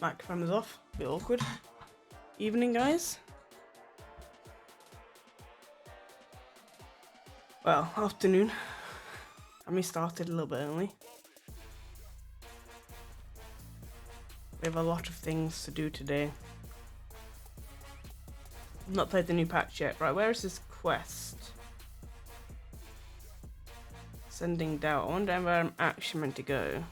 Microphone is off. Bit awkward. Evening, guys. Well, afternoon. We started a little bit early. We have a lot of things to do today. I've not played the new patch yet. Right, where is this quest? Sending doubt. I wonder where I'm actually meant to go.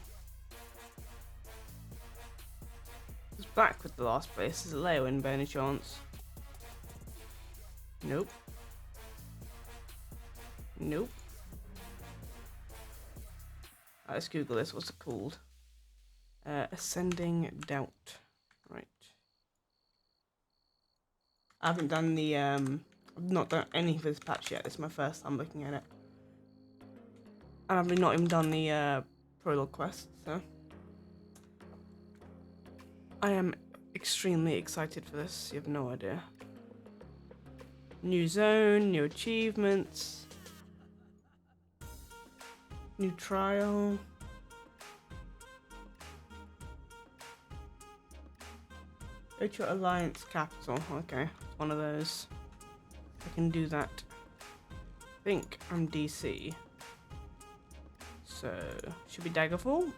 It's back with the last place. Is it Leowin by any chance? Nope. Nope. Right, let's Google this. What's it called? Ascending doubt. Right. I haven't done the I've not done any of this patch yet. This is my first time looking at it. And I've not even done the prologue quest, so I am extremely excited for this. You have no idea. New zone, new achievements, new trial. Go to your alliance capital. Okay, it's one of those. I can do that. I think I'm DC. So, should be Daggerfall.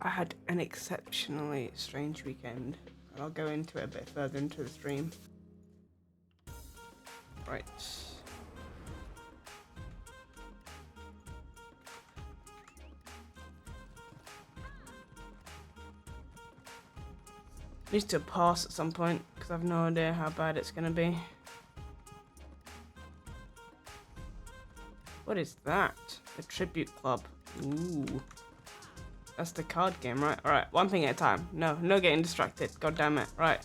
I had an exceptionally strange weekend, and I'll go into it a bit further into the stream. Right. Needs to pass at some point, because I have no idea how bad it's going to be. What is that? A tribute club. Ooh. That's the card game, right? Alright, one thing at a time. No getting distracted. God damn it. Right.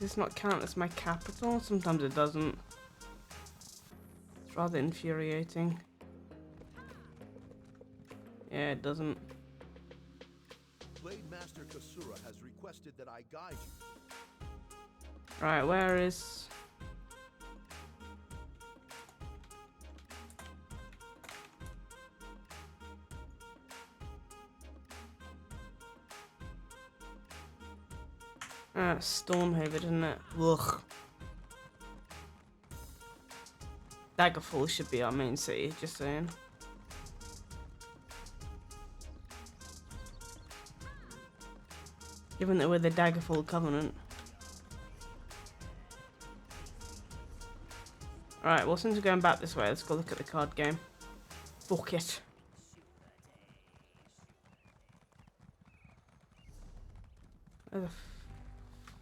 Does this not count as my capital? Sometimes it doesn't. It's rather infuriating. Yeah, it doesn't. Blade Master Kasura has requested that I guide you. Right, where is... Stormhaven, isn't it? Ugh. Daggerfall should be our main city, just saying. Given that we're the Daggerfall Covenant. Alright, well since we're going back this way, let's go look at the card game. Fuck it.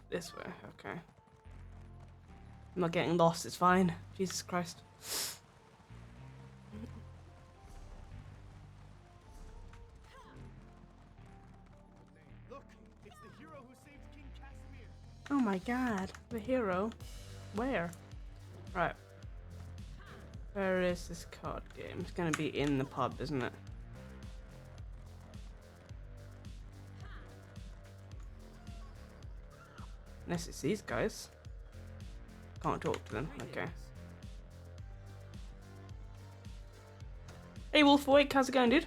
This way, okay. I'm not getting lost, it's fine. Jesus Christ. Look, it's the hero who saved King Casimir. Oh my god, the hero. Where? Right. Where is this card game? It's gonna be in the pub, isn't it? Unless it's these guys. Can't talk to them. Okay. Hey Wolfwake, how's it going, dude?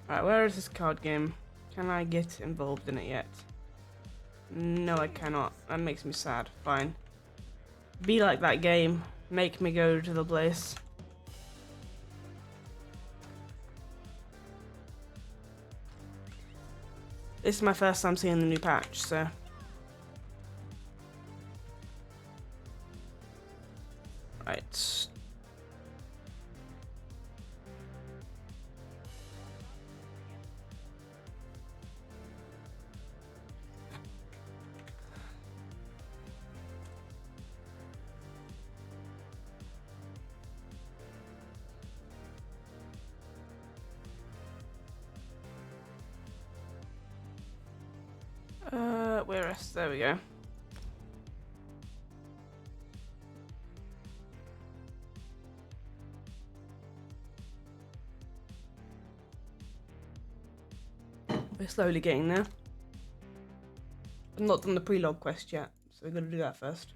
Right, where is this card game? Can I get involved in it yet? No, I cannot. That makes me sad. Fine. Be like that game. Make me go to the place. This is my first time seeing the new patch, so... Right. Whereas, there we go. We're slowly getting there. I've not done the pre-log quest yet, so we're gonna do that first.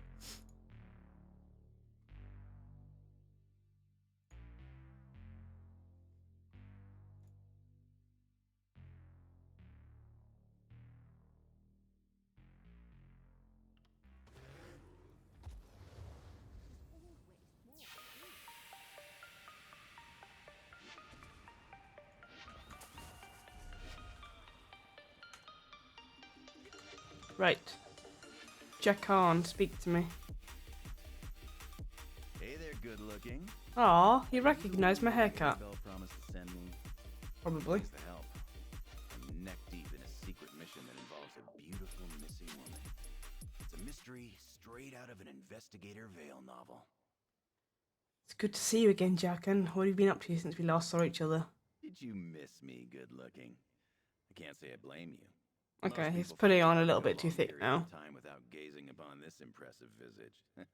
Right. Jack on, speak to me. Hey there, good looking. Aw, he recognised my haircut. Bell promised to send me. Probably. Please to help. I'm neck deep in a secret mission that involves a beautiful missing woman. It's a mystery straight out of an investigator Vale novel. It's good to see you again, Jack, and what have you been up to since we last saw each other? Did you miss me, good looking? I can't say I blame you. Okay, Most he's people putting find on a it little no bit too long thick period now. of time without gazing upon this impressive visage.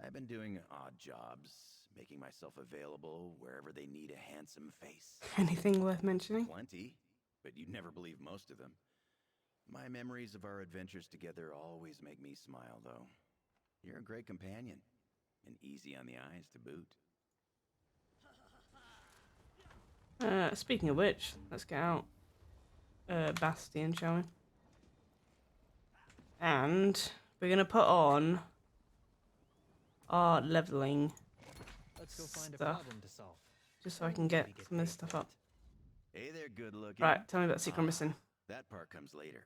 I've been doing odd jobs, making myself available wherever they need a handsome face. Anything worth mentioning? Plenty, but you'd never believe most of them. My memories of our adventures together always make me smile, though. You're a great companion, and easy on the eyes to boot. Speaking of which, let's get out Bastion, shall we? And we're gonna put on our leveling Let's go find a stuff, problem to solve. just so I can get some of this stuff up. Hey there, good looking. Right, tell me about the secret missing. That part comes later.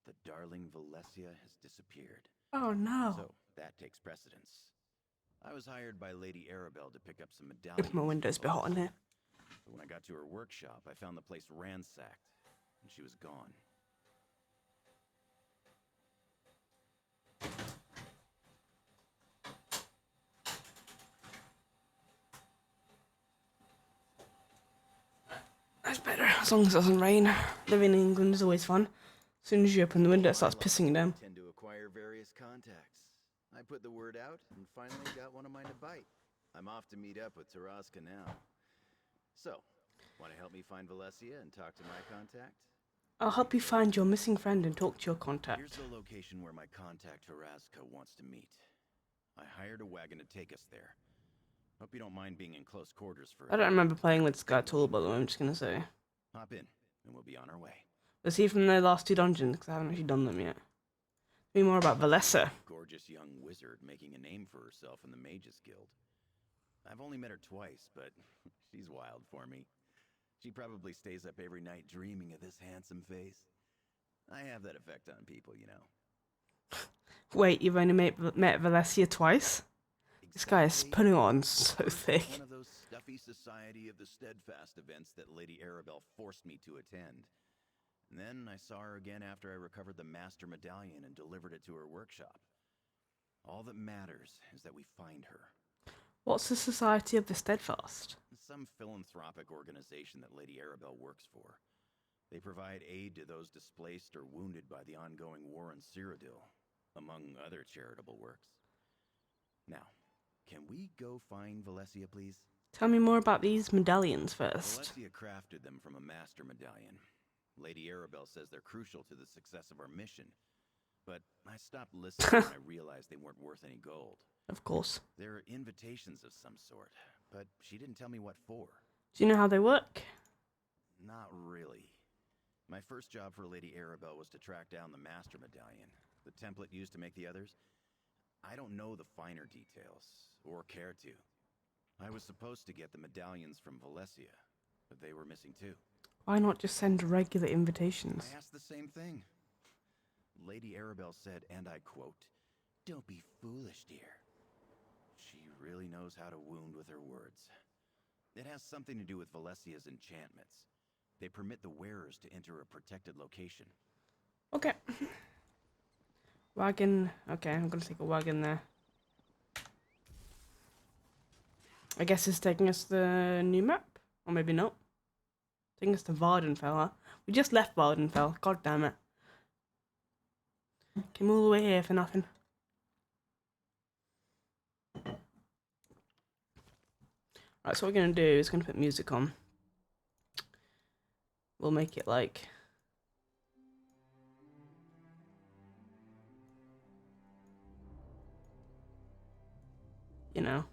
The darling Valencia has disappeared. Oh no! So, that takes precedence. I was hired by Lady Arabelle to pick up some medallions. If my window's a bit hot in here. But when I got to her workshop, I found the place ransacked, and she was gone. That's better, as long as it doesn't rain. Living in England is always fun. As soon as you open the window, it starts pissing down. I tend to acquire various contacts. I put the word out, and finally got one of mine to bite. I'm off to meet up with Taraska now. So, want to help me find Valencia and talk to my contact? I'll help you find your missing friend and talk to your contact. Here's the location where my contact Taraska wants to meet. I hired a wagon to take us there. Hope you don't mind being in close quarters for. I don't remember playing with this guy at all, by the way, I'm just gonna say. Hop in, and we'll be on our way. Was he from the last two dungeons? Because I haven't actually done them yet. Tell me more about Valessa. Gorgeous young wizard making a name for herself in the Mages Guild. I've only met her twice, but she's wild for me. She probably stays up every night dreaming of this handsome face. I have that effect on people, you know. Wait, you've only met Valencia twice? This guy is putting on so thick. One of those stuffy Society of the Steadfast events that Lady Arabelle forced me to attend. And then I saw her again after I recovered the Master Medallion and delivered it to her workshop. All that matters is that we find her. What's the Society of the Steadfast? Some philanthropic organization that Lady Arabelle works for. They provide aid to those displaced or wounded by the ongoing war in Cyrodiil, among other charitable works. Now, can we go find Valencia, please? Tell me more about these medallions first. Valencia crafted them from a Master Medallion. Lady Arabelle says they're crucial to the success of our mission. But I stopped listening when I realized they weren't worth any gold. Of course. They're invitations of some sort, but she didn't tell me what for. Do you know how they work? Not really. My first job for Lady Arabelle was to track down the Master Medallion, the template used to make the others. I don't know the finer details, or care to. I was supposed to get the medallions from Valencia, but they were missing too. Why not just send regular invitations? I asked the same thing. Lady Arabelle said, and I quote, "Don't be foolish, dear." She really knows how to wound with her words. It has something to do with Valesia's enchantments. They permit the wearers to enter a protected location. Okay. Wagon. Okay, I'm gonna take a wagon there. I guess it's taking us to the new map. Or maybe not. Taking us to Vardenfell, huh? We just left Vardenfell. God damn it. Came all the way here for nothing. Right, so what we're gonna do is gonna put music on. We'll make it like you know.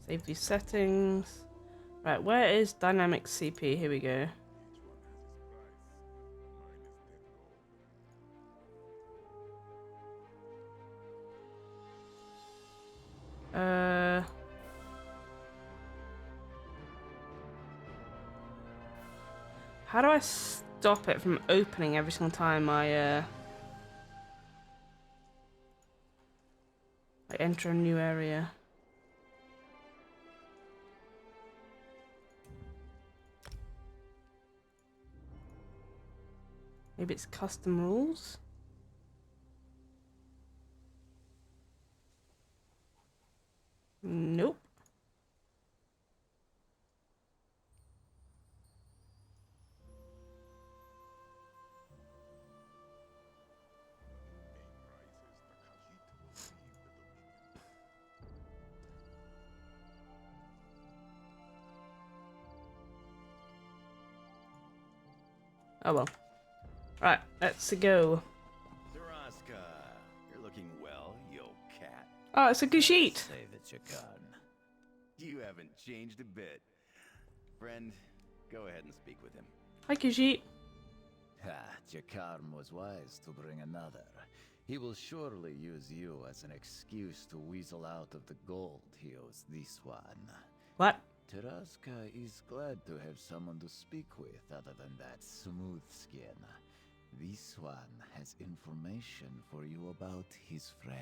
Save these settings. Right, where is dynamic CP? Here we go. How do I stop it from opening every single time I enter a new area? Maybe it's custom rules? Nope. Oh well. Right, let's go. Taraska, you're looking well, yo cat. Oh, it's a Khajiit. Save it, Jakan. You haven't changed a bit. Friend, go ahead and speak with him. Hi, Khajiit. Jakarm was wise to bring another. He will surely use you as an excuse to weasel out of the gold he owes this one. What? Taraska is glad to have someone to speak with other than that smooth skin. This one has information for you about his friend.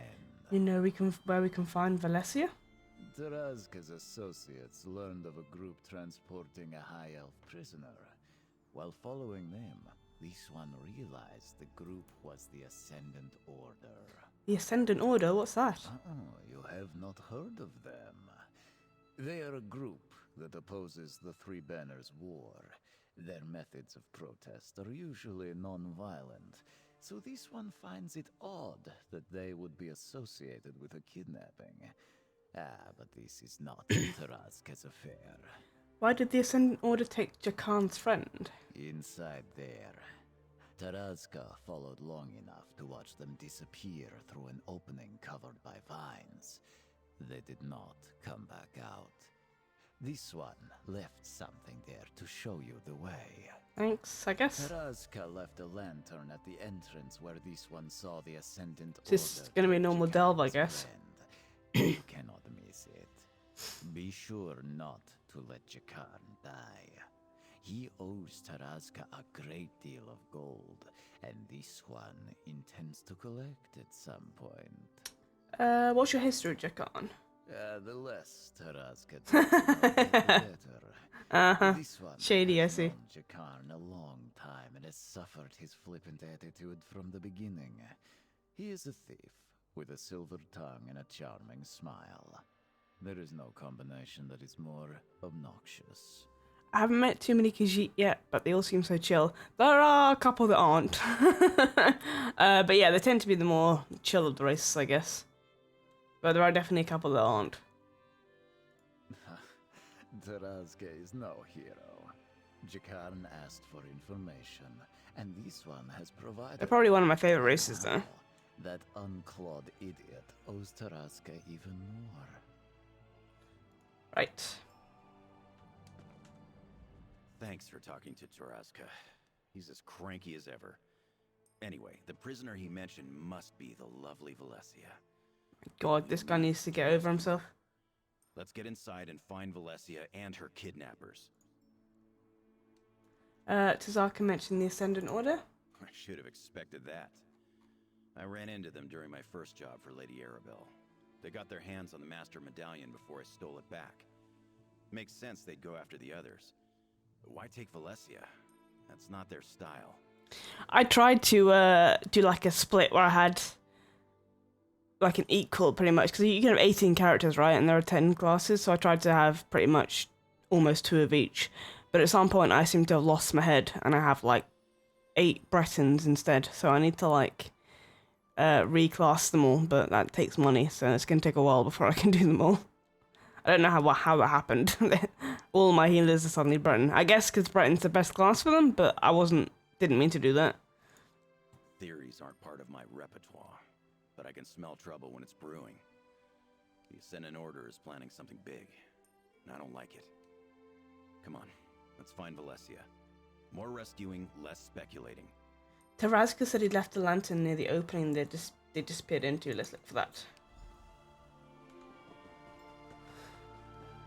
You know where we can find Valencia? Taraska's associates learned of a group transporting a high elf prisoner. While following them, this one realized the group was the Ascendant Order. The Ascendant Order? What's that? You have not heard of them. They are a group that opposes the Three Banners War. Their methods of protest are usually non-violent, so this one finds it odd that they would be associated with a kidnapping. But this is not Taraska's affair. Why did the Ascendant Order take Jakan's friend? Inside there, Taraska followed long enough to watch them disappear through an opening covered by vines. They did not come back out. This one left something there to show you the way. Thanks, I guess. Taraska left a lantern at the entrance where this one saw the Ascendant Order. This is gonna be a normal delve, I guess. You cannot miss it. Be sure not to let Jakan die. He owes Taraska a great deal of gold, and this one intends to collect at some point. What's your history, Jakan? The less Taraska talks about it, the better. This one Shady, I has see. known Jakarn a long time and has suffered his flippant attitude from the beginning. He is a thief with a silver tongue and a charming smile. There is no combination that is more obnoxious. I haven't met too many Khajiit yet, but they all seem so chill. There are a couple that aren't. But yeah, they tend to be the more chill of the races, I guess. But there are definitely a couple that aren't. Taraska is no hero. Jakarn asked for information, and this one has provided. They're probably one of my favorite races, though. That unclawed idiot owes Taraska even more. Right. Thanks for talking to Taraska. He's as cranky as ever. Anyway, the prisoner he mentioned must be the lovely Valencia. God, this guy needs to get over himself. Let's get inside and find Valencia and her kidnappers. Tazaka mentioned the Ascendant Order. I should have expected that. I ran into them during my first job for Lady Arabelle. They got their hands on the Master Medallion before I stole it back. Makes sense they'd go after the others. But why take Valencia? That's not their style. I tried to do like a split where I had like an equal pretty much, because you can have 18 characters, right? And there are 10 classes, so I tried to have pretty much almost 2 of each. But at some point I seem to have lost my head and I have like 8 Bretons instead, so I need to like reclass them all, but that takes money, so it's gonna take a while before I can do them all. I don't know how that happened. All my healers are suddenly Breton. I guess because Breton's the best class for them, but didn't mean to do that. Theories aren't part of my repertoire, but I can smell trouble when it's brewing. The Ascendant Order is planning something big, and I don't like it. Come on, let's find Valencia. More rescuing, less speculating. Tarazka said he left the lantern near the opening they disappeared into. Let's look for that.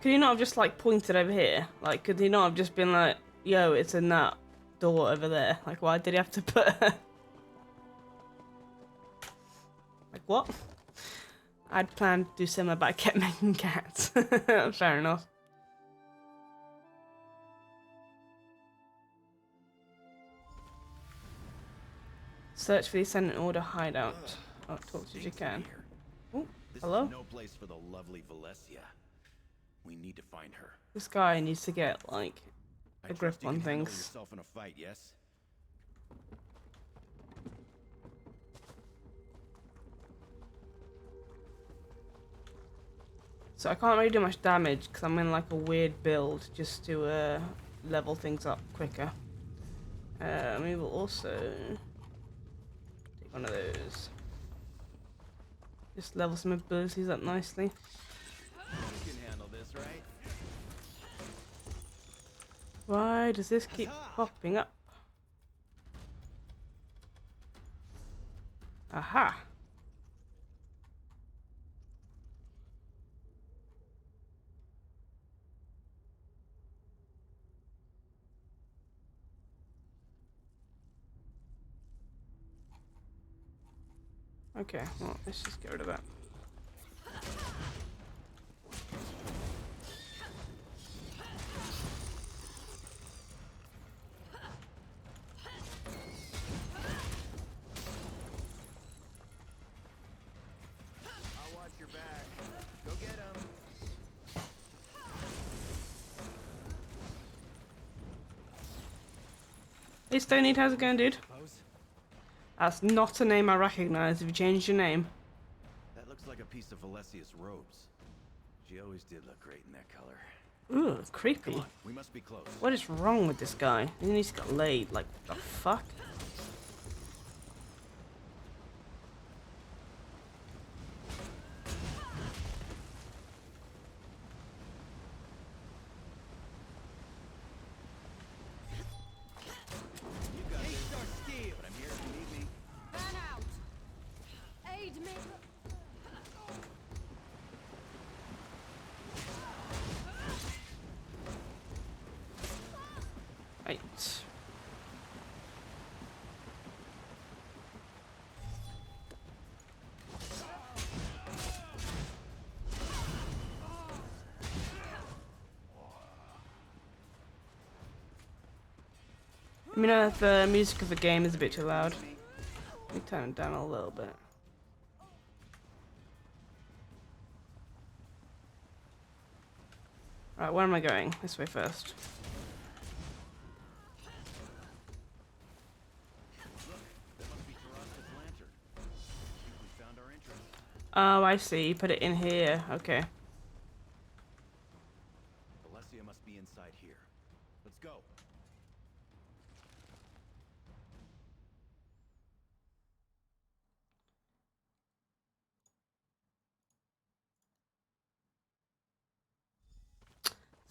Could he not have just like pointed over here? Like, could he not have just been like, yo, it's in that door over there? Like, why did he have to put like, what? I'd planned to do similar, but I kept making cats. Fair enough. Search for the Ascendant Order hideout. Oh, talk to you can. Oh, hello? This is no place for the lovely Valencia. We need to find her. This guy needs to get, like, a grip trust you on can handle things. yourself in a fight, yes? So I can't really do much damage because I'm in, like, a weird build just to level things up quicker. We will also take one of those. Just level some abilities up nicely. You can handle this, right? Why does this keep popping up? Aha! Okay, well, let's just get rid of that. I'll watch your back. Go get him. Hey Stoney, how's it going, dude? That's not a name I recognize. Have you changed your name? That looks like a piece of Valesia's robes. She always did look great in that color. Ooh, creepy. Come on, we must be close. What is wrong with this guy? He needs to get laid. Like, the fuck? But I'm here if you need me. Burn out! Aid me! Right. Let me know if the music of the game is a bit too loud. Let me turn it down a little bit. Right, where am I going? This way first. That must be Tarasca's lantern. I think we found our entrance. Oh, I see. You put it in here. Okay. Valencia must be inside here. Let's go.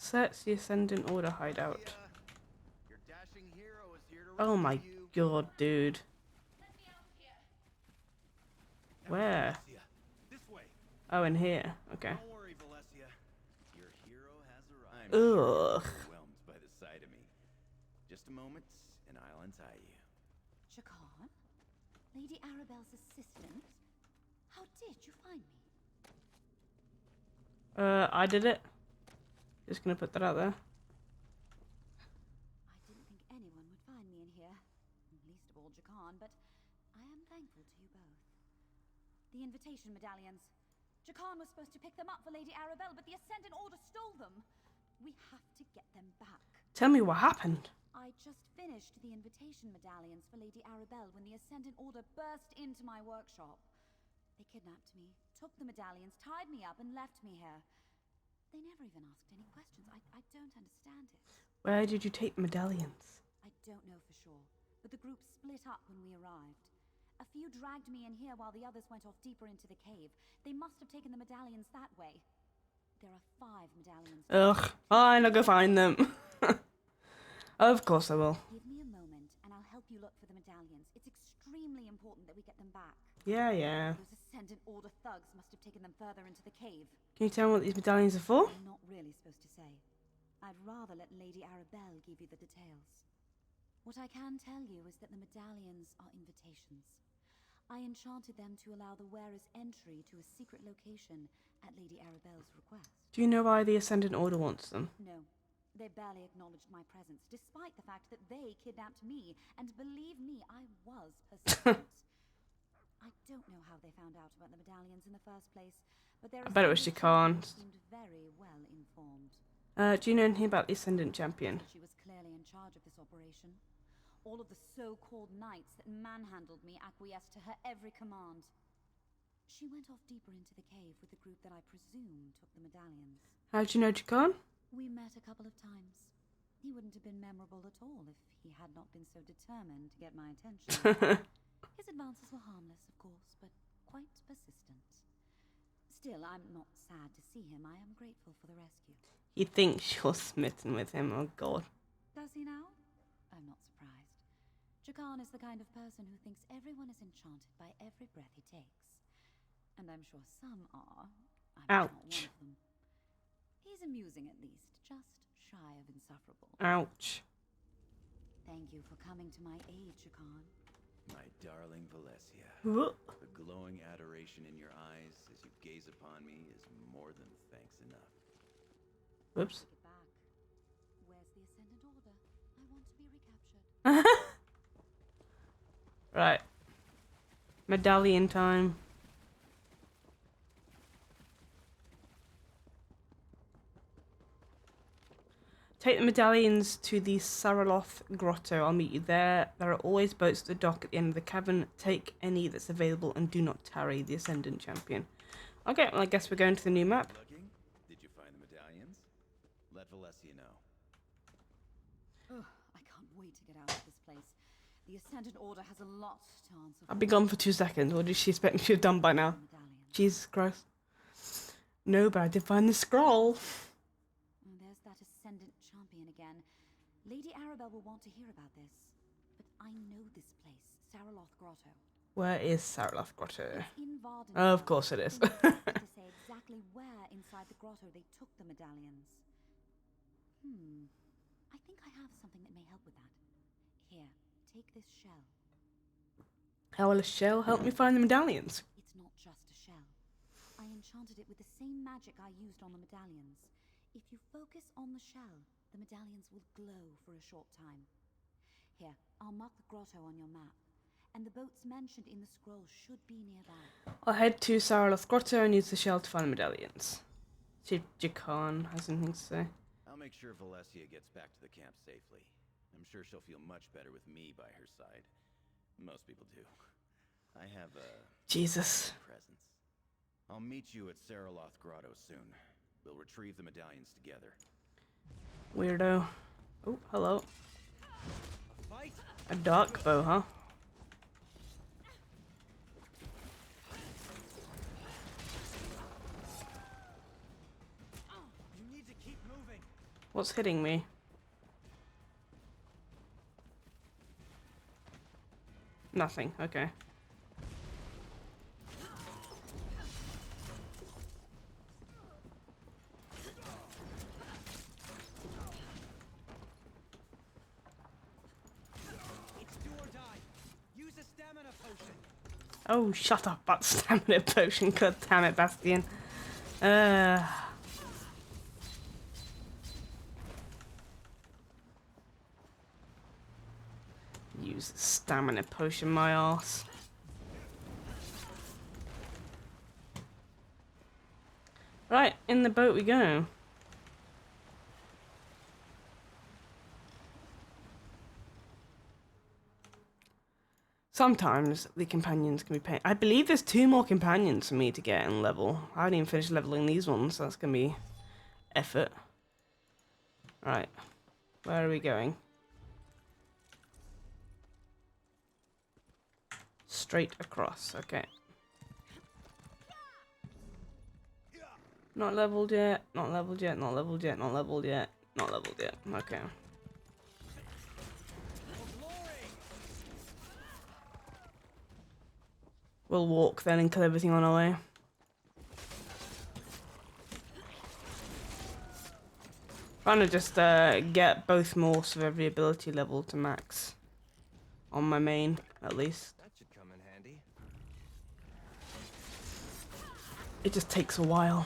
Search the Ascendant Order hideout. Your dashing hero is here to Oh my rescue you. god, dude. Where? Valencia, this way. Oh, in here. Okay. Don't worry, Valencia. Your hero has arrived. Ugh. Overwhelmed by the sight of me. Just a moment, and I'll untie you. Chakan? Lady Arabelle's assistant? How did you find me? I did it. Just gonna put that out there. I didn't think anyone would find me in here. Least of all Chakan, but I am thankful to you both. The invitation medallions. Jakan was supposed to pick them up for Lady Arabelle, but the Ascendant Order stole them. We have to get them back. Tell me what happened. I just finished the invitation medallions for Lady Arabelle when the Ascendant Order burst into my workshop. They kidnapped me, took the medallions, tied me up, and left me here. They never even asked any questions. I don't understand it. Where did you take the medallions? I don't know for sure, but the group split up when we arrived. A few dragged me in here while the others went off deeper into the cave. They must have taken the medallions that way. There are 5 medallions. Ugh, fine, I'll go find them. Of course I will. Give me a moment and I'll help you look for the medallions. It's extremely important that we get them back. Yeah, yeah. Those Ascendant Order thugs must have taken them further into the cave. Can you tell me what these medallions are for? I'm not really supposed to say. I'd rather let Lady Arabelle give you the details. What I can tell you is that the medallions are invitations. I enchanted them to allow the wearer's entry to a secret location at Lady Arabelle's request. Do you know why the Ascendant Order wants them? No. They barely acknowledged my presence, despite the fact that they kidnapped me. And believe me, I was persistent. I don't know how they found out about the medallions in the first place, but their I bet it was Jakan. seemed very well informed. Do you know anything about the Ascendant Champion? She was clearly in charge of this operation. All of the so-called knights that manhandled me acquiesced to her every command. She went off deeper into the cave with the group that I presume took the medallions. How do you know Jakan? We met a couple of times. He wouldn't have been memorable at all if he had not been so determined to get my attention. His advances were harmless, of course, but quite persistent. Still, I'm not sad to see him. I am grateful for the rescue. He thinks you're smitten with him, oh god. Does he now? I'm not surprised. Jakan is the kind of person who thinks everyone is enchanted by every breath he takes. And I'm sure some are. I'm not one Ouch. of them. He's amusing at least, just shy of insufferable. Ouch. Thank you for coming to my aid, Jakan. My darling Valencia. Whoa. The glowing adoration in your eyes as you gaze upon me is more than thanks enough. Whoops. Get back. Where's the Ascendant Order? I want to be recaptured. Right. Medallion time. Take the medallions to the Saraloth Grotto. I'll meet you there. There are always boats at the dock at the end of the cavern. Take any that's available and do not tarry, the Ascendant Champion. Okay, well I guess we're going to the new map. Looking? Did you find the medallions? Let Valencia know. Ugh, I can't wait to get out of this place. The Ascendant Order has a lot to answer for. I'll be gone for 2 seconds. What did she expect me to have done by now? Medallion. Jesus Christ. No, but I did find the scroll. Oh, there's that Ascendant Champion again. Lady Arabelle will want to hear about this. But I know this place, Saraloth Grotto. Where is Saraloth Grotto? It's in Varden. Of course it is. They need to say exactly where inside the grotto they took the medallions. I think I have something that may help with that. Here, take this shell. How will a shell help me find the medallions? It's not just a shell. I enchanted it with the same magic I used on the medallions. If you focus on the shell, the medallions will glow for a short time. Here, I'll mark the grotto on your map. And the boats mentioned in the scroll should be nearby. I'll head to Saraloth Grotto and use the shell to find the medallions. See if Jakan has anything to say. I'll make sure Valencia gets back to the camp safely. I'm sure she'll feel much better with me by her side. Most people do. I have a Jesus. presence. I'll meet you at Saraloth Grotto soon. We'll retrieve the medallions together. Weirdo. Oh, hello. Fight? A dark bow, huh? You need to keep moving. What's hitting me? Nothing, okay. It's do or die. Use a stamina potion. Oh, shut up, that stamina potion. God damn it, Bastian. Use the stamina potion, my arse. Right, in the boat we go. Sometimes the companions can be pain. I believe there's 2 more companions for me to get and level. I haven't even finished leveling these ones, so that's gonna be effort. Right, where are we going? Straight across, okay. Not leveled yet, not leveled yet, not leveled yet, not leveled yet, not leveled yet. Okay. We'll walk then and kill everything on our way. Trying to just get both morphs of every ability level to max. On my main, at least. That should come in handy. It just takes a while.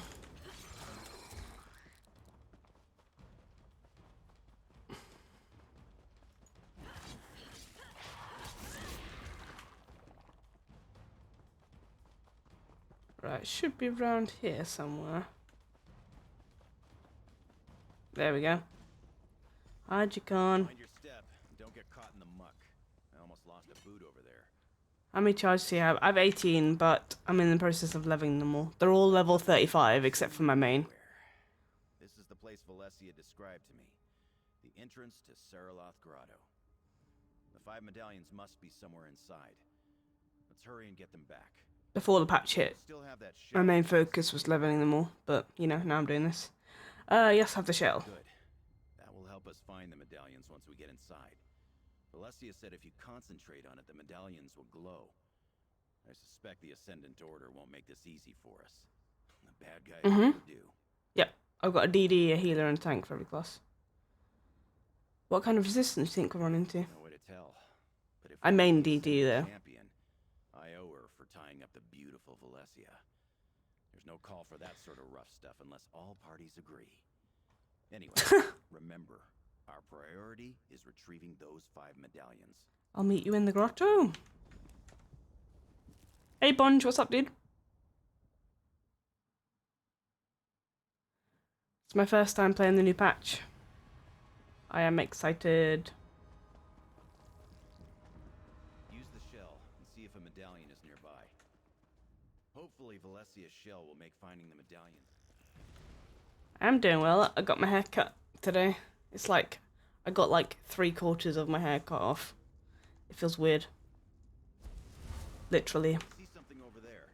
Right, should be around here somewhere. There we go. Hide your con. Mind your step. Don't get caught in the muck. I almost lost a boot over there. How many charges do you have? I have 18, but I'm in the process of leveling them all. They're all level 35, except for my main. This is the place Valencia described to me. The entrance to Saraloth Grotto. The 5 medallions must be somewhere inside. Let's hurry and get them back. Before the patch hit, Still have that my shell. main focus was leveling them all, but, you know, now I'm doing this. Yes, I have the shell. Good. That will help us find the medallions once we get inside. Valencia said if you concentrate on it, the medallions will glow. I suspect the Ascendant Order won't make this easy for us. The bad guys never do. Yep, I've got a DD, a healer, and a tank for every class. What kind of resistance do you think we'll run into? No way to tell. But if I main Valesia's DD though. champion, I owe her for tying up the beautiful Valencia. There's no call for that sort of rough stuff unless all parties agree. Anyway, remember, our priority is retrieving those 5 medallions. I'll meet you in the grotto. Hey, Bunge, what's up, dude? It's my first time playing the new patch. I am excited. Use the shell and see if a medallion is nearby. Hopefully Valesia's shell will make finding the medallion. I'm doing well. I got my hair cut today. It's like, I got like 3/4 of my hair cut off. It feels weird. Literally. See something over there.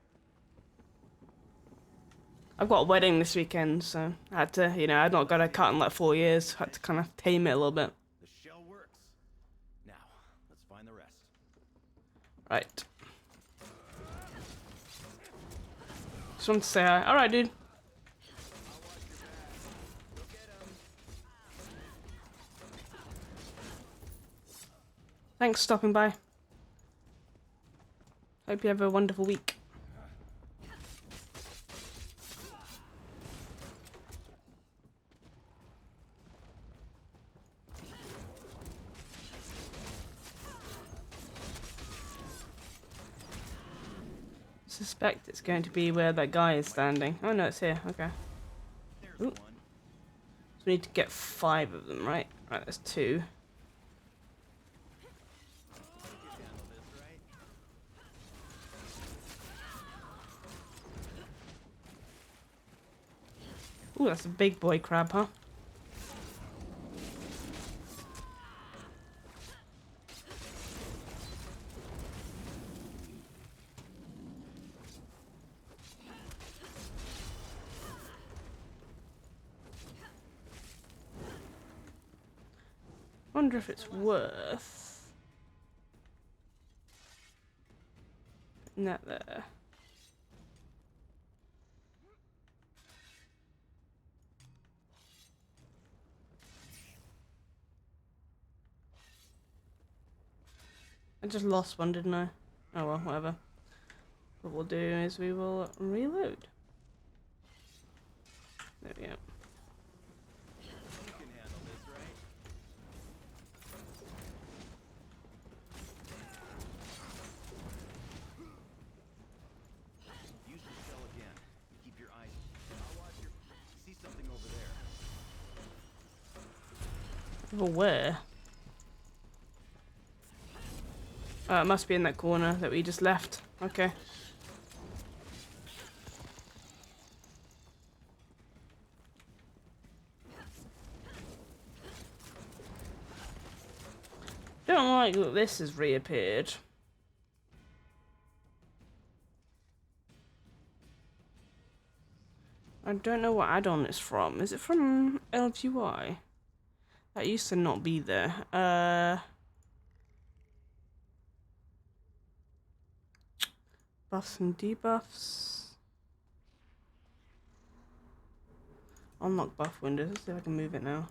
I've got a wedding this weekend, so I had to, you know, I've not got a cut in like 4 years. I had to kind of tame it a little bit. The shell works. Now, let's find the rest. Right. Just wanted to say hi. Alright, dude. Thanks for stopping by. Hope you have a wonderful week. Suspect it's going to be where that guy is standing. Oh no, it's here. Okay. There's Ooh. one. So we need to get 5 of them, right? Right, there's 2. Handle this, right? Ooh, that's a big boy crab, huh? Wonder if it's worth putting that there. I just lost one, didn't I? Oh well, whatever. What we'll do is we will reload. There we go. You can handle this, right? Use the shell again. Keep your eyes. I'll watch your Well, where? Oh, it must be in that corner that we just left. Okay. Don't like that this has reappeared. I don't know what add-on it's from. Is it from LGY? That used to not be there. Buffs and debuffs. Unlock buff windows. Let's see if I can move it now.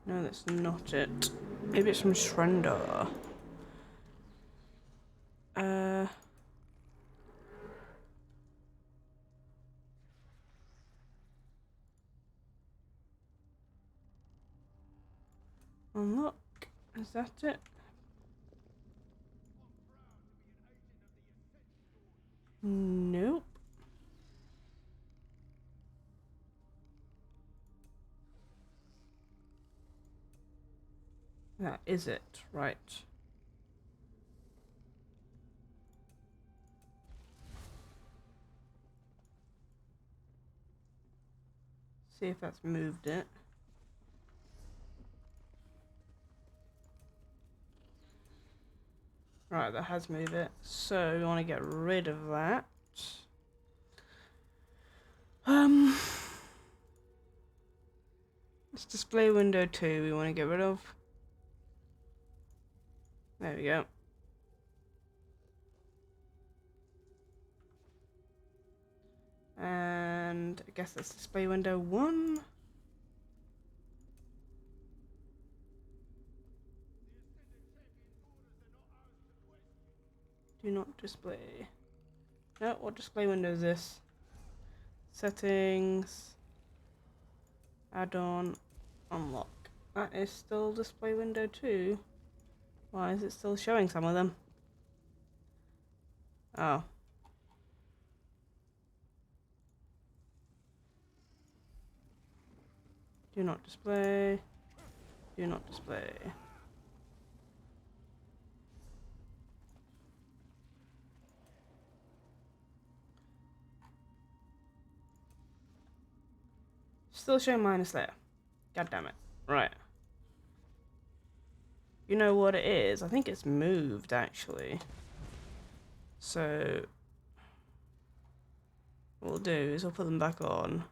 No, that's not it. Maybe it's from Shrender. Unlock. Is that it? Nope. That is it. Right. See if that's moved it. Right, that has moved it. So we want to get rid of that. It's display window 2 we want to get rid of. There we go. And I guess that's display window 1. Do not display. No, what display window is this? Settings. Add-on. Unlock. That is still display window 2. Why is it still showing some of them? Oh. Do not display. Do not display. Still showing minus there. God damn it. Right. You know what it is? I think it's moved actually. So what we'll do is we'll put them back on.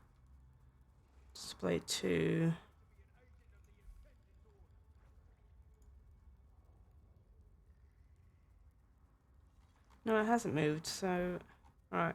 Display 2. No, it hasn't moved, so alright.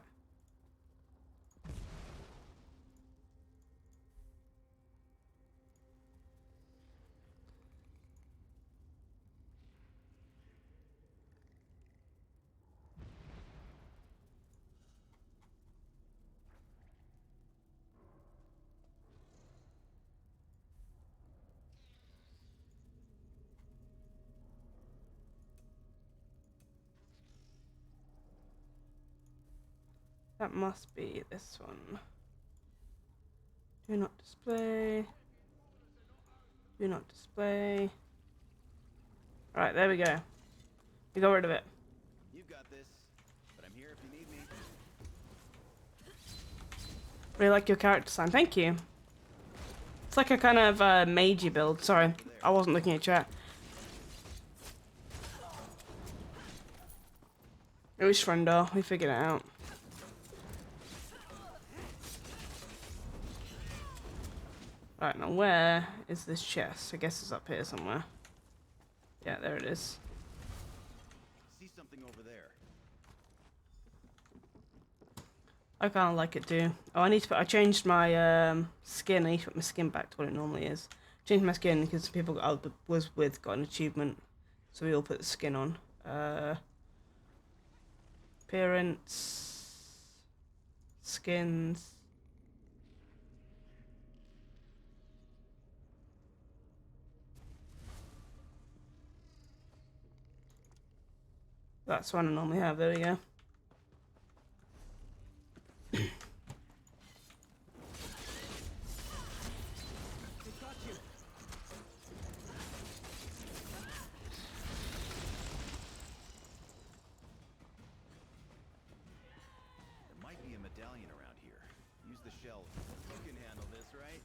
That must be this one. Do not display. Do not display. Right, there we go. We got rid of it. You've got this, but I'm here if you need me. Really like your character design. Thank you. It's like a kind of magey build. Sorry, I wasn't looking at chat. It was Shrender. We figured it out. Right, now where is this chest? I guess it's up here somewhere. Yeah, there it is. See something over there. I kind of like it too. Oh, I changed my skin. I need to put my skin back to what it normally is. Changed my skin because people I was with got an achievement. So we all put the skin on. Appearance. Skins. That's one I normally have. There we go. medallion around here. Use the shell. You can handle this, right?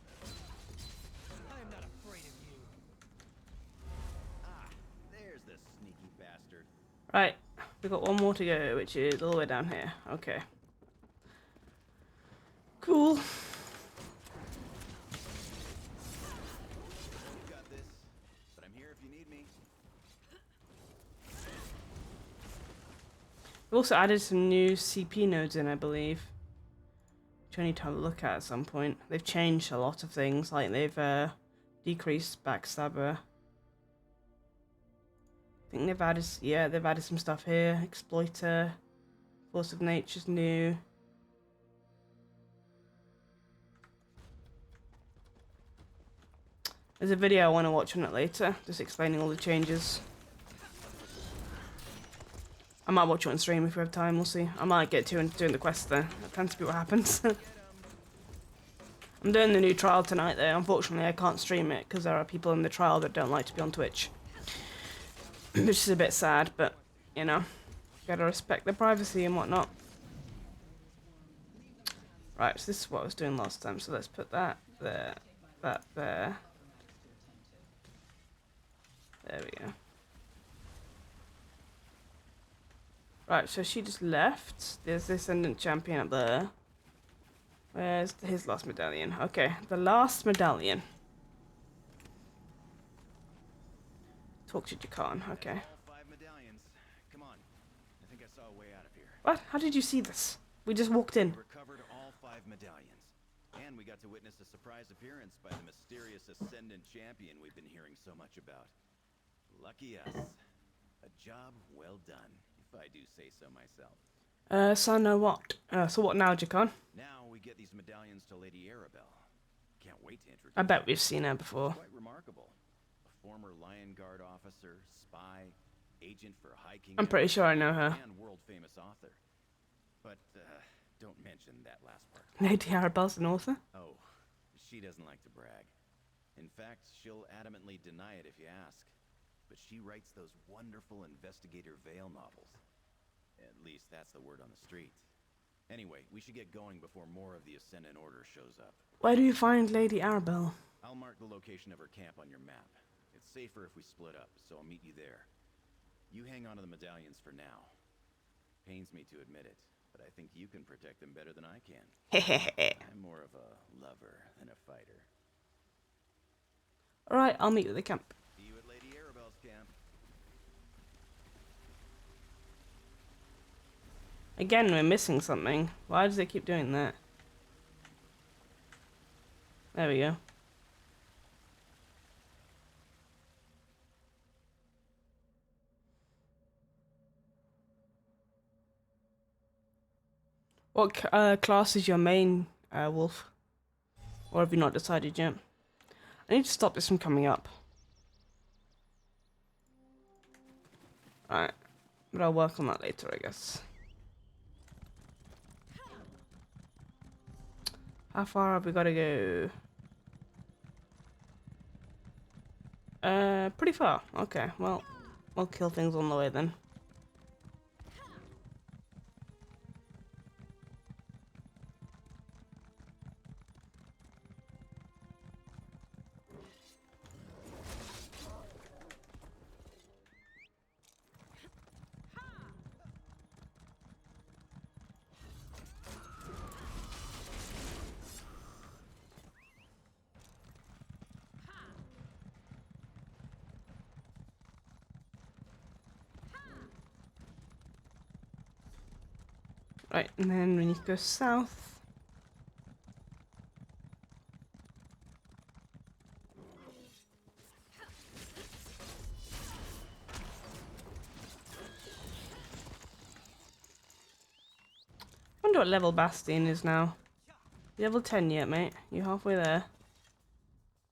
I am not afraid of you. Ah, there's the sneaky bastard. Right, we've got one more to go, which is all the way down here. Okay. Cool. You got this, but I'm here if you need me. We also added some new CP nodes in, I believe, which I need to have a look at some point. They've changed a lot of things, like they've decreased backstabber. I think they've added, yeah, they've added some stuff here. Exploiter, Force of Nature's new. There's a video I want to watch on it later, just explaining all the changes. I might watch it on stream if we have time, we'll see. I might get to into doing the quest there. That tends to be what happens. I'm doing the new trial tonight though. Unfortunately I can't stream it because there are people in the trial that don't like to be on Twitch. Which is a bit sad, but, you know, gotta respect their privacy and whatnot. Right, so this is what I was doing last time, so let's put that there, that there. There we go. Right, so she just left. There's the Ascendant Champion up there. Where's his last medallion? Okay, the last medallion. Talk to Jakan, okay. All 5 medallions. Come on. I think I saw a way out of here. What? How did you see this? We just walked in. We recovered all 5 medallions. And we got to witness a surprise appearance by the mysterious Ascendant Champion we've been hearing so much about. Lucky us. A job well done, if I do say so myself. So no what? So what now, Jakan? Now we get these medallions to Lady Arabelle. Can't wait to introduce I bet her. we've seen her before. Quite remarkable. A former Lion Guard officer, spy, agent for High King. I'm pretty sure I know her. And world-famous author. But don't mention that last part. Lady Arabelle's an author? Oh, she doesn't like to brag. In fact, she'll adamantly deny it if you ask. But she writes those wonderful Investigator Vale novels. At least that's the word on the street. Anyway, we should get going before more of the Ascendant Order shows up. Where do you find Lady Arabelle? I'll mark the location of her camp on your map. It's safer if we split up, so I'll meet you there. You hang on to the medallions for now. Pains me to admit it, but I think you can protect them better than I can. I'm more of a lover than a fighter. Alright, I'll meet you at the camp. See you at Lady Arabelle's camp. Again, we're missing something. Why does it keep doing that? There we go. What class is your main, Wolf? Or have you not decided yet? I need to stop this from coming up. Alright. But I'll work on that later, I guess. How far have we got to go? Pretty far. Okay, well, I'll kill things on the way then. Right, and then we need to go south. I wonder what level Bastion is now. You level 10 yet, mate? You halfway there?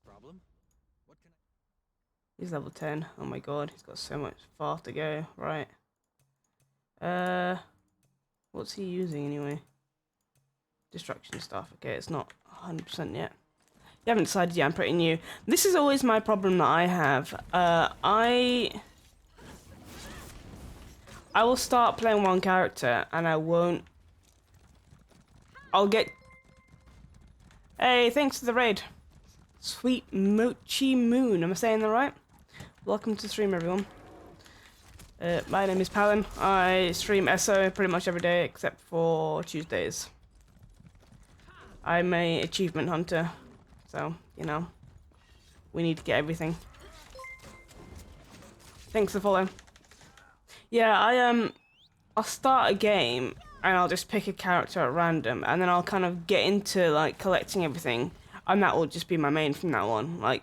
Problem? What can I... He's level 10. Oh my god, he's got so much far to go. Right. What's he using anyway? Destruction stuff. Okay, it's not 100% yet. You haven't decided yet, I'm pretty new. This is always my problem that I have. I will start playing one character and I won't I'll get... Hey, thanks for the raid. Sweet Mochi Moon, am I saying that right? Welcome to the stream, everyone. My name is Pallen. I stream SO pretty much every day except for Tuesdays. I'm a achievement hunter, so, you know, we need to get everything. Thanks for following. Yeah, I'll start a game and I'll just pick a character at random and then I'll kind of get into like collecting everything and that will just be my main from now on. Like,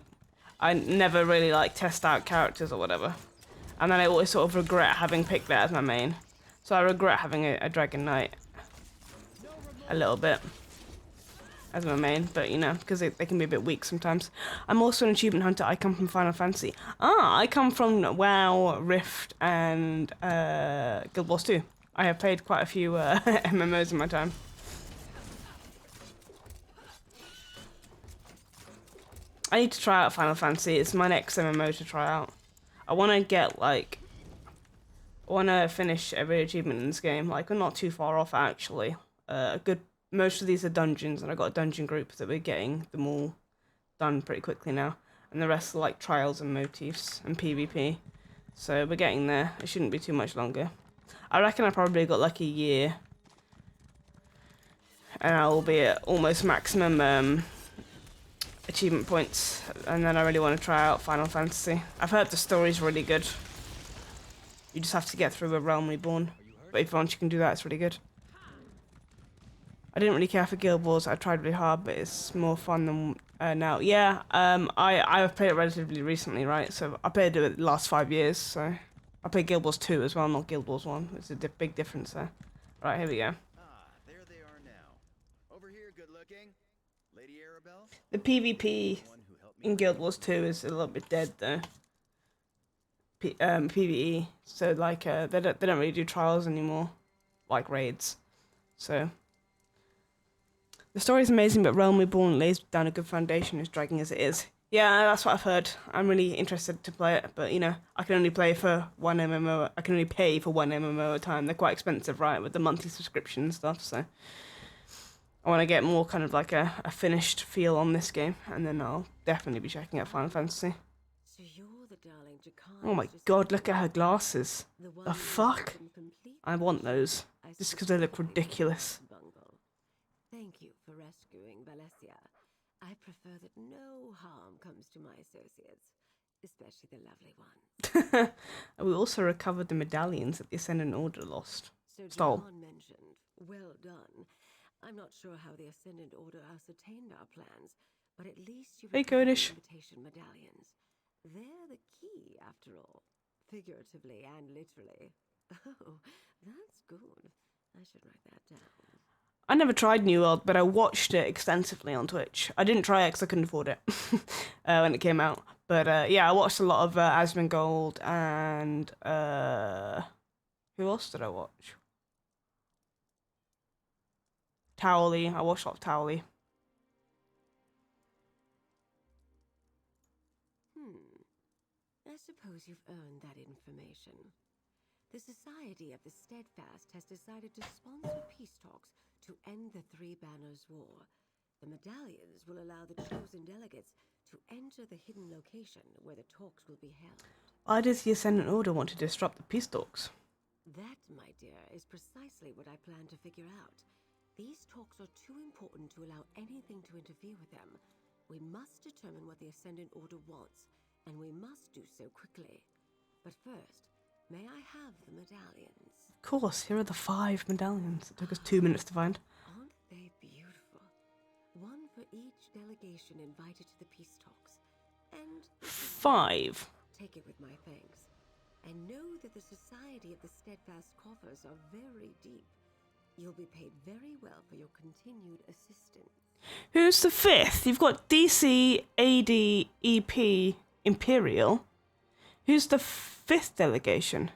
I never really like test out characters or whatever. And then I always sort of regret having picked that as my main. So I regret having a Dragon Knight a little bit as my main, but you know, because they can be a bit weak sometimes. I'm also an achievement hunter. I come from Final Fantasy. I come from WoW, Rift, and Guild Wars 2. I have played quite a few MMOs in my time. I need to try out Final Fantasy. It's my next MMO to try out. I want to get, like... I want to finish every achievement in this game. Like, we're not too far off, actually. Most of these are dungeons, and I've got a dungeon group that we're getting them all done pretty quickly now. And the rest are, like, trials and motifs and PvP. So we're getting there. It shouldn't be too much longer. I reckon I probably got, like, a year. And I will be at almost maximum... achievement points, and then I really want to try out Final Fantasy. I've heard the story's really good. You just have to get through a Realm Reborn, but if once you can do that, it's really good. I didn't really care for Guild Wars. I tried really hard, but it's more fun than now. Yeah, I've played it relatively recently, right? So I played it the last 5 years. So I played Guild Wars 2 as well, not Guild Wars 1. There's a big difference there. Right, here we go. There they are now. Over here, good looking. Lady Arabelle? The PvP in Guild Wars 2 is a little bit dead though. PvE, so like they don't really do trials anymore, like raids. So the story's amazing, but Realm Reborn lays down a good foundation, as dragging as it is. Yeah, that's what I've heard. I'm really interested to play it, but you know, I can only play for one MMO. I can only pay for one MMO at a time. They're quite expensive, right, with the monthly subscription and stuff. So I want to get more kind of like a finished feel on this game, and then I'll definitely be checking out Final Fantasy. So you're the darling Oh my god, look at her glasses. The fuck? I want those. Just because they look ridiculous. Thank you for rescuing Valencia. I prefer that no harm comes to my associates, especially the lovely ones. We also recovered the medallions that the Ascendant Order lost. So Stole. John mentioned, well done. I'm not sure how the Ascendant Order ascertained our plans, but at least you Hey, recovered the Codish. invitation medallions. They're the key, after all, figuratively and literally. Oh, that's good. I should write that down. I never tried New World, but I watched it extensively on Twitch. I didn't try it because I couldn't afford it when it came out. But yeah, I watched a lot of Asmongold and who else did I watch? Towley. I watched a lot of Towley. I suppose you've earned that information. The Society of the Steadfast has decided to sponsor peace talks to end the Three Banners War. The medallions will allow the chosen delegates to enter the hidden location where the talks will be held. Why does the Ascendant Order want to disrupt the peace talks? That, my dear, is precisely what I plan to figure out. These talks are too important to allow anything to interfere with them. We must determine what the Ascendant Order wants, and we must do so quickly. But first, may I have the medallions? Of course, here are the 5 medallions. It took us 2 minutes to find. Aren't they beautiful? One for each delegation invited to the peace talks. And 5. take it with my thanks. And know that the Society of the Steadfast coffers are very deep. You'll be paid very well for your continued assistance. Who's the 5th? You've got DC, AD, EP, Imperial. Who's the 5th delegation?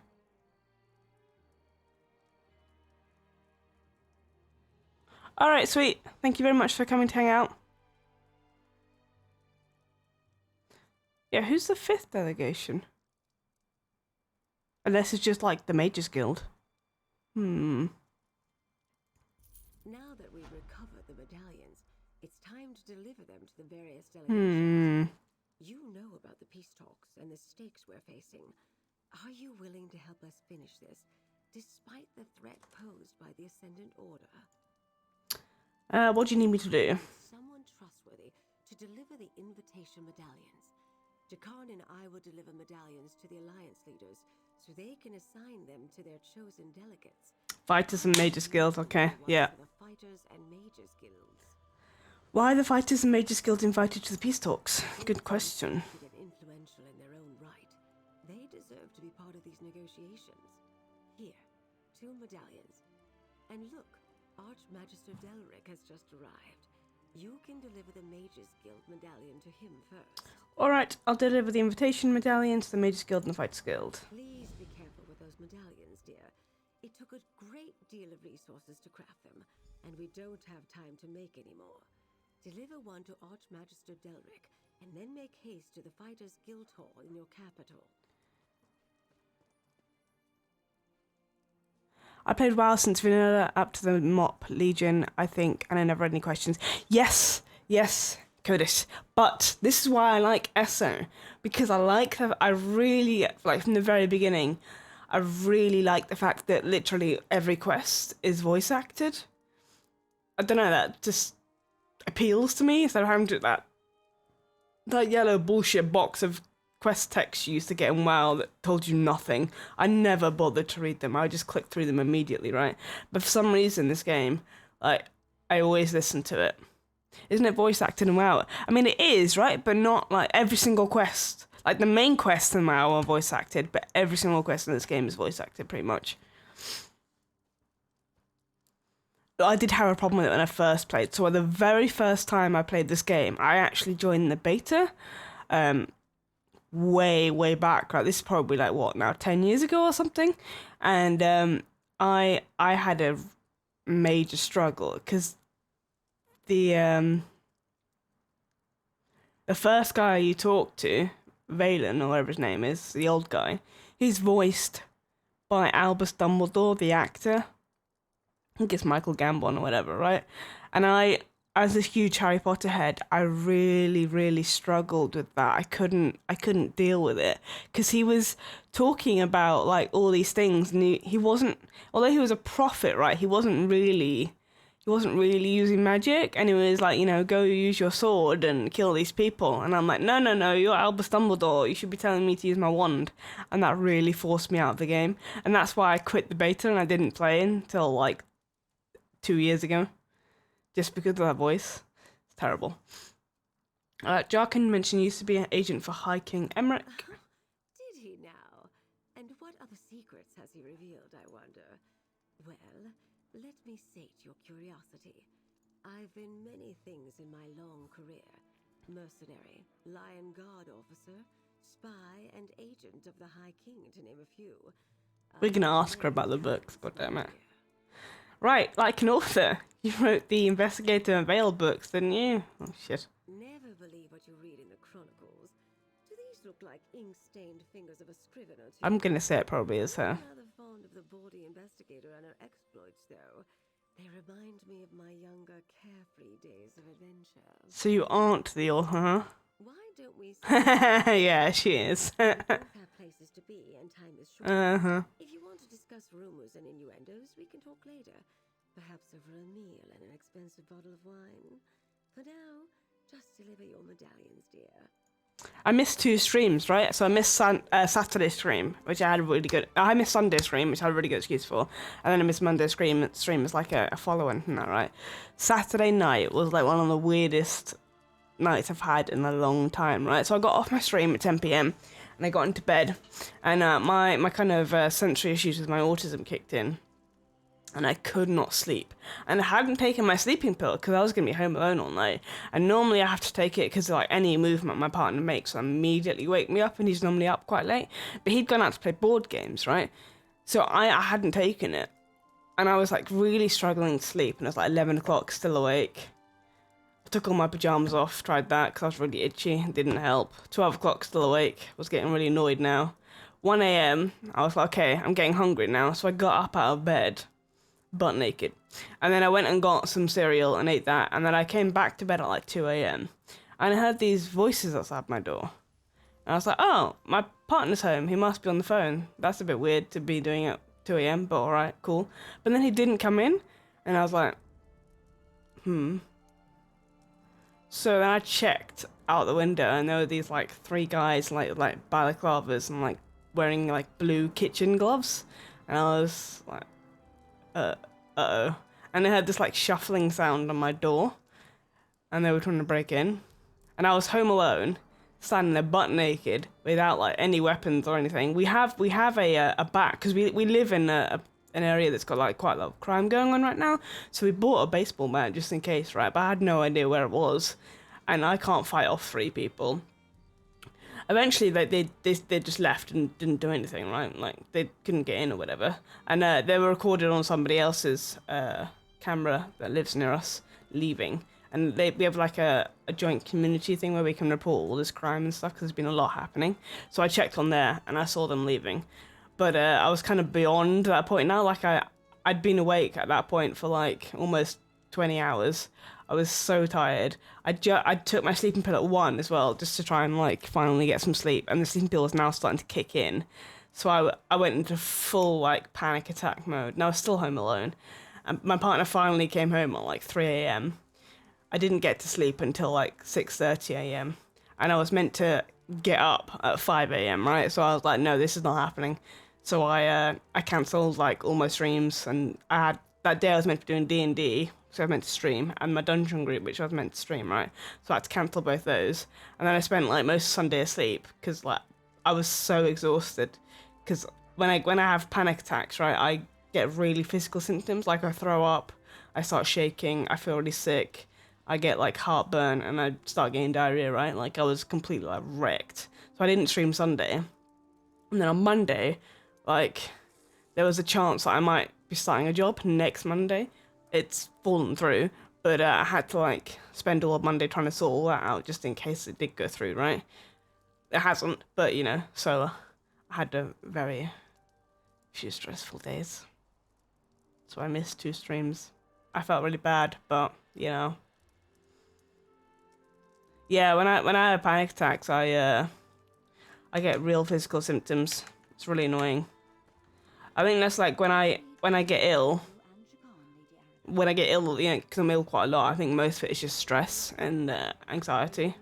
Alright, sweet. Thank you very much for coming to hang out. Yeah, who's the 5th delegation? Unless it's just like the Mages Guild. Now that we've recovered to deliver them to the various delegations. Hmm. You know about the peace talks and the stakes we're facing. Are you willing to help us finish this, despite the threat posed by the Ascendant Order? What do you need me to do? Someone trustworthy to deliver the invitation medallions. Jakarn and I will deliver medallions to the Alliance leaders so they can assign them to their chosen delegates. Fighters and Mages Guild, okay, yeah. For the Fighters and Mages Guilds. Why are the Fighters and Mages Guild invited to the peace talks? Good question. And influential in their own right. They deserve to be part of these negotiations. Here, 2 medallions. And look, Archmagister Delric has just arrived. You can deliver the Mages Guild medallion to him first. Alright, I'll deliver the invitation medallion to the Mages Guild and the Fighters Guild. Please be careful with those medallions, dear. It took a great deal of resources to craft them, and we don't have time to make any more. Deliver one to Archmagister Delric, and then make haste to the Fighters Guild Hall in your capital. I played WoW since vanilla up to the MOP Legion, I think, and I never had any questions. Yes, Codis. But this is why I like ESO, because I really, like from the very beginning, I really like the fact that literally every quest is voice acted. I don't know, that just appeals to me instead of having to that yellow bullshit box of quest text you used to get in WoW that told you nothing. I never bothered to read them. I just clicked through them immediately, right? But for some reason, this game, like, I always listen to it. Isn't it voice acted in WoW? I mean, it is, right? But not like every single quest. Like the main quests in WoW are voice acted, but every single quest in this game is voice acted, pretty much. I did have a problem with it when I first played. So the very first time I played this game, I actually joined the beta. Way back, right? This is probably like what now, 10 years ago or something, and I had a major struggle because the first guy you talk to, Valen or whatever his name is, the old guy, he's voiced by Albus Dumbledore, the actor. I think it's Michael Gambon or whatever, right? And I, as a huge Harry Potter head, I really struggled with that. I couldn't deal with it because he was talking about like all these things, and he wasn't. Although he was a prophet, right? He wasn't really using magic, and he was like, you know, go use your sword and kill these people. And I'm like, no, you're Albus Dumbledore. You should be telling me to use my wand. And that really forced me out of the game, and that's why I quit the beta and I didn't play until like 2 years ago. Just because of that voice. It's terrible. Jarkin mentioned he used to be an agent for High King Emmerich. Did he now? And what other secrets has he revealed, I wonder? Well, let me sate your curiosity. I've been many things in my long career. Mercenary, Lion Guard officer, spy, and agent of the High King, to name a few. We're gonna ask her about the books, goddammit. Right, like an author. You wrote the Investigator and Veil books, didn't you? Oh, shit. Never believe what you read in the chronicles. Do these look like ink-stained fingers of a scrivener to I'm gonna say it probably is her. I'm rather fond of the bawdy investigator and her exploits, though. They remind me of my younger, carefree days of adventure. So you aren't the author, huh? Why don't we Yeah, she is. we both have places to be, and time is short. Uh-huh. If you want to discuss rumors and innuendos, we can talk later. Perhaps over a meal and an expensive bottle of wine. For now, just deliver your medallions, dear. I missed 2 streams, right? So I missed Saturday stream, which I had a really good... I missed Sunday stream, which I had a really good excuse for. And then I missed Monday stream as like a follow-in from that, right? Saturday night was like one of the weirdest nights I've had in a long time, right? So I got off my stream at 10 p.m. and I got into bed. And my kind of sensory issues with my autism kicked in. And I could not sleep. And I hadn't taken my sleeping pill because I was going to be home alone all night. And normally I have to take it because like any movement my partner makes will immediately wake me up, and he's normally up quite late. But he'd gone out to play board games, right? So I hadn't taken it. And I was like really struggling to sleep, and it was like 11 o'clock, still awake. I took all my pajamas off, tried that because I was really itchy, didn't help. 12 o'clock, still awake, was getting really annoyed now. 1 a.m, I was like, okay, I'm getting hungry now. So I got up out of bed. butt naked. And then I went and got some cereal and ate that, and then I came back to bed at like 2 a.m. and I heard these voices outside my door. And I was like, oh, my partner's home. He must be on the phone. That's a bit weird to be doing at 2 a.m., but alright, cool. But then he didn't come in, and I was like, So then I checked out the window, and there were these like 3 guys like balaclavas and like wearing like blue kitchen gloves, and I was like, uh-oh. And they had this like shuffling sound on my door, and they were trying to break in, and I was home alone, standing there butt naked without like any weapons or anything. We have a bat because we live in an area that's got like quite a lot of crime going on right now, so we bought a baseball bat just in case, right? But I had no idea where it was, and I can't fight off 3 people. Eventually, they just left and didn't do anything, right? Like they couldn't get in or whatever, and they were recorded on somebody else's camera that lives near us leaving. And we have like a joint community thing where we can report all this crime and stuff, because there's been a lot happening. So I checked on there and I saw them leaving. But I was kind of beyond that point now. Like I'd been awake at that point for like almost 20 hours. I was so tired. I took my sleeping pill at 1 as well, just to try and like finally get some sleep. And the sleeping pill is now starting to kick in. So I went into full like panic attack mode. And I was still home alone. And my partner finally came home at like 3 a.m. I didn't get to sleep until like 6:30 a.m. and I was meant to get up at 5 a.m., right? So I was like, no, this is not happening. So I cancelled like all my streams, and that day I was meant to be doing D&D, so I was meant to stream, and my dungeon group, which I was meant to stream, right? So I had to cancel both those. And then I spent like most Sunday asleep, because like I was so exhausted. Because when I have panic attacks, right, I get really physical symptoms, like I throw up, I start shaking, I feel really sick. I get like heartburn, and I start getting diarrhea, right? Like I was completely like wrecked. So I didn't stream Sunday. And then on Monday, like there was a chance that I might be starting a job next Monday. It's fallen through, but I had to like spend all of Monday trying to sort all that out just in case it did go through, right? It hasn't, but you know, so I had a few stressful days. So I missed 2 streams. I felt really bad, but you know. Yeah, when I have panic attacks, I get real physical symptoms. It's really annoying. I think that's like when I get ill. When I get ill, you know, because I'm ill quite a lot, I think most of it is just stress and anxiety.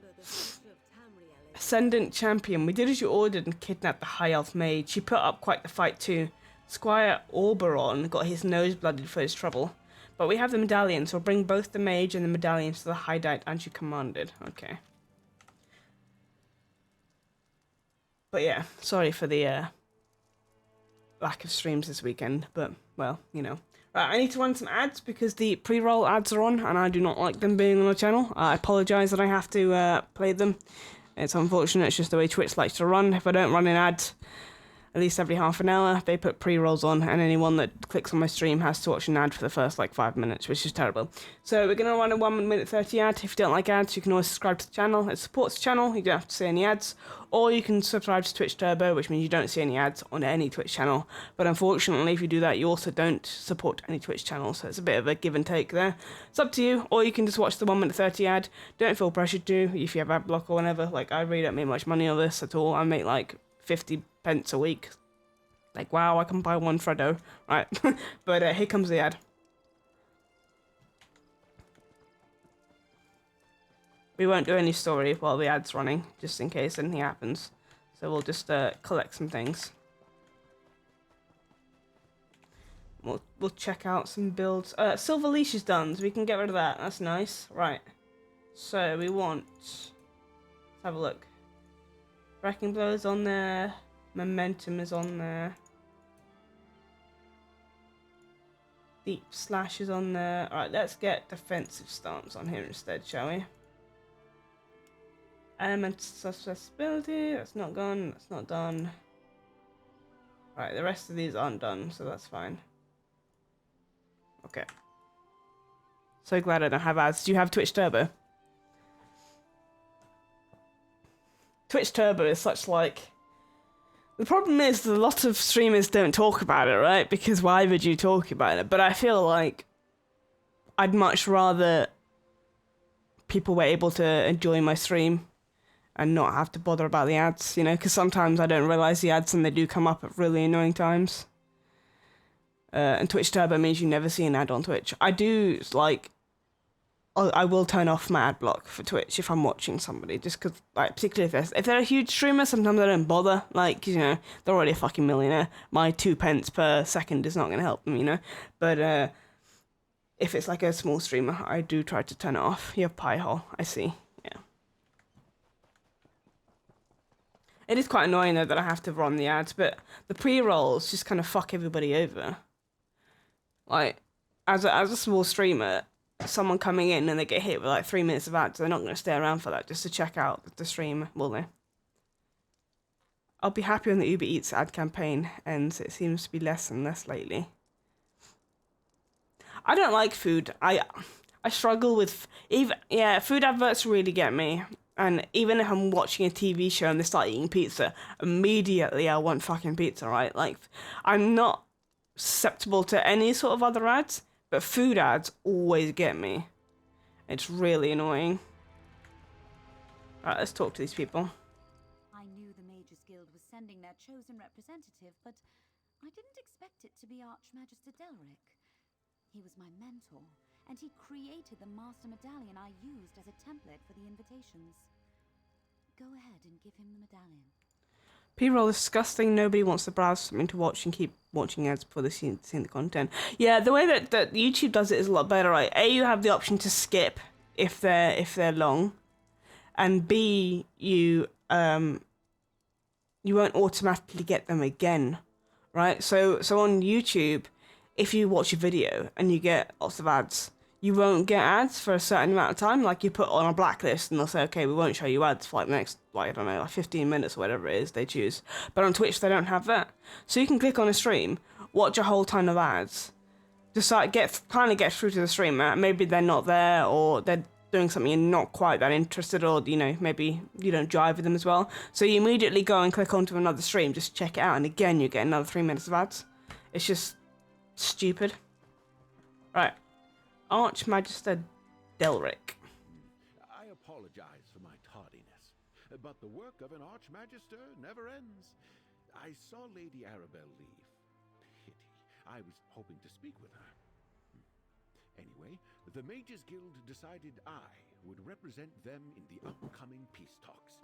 Ascendant Champion. We did as you ordered and kidnapped the High Elf Maid. She put up quite the fight too. Squire Oberon got his nose blooded for his trouble. But we have the medallion, so we'll bring both the mage and the medallion to the hideout as you commanded. Okay. But yeah, sorry for the lack of streams this weekend, but, well, you know. Right, I need to run some ads because the pre-roll ads are on, and I do not like them being on the channel. I apologise that I have to play them. It's unfortunate, it's just the way Twitch likes to run. If I don't run in ads, at least every half an hour, they put pre-rolls on, and anyone that clicks on my stream has to watch an ad for the first like 5 minutes, which is terrible. So we're going to run a 1 minute 30 ad. If you don't like ads, you can always subscribe to the channel. It supports the channel, you don't have to see any ads. Or you can subscribe to Twitch Turbo, which means you don't see any ads on any Twitch channel. But unfortunately, if you do that, you also don't support any Twitch channel, so it's a bit of a give and take there. It's up to you, or you can just watch the 1 minute 30 ad. Don't feel pressured to, if you have ad block or whatever. Like, I really don't make much money on this at all. I make like 50 pence a week. Like, wow, I can buy 1 Freddo. Right, but here comes the ad. We won't do any story while the ad's running, just in case anything happens. So we'll just collect some things. We'll check out some builds. Silver Leash is done, so we can get rid of that. That's nice. Right. So we want... Let's have a look. Wrecking Blow is on there. Momentum is on there. Deep Slash is on there. Alright, let's get Defensive Stance on here instead, shall we? Element Susceptibility, that's not gone, that's not done. Right, the rest of these aren't done, so that's fine. Okay. So glad I don't have ads. Do you have Twitch Turbo? Twitch Turbo is such like The problem is that a lot of streamers don't talk about it, right? Because why would you talk about it? But I feel like I'd much rather people were able to enjoy my stream and not have to bother about the ads, you know? Because sometimes I don't realise the ads and they do come up at really annoying times. And Twitch Turbo means you never see an ad on Twitch. I do, like... I will turn off my ad block for Twitch if I'm watching somebody, just because, like, particularly if they're a huge streamer, sometimes I don't bother. Like, you know, they're already a fucking millionaire. My 2 pence per second is not going to help them, you know? But, if it's like a small streamer, I do try to turn it off. You have pie hole, I see, yeah. It is quite annoying, though, that I have to run the ads, but the pre-rolls just kind of fuck everybody over. Like, as a small streamer... someone coming in and they get hit with like 3 minutes of ads, they're not going to stay around for that just to check out the stream, will they? I'll be happy when the Uber Eats ad campaign ends. It seems to be less and less lately. I don't like food. I struggle with food adverts really get me. And even if I'm watching a TV show and they start eating pizza, immediately I want fucking pizza, right? Like, I'm not susceptible to any sort of other ads. But food ads always get me. It's really annoying. Alright, let's talk to these people. I knew the Mages Guild was sending their chosen representative, but I didn't expect it to be Archmagister Delric. He was my mentor, and he created the Master Medallion I used as a template for the invitations. Go ahead and give him the medallion. P-roll is disgusting. Nobody wants to browse something to watch and keep watching ads before they've seen the content. Yeah, the way that YouTube does it is a lot better, right? A, you have the option to skip if they're long, and B, you won't automatically get them again, right? So on YouTube, if you watch a video and you get lots of ads, you won't get ads for a certain amount of time. Like, you put on a blacklist and they'll say, okay, we won't show you ads for like the next, like, I don't know, like 15 minutes or whatever it is they choose. But on Twitch, they don't have that. So you can click on a stream, watch a whole ton of ads, decide, get through to the stream. Maybe they're not there, or they're doing something you're not quite that interested, or, you know, maybe you don't jive with them as well. So you immediately go and click onto another stream, just check it out, and again, you get another 3 minutes of ads. It's just stupid. Right. Archmagister Delric. I apologize for my tardiness, but the work of an Archmagister never ends. I saw Lady Arabelle leave. Pity. I was hoping to speak with her. Anyway, the Mages Guild decided I would represent them in the upcoming peace talks.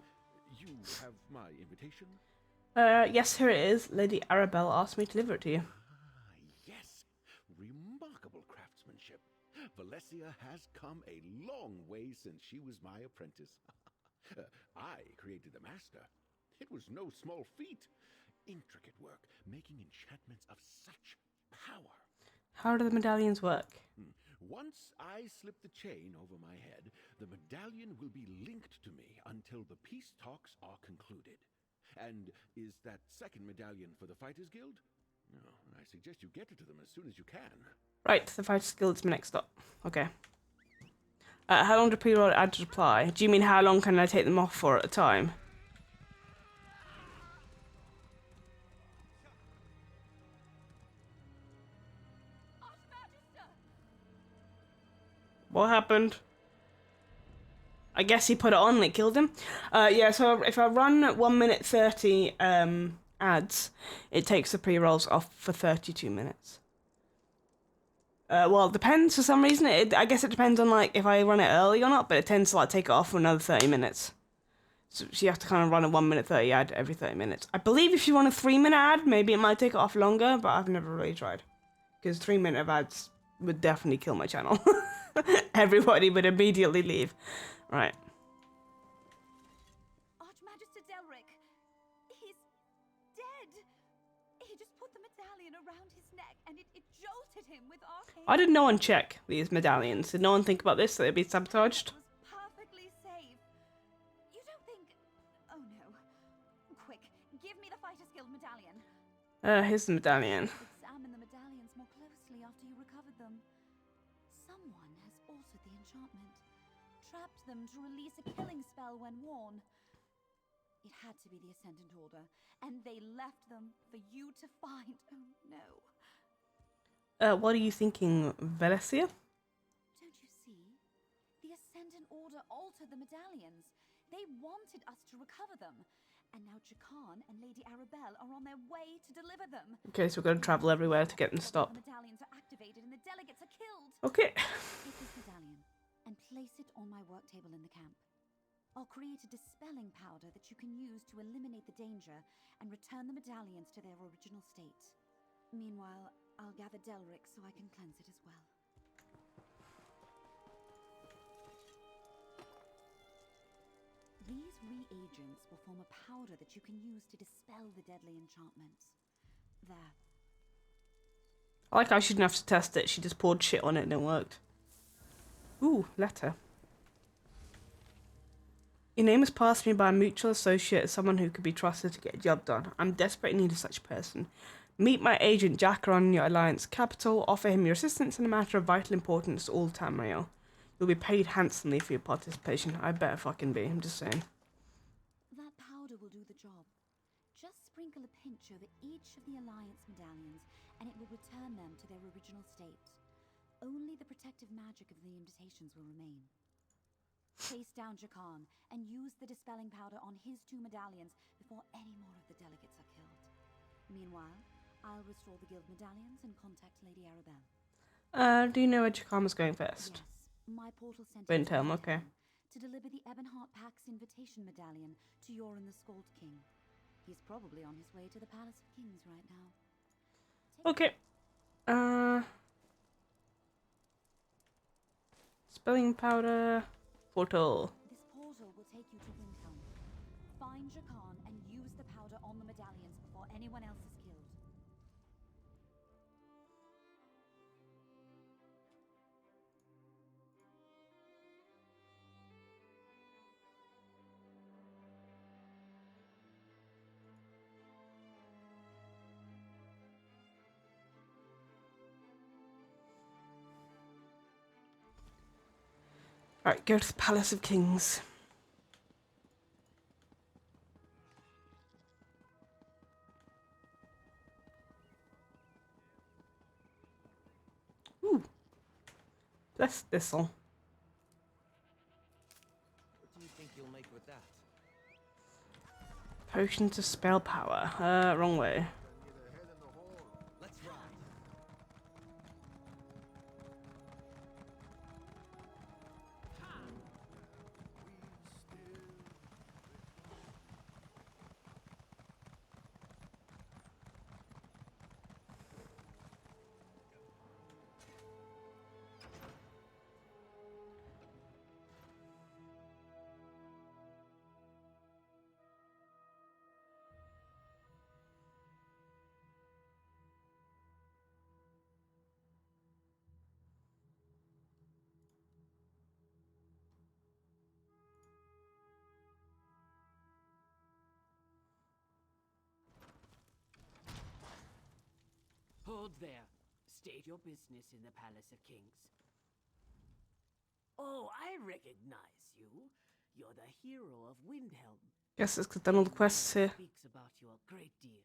You have my invitation? Yes, here it is. Lady Arabelle asked me to deliver it to you. Yes. Remarkable craftsmanship. Valencia has come a long way since she was my apprentice. I created the master. It was no small feat. Intricate work, making enchantments of such power. How do the medallions work? Once I slip the chain over my head, the medallion will be linked to me until the peace talks are concluded. And is that second medallion for the Fighters Guild? No, I suggest you get it to them as soon as you can. Right, the Fighters Guild is my next stop. Okay. How long do pre-roll ads reply? Do you mean how long can I take them off for at a time? What happened? I guess he put it on and it killed him. Yeah, so if I run 1 minute 30 ads, it takes the pre-rolls off for 32 minutes. Well, it depends for some reason. I guess it depends on, like, if I run it early or not, but it tends to, like, take it off for another 30 minutes. So you have to kind of run a 1 minute 30 ad every 30 minutes. I believe if you run a 3 minute ad, maybe it might take it off longer, but I've never really tried. Because 3 minute of ads would definitely kill my channel. Everybody would immediately leave. Right. Archmagister Delric, he's dead. He just put the medallion around his neck and it jolted him with arcane... Why did no one check these medallions? Did no one think about this, that they'd be sabotaged? It was perfectly safe. You don't think... Oh no. Quick, give me the Fighters Guild medallion. Here's the medallion. Examine the medallions more closely after you recovered them. Someone has altered the enchantment. Trapped them to release a killing spell when worn. It had to be the Ascendant Order, and they left them for you to find. Oh no. What are you thinking, Valencia? Don't you see? The Ascendant Order altered the medallions. They wanted us to recover them. And now Jakan and Lady Arabelle are on their way to deliver them. Okay, so we've got to travel everywhere to get them stopped. The medallions are activated and the delegates are killed. Okay. Take this medallion and place it on my work table in the camp. I'll create a dispelling powder that you can use to eliminate the danger and return the medallions to their original state. Meanwhile, I'll gather Delric so I can cleanse it as well. These reagents will form a powder that you can use to dispel the deadly enchantments. There. I like how she didn't have to test it. She just poured shit on it and it worked. Ooh, letter. Your name was passed to me by a mutual associate as someone who could be trusted to get a job done. I'm desperate in need of such a person. Meet my agent Jackaron in your alliance capital. Offer him your assistance in a matter of vital importance to all Tamriel. You'll be paid handsomely for your participation. I better fucking be. I'm just saying. That powder will do the job. Just sprinkle a pinch over each of the alliance medallions, and it will return them to their original state. Only the protective magic of the invitations will remain. Chase down Jakan and use the dispelling powder on his 2 medallions before any more of the delegates are killed. Meanwhile, I'll restore the guild medallions and contact Lady Arabelle. Do you know where Jakan was going first? Yes, my portal sent Windhelm, okay. to deliver the Ebonheart Pack's invitation medallion to Yoren the Skald King. He's probably on his way to the Palace of Kings right now. Okay. Spelling powder. Portal. This portal will take you to Windhelm. Find Jakan and use the powder on the medallions before anyone else is killed. Alright, go to the Palace of Kings. Ooh. Bless thistle. What do you think you'll make with that? Potion to spell power. Wrong way. Let's ride. Hold there. State your business in the Palace of Kings. Oh, I recognize you. You're the hero of Windhelm. Guess it's 'cause I've done all the quests here. Speaks about you a great deal.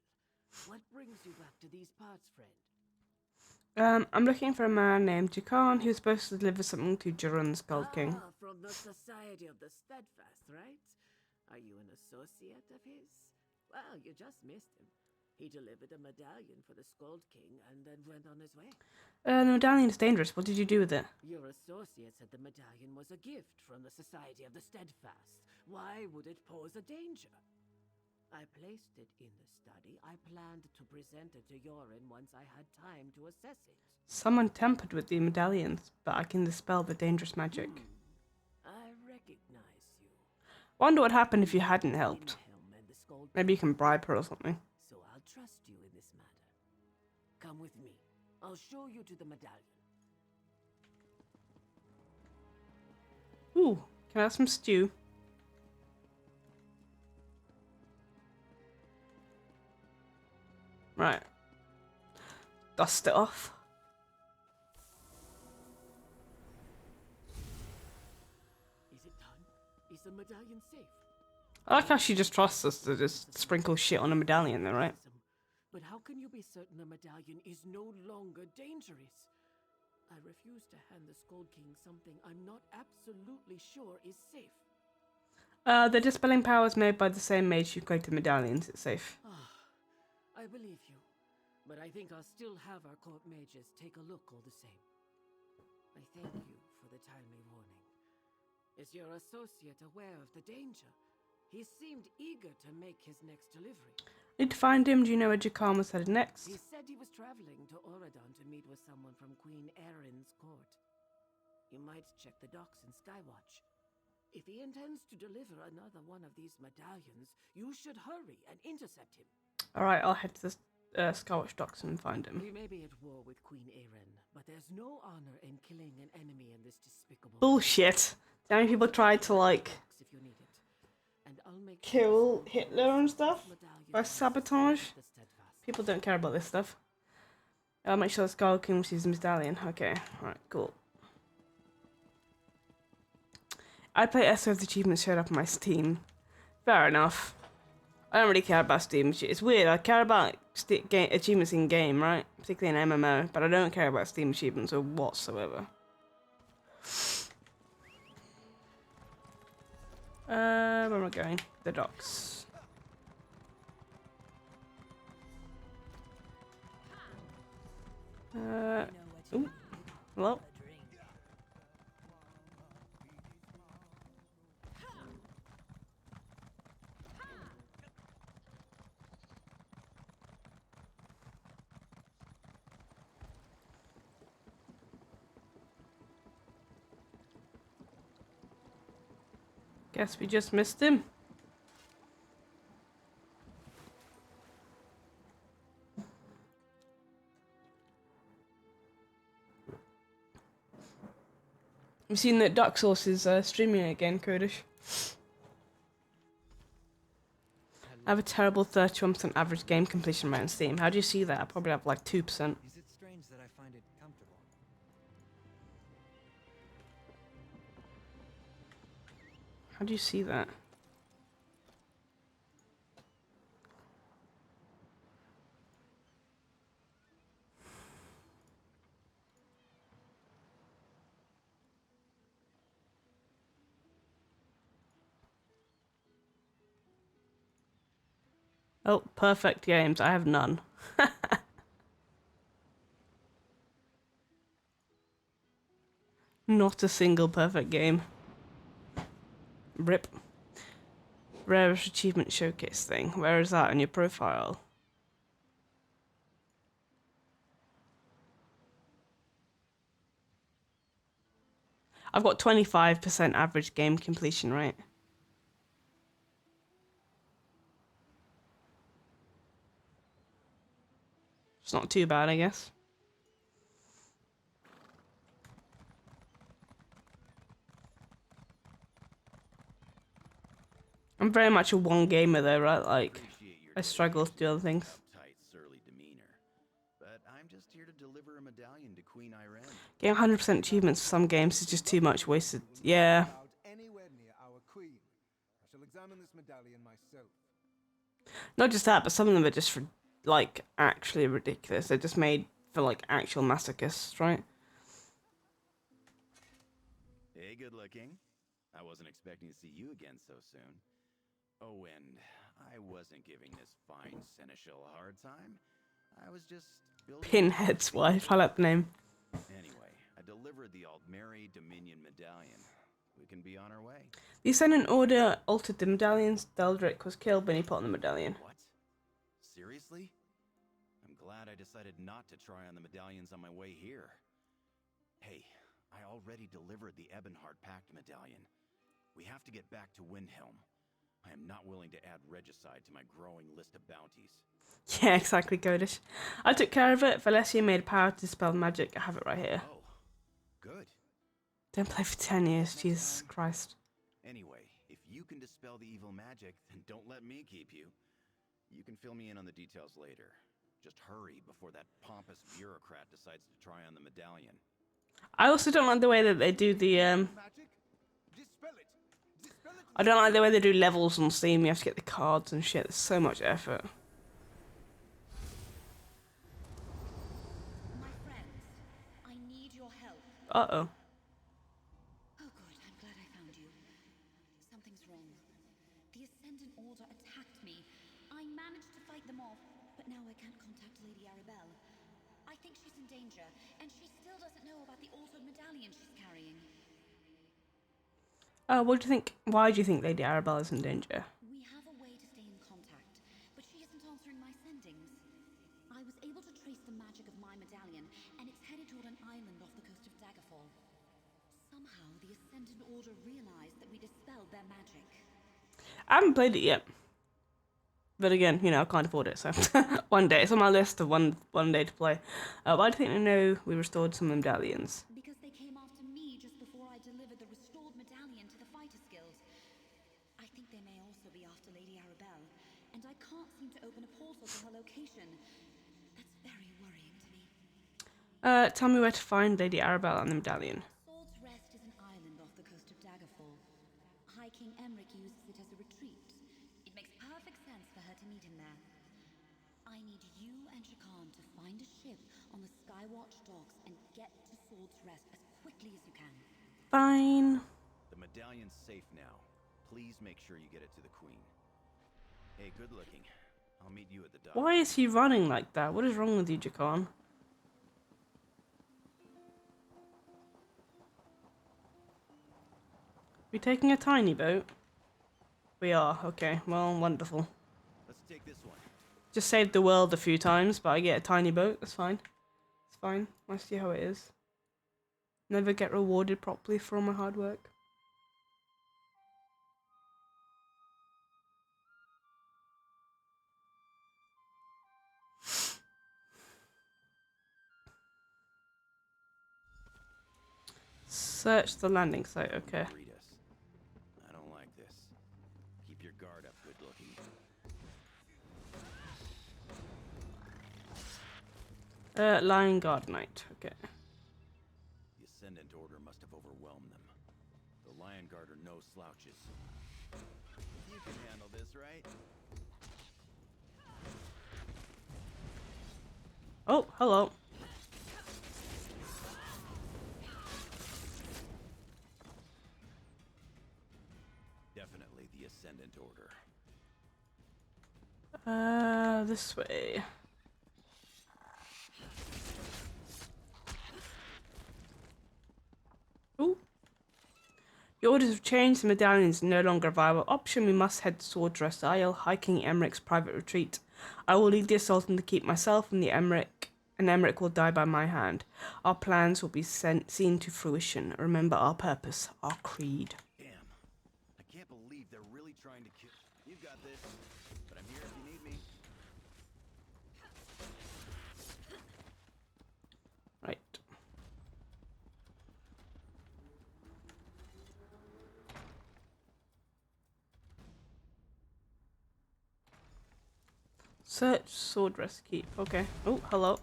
What brings you back to these parts, friend? I'm looking for a man named Jakan who's supposed to deliver something to Jurun Skald King. Ah, from the Society of the Steadfast, right? Are you an associate of his? Well, you just missed him. He delivered a medallion for the Skald King and then went on his way. The medallion is dangerous. What did you do with it? Your associate said the medallion was a gift from the Society of the Steadfast. Why would it pose a danger? I placed it in the study. I planned to present it to Yoren once I had time to assess it. Someone tampered with the medallions, but I can dispel the dangerous magic. I recognize you. Wonder what happened if you hadn't helped. Windhelm and the Skald Maybe you can bribe her or something. So I'll trust you in this matter. Come with me. I'll show you to the medallion. Ooh, can I have some stew? Right. Dust it off. Is it done? Is the medallion safe? I like how she just trusts us to just sprinkle shit on a medallion, though, right? But how can you be certain a medallion is no longer dangerous? I refuse to hand the Skull King something I'm not absolutely sure is safe. The dispelling powers made by the same mage who created medallions. It's safe. I believe you, but I think I'll still have our court mages take a look all the same. I thank you for the timely warning. Is your associate aware of the danger? He seemed eager to make his next delivery. Need to find him. Do you know where Jakar was headed next? He said he was traveling to Oradon to meet with someone from Queen Erin's court. You might check the docks in Skywatch. If he intends to deliver another one of these medallions, you should hurry and intercept him. Alright, I'll head to the Skywatch docks and find him. We may be at war with Queen Erin, but there's no honor in killing an enemy in this despicable... Bullshit. How many people tried to, like, if you need it. And I'll make kill Hitler and stuff by sabotage? People don't care about this stuff. I'll make sure the Skull King receives the medallion. Okay, alright, cool. I play SO if the achievements showed up on my Steam. Fair enough. I don't really care about Steam. It's weird. I care about achievements in game, right? Particularly in MMO, but I don't care about Steam achievements or whatsoever. Where am I going? The docks. Ooh. Hello? Guess we just missed him. I've seen that Dark Source is streaming again, Kurdish. I have a terrible 31% average game completion rate on Steam. How do you see that? I probably have like 2%. Is it strange that I find it comfortable? How do you see that? Oh, perfect games. I have none. Not a single perfect game. RIP. Rarest achievement showcase thing. Where is that on your profile? I've got 25% average game completion rate. It's not too bad, I guess. I'm very much a one gamer though, right? Like, I struggle to do other things. Uptight, surly demeanor. But I'm just here to deliver a medallion to Queen Irene. Getting 100% achievements for some games is just too much wasted. Yeah. Anywhere near our queen. I shall examine this medallion myself. Not just that, but some of them are just for, like, actually ridiculous. They're just made for, like, actual masochists, right? Hey, good looking. I wasn't expecting to see you again so soon. Oh, and I wasn't giving this fine seneschal a hard time. I was just building... Pinhead's wife, I like the name. Anyway, I delivered the Altmeri Dominion medallion. We can be on our way. The Ascendant Order altered the medallions. Deldrick was killed when he put on the medallion. What? Seriously? I'm glad I decided not to try on the medallions on my way here. Hey, I already delivered the Ebonheart Pact medallion. We have to get back to Windhelm. I am not willing to add regicide to my growing list of bounties. Yeah, exactly, Godish. I took care of it. Valencia made power to dispel magic. I have it right here. Oh, good. Don't play for 10 years, Jesus Christ. Anyway, if you can dispel the evil magic, then don't let me keep you. You can fill me in on the details later. Just hurry before that pompous bureaucrat decides to try on the medallion. I also don't like the way that they do the Magic? Dispel it! Dispel it I don't like the way they do levels on Steam. You have to get the cards and shit. There's so much effort. My friends, I need your help. Uh-oh. Oh good, I'm glad I found you. Something's wrong. The Ascendant Order attacked me. I managed to fight them off, but now I can't contact Lady Arabelle. I think she's in danger, and she still doesn't know about the altered medallion she's carrying. What do you think? Why do you think Lady Arabelle is in danger? We have a way to stay in contact, but she isn't answering my sendings. I was able to trace the magic of my medallion, and it's headed toward an island off the coast of Daggerfall. Somehow, the Ascendant Order realized that we dispelled their magic. I haven't played it yet. But again, you know, I can't afford it, so one day. It's on my list of one day to play. Why do you think they know we restored some medallions? Because they came after me just before I delivered the restored medallion to the Fighters Guild. I think they may also be after Lady Arabelle, and I can't seem to open a portal to her location. That's very worrying to me. Tell me where to find Lady Arabelle and the medallion. Sword's Rest is an island off the coast of Daggerfall. High King Emmerich uses it as a retreat. It makes perfect sense for her to meet him there. I need you and Shakan to find a ship on the Skywatch docks and get to Sword's Rest as quickly as you can. Fine. The medallion's safe now. Please make sure you get it to the Queen. Hey, good looking. I'll meet you at the dock. Why is he running like that? What is wrong with you, Jakan? We taking a tiny boat? We are. Okay. Well, wonderful. Let's take this one. Just saved the world a few times, but I get a tiny boat. That's fine. It's fine. I see how it is. Never get rewarded properly for all my hard work. Search the landing site. Okay. Read us. I don't like this. Keep your guard up, good looking. Lion Guard Knight. Okay. The Ascendant Order must have overwhelmed them. The Lion Guard are no slouches. You can handle this, right? Oh, hello. Definitely the Ascendant Order. This way. Ooh. Your orders have changed. The medallion is no longer a viable option. We must head to Sword Rest Isle, hiking Emmerich's private retreat. I will lead the assault and to keep myself and Emmerich will die by my hand. Our plans will be seen to fruition. Remember our purpose, our creed. Damn. I can't believe they're really trying to kill... You've got this. But I'm here if you need me. Right. Search Sword Rest Keep. Okay. Oh, hello.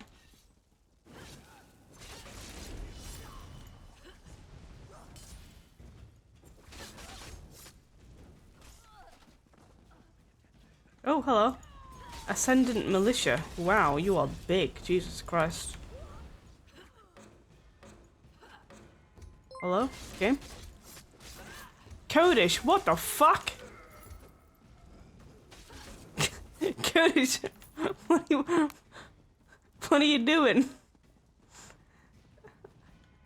Oh, hello. Ascendant Militia. Wow, you are big. Jesus Christ. Hello? Game? Codish, what the fuck? Codish, what are you doing?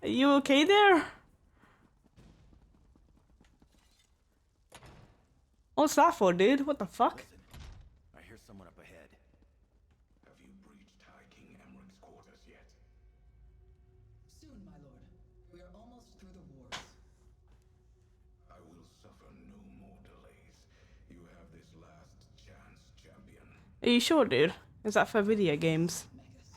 Are you okay there? What's that for, dude? What the fuck? I hear someone up ahead. Have you breached High King Emmerich's quarters yet? Soon, my lord. We are almost through the wars. I will suffer no more delays. You have this last chance, champion. Are you sure, dude? Is that for video games? Magus.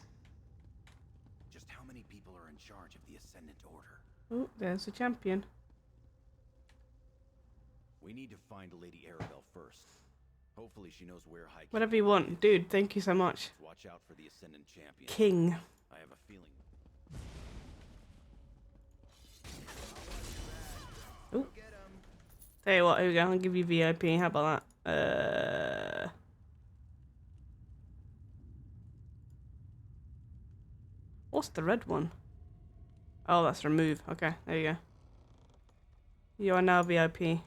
Just how many people are in charge of the Ascendant Order? Oh, there's a champion. We need to find Lady Arabelle first. Hopefully she knows where High King Whatever you want. Dude, thank you so much. Watch out for the Ascendant Champion. King. I have a feeling. Ooh. Tell you what, here we go. I'll give you VIP. How about that? What's the red one? Oh, that's remove. Okay, there you go. You are now VIP.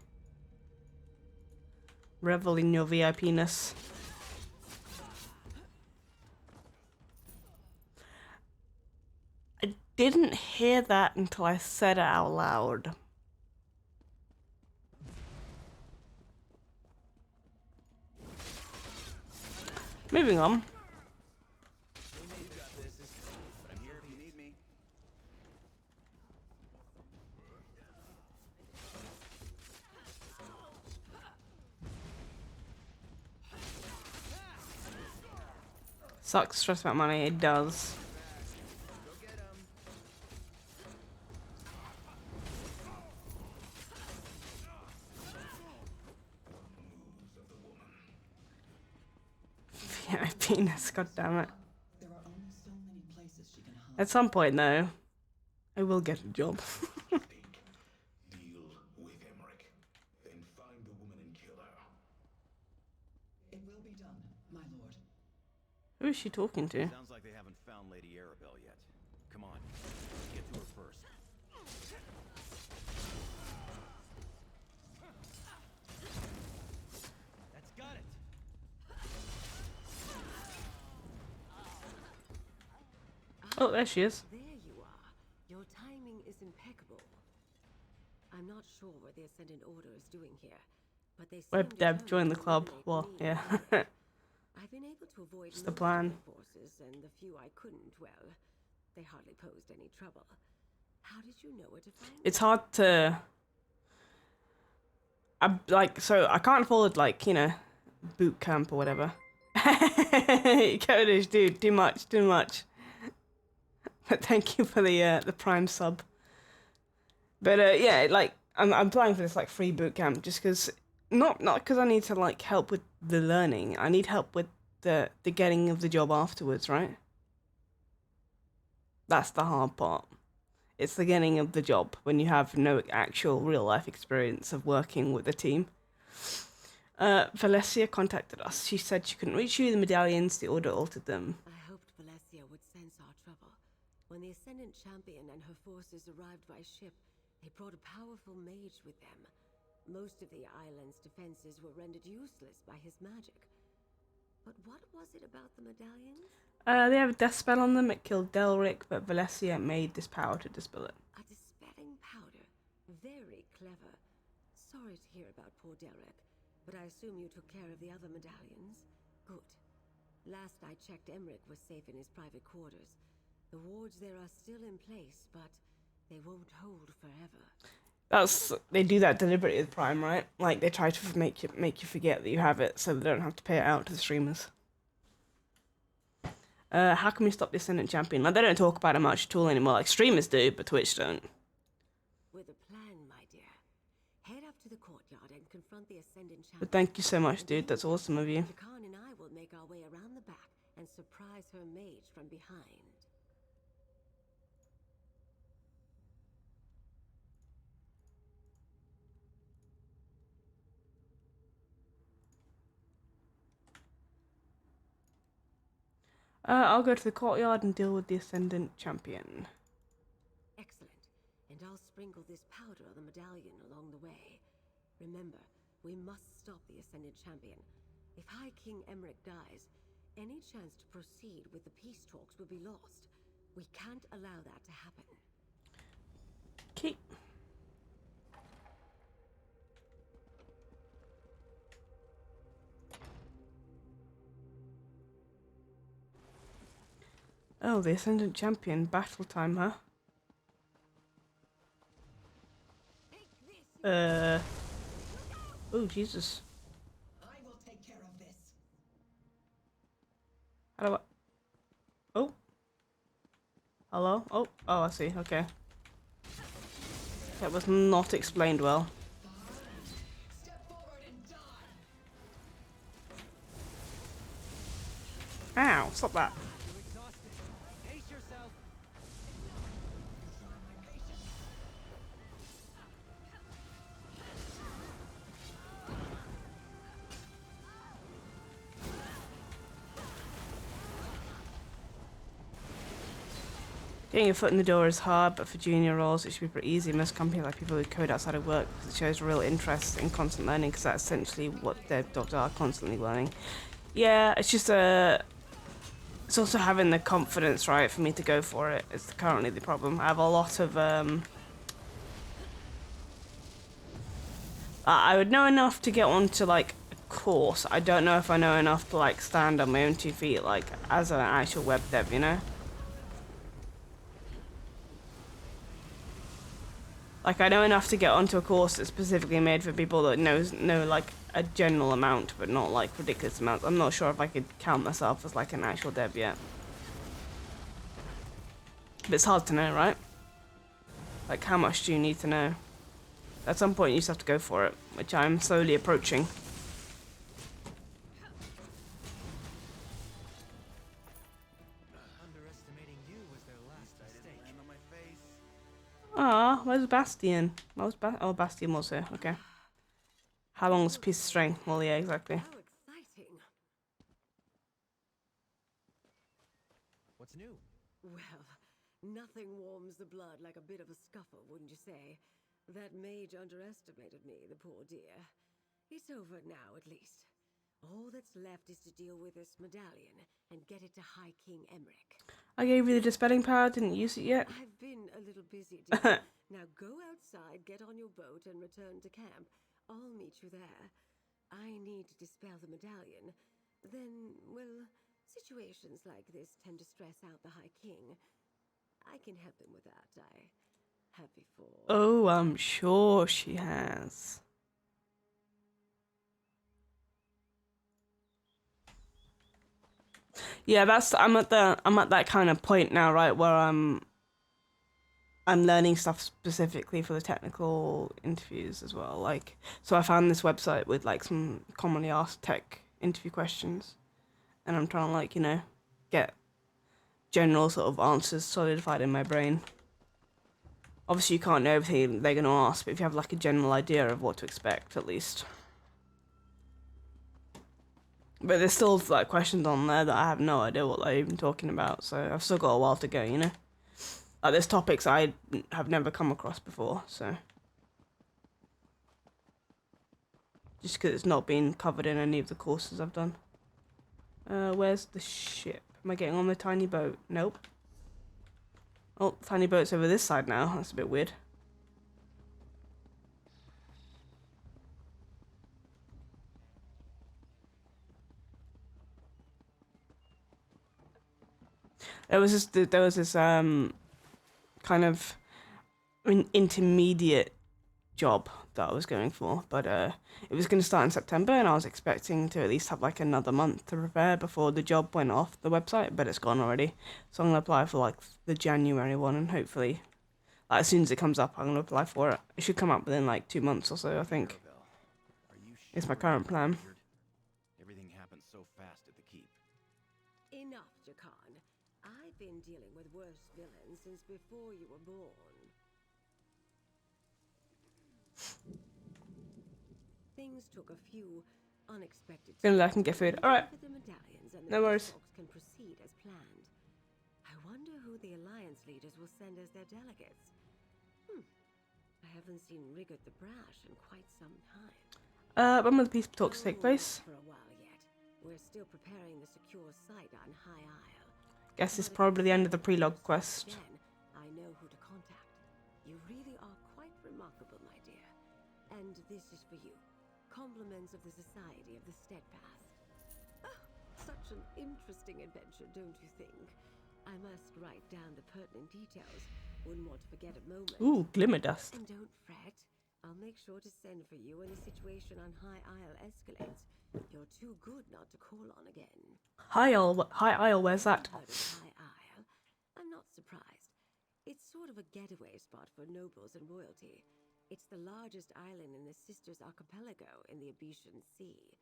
Revel in your VIP-ness. I didn't hear that until I said it out loud. Moving on. Sucks stress about money, it does. Yeah, penis, god damn it. There are only so many places she can hide. At some point though, I will get a job. Deal with Emmerich. Then find the woman and kill her. It will be done, my lord. Who is she talking to? Sounds like they haven't found Lady Arabelle yet. Come on, let's get to her first. That's got it. Oh, there she is. There you are. Your timing is impeccable. I'm not sure what the Ascendant Order is doing here, but they seem Web dev, join the determined to club. Well, eliminate yeah. me. I've been able to avoid It's the most plan. of my forces, and the few I couldn't, well, they hardly posed any trouble. How did you know where to find It's hard to... so I can't afford, like, you know, boot camp or whatever. Codish, dude, too much. But thank you for the prime sub. But yeah, like I'm applying for this like free boot camp just because not because I need to like help with the learning. I need help with the getting of the job afterwards, right? That's the hard part. It's the getting of the job when you have no actual real life experience of working with a team. Valencia contacted us. She said she couldn't reach you. The medallions, the order altered them. I hoped Valencia would sense our trouble. When the Ascendant Champion and her forces arrived by ship, they brought a powerful mage with them. Most of the island's defenses were rendered useless by his magic. But what was it about the medallions? They have a death spell on them. It killed Delric, but Valencia made this power to dispel it. A dispelling powder. Very clever. Sorry to hear about poor Delric, but I assume you took care of the other medallions? Good. Last I checked, Emmerich was safe in his private quarters. The wards there are still in place, but they won't hold forever. They do that deliberately with Prime, right? Like they try to make you forget that you have it, so they don't have to pay it out to the streamers. How can we stop the Ascendant Champion? Like, they don't talk about it much at all anymore. Like streamers do, but Twitch don't. With a plan, my dear. Head up to the courtyard and confront the Ascendant Champion. But thank you so much, dude. That's awesome of you. Khan and I will make our way around the back and surprise her mage from behind. I'll go to the courtyard and deal with the Ascendant Champion. Excellent. And I'll sprinkle this powder on the medallion along the way. Remember, we must stop the Ascendant Champion. If High King Emmerich dies, any chance to proceed with the peace talks will be lost. We can't allow that to happen. Okay. Oh, the Ascendant Champion. Battle time, huh? Oh, Jesus. I will take care of this. How do I... Oh. Hello? Oh, I see. Okay. That was not explained well. Step forward and die. Ow, stop that. Getting your foot in the door is hard, but for junior roles, it should be pretty easy. Most companies like people who code outside of work because it shows real interest in constant learning, because that's essentially what their jobs are, constantly learning. Yeah, it's just it's also having the confidence, right, for me to go for it. It's currently the problem. I have a lot of I would know enough to get onto like a course. I don't know if I know enough to like stand on my own 2 feet, like as an actual web dev, you know? Like, I know enough to get onto a course that's specifically made for people that know like a general amount, but not like ridiculous amounts. I'm not sure if I could count myself as like an actual dev yet. But it's hard to know, right? Like, how much do you need to know? At some point, you just have to go for it, which I'm slowly approaching. Underestimating you was their last mistake. Land on my face. Ah, where's Bastion? Oh, Bastion was here. Okay. How long is a piece of string? Well, yeah, exactly. How exciting. What's new? Well, nothing warms the blood like a bit of a scuffle, wouldn't you say? That mage underestimated me, the poor dear. It's over now, at least. All that's left is to deal with this medallion and get it to High King Emmerich. I gave you the dispelling power, didn't use it yet. I've been a little busy, dear. Now go outside, get on your boat, and return to camp. I'll meet you there. I need to dispel the medallion. Then, well, situations like this tend to stress out the High King. I can help him with that. I have before. Oh, I'm sure she has. Yeah, I'm at that kind of point now, right, where I'm learning stuff specifically for the technical interviews as well. Like, so I found this website with like some commonly asked tech interview questions, and I'm trying to, like, you know, get general sort of answers solidified in my brain. Obviously, you can't know everything they're going to ask, but if you have like a general idea of what to expect, at least. But there's still like questions on there that I have no idea what they're even talking about, so I've still got a while to go, you know? Like, there's topics I have never come across before, so. Just because it's not been covered in any of the courses I've done. Where's the ship? Am I getting on the tiny boat? Nope. Oh, tiny boat's over this side now. That's a bit weird. There was this kind of intermediate job that I was going for, but it was going to start in September, and I was expecting to at least have like another month to prepare before the job went off the website, but it's gone already. So I'm gonna apply for like the January one, and hopefully, like, as soon as it comes up, I'm gonna apply for it. It should come up within like 2 months or so, I think. It's my current plan. Everything happened so fast at the keep. Enough, Jakan. I've been dealing with worse villains since before you were born. Things took a few unexpected Gonna let him get food. Alright. No worries. Can proceed as planned. I wonder who the Alliance leaders will send as their delegates. I haven't seen Rigard the Brash in quite some time. When will the peace talks take place? For a while yet. We're still preparing the secure site on High Isle. Guess it's probably the end of the prelog quest. Again, I know who to contact. You really are quite remarkable, my dear. And this is for you. Compliments of the Society of the Steadfast. Oh, such an interesting adventure, don't you think? I must write down the pertinent details. Wouldn't want to forget a moment. Ooh, glimmer dust. And don't fret. I'll make sure to send for you when the situation on High Isle escalates. You're too good not to call on again. High Isle, where's that? Heard of High Isle? I'm not surprised. It's sort of a getaway spot for nobles and royalty. It's the largest island in the Sisters Archipelago in the Abetian Sea.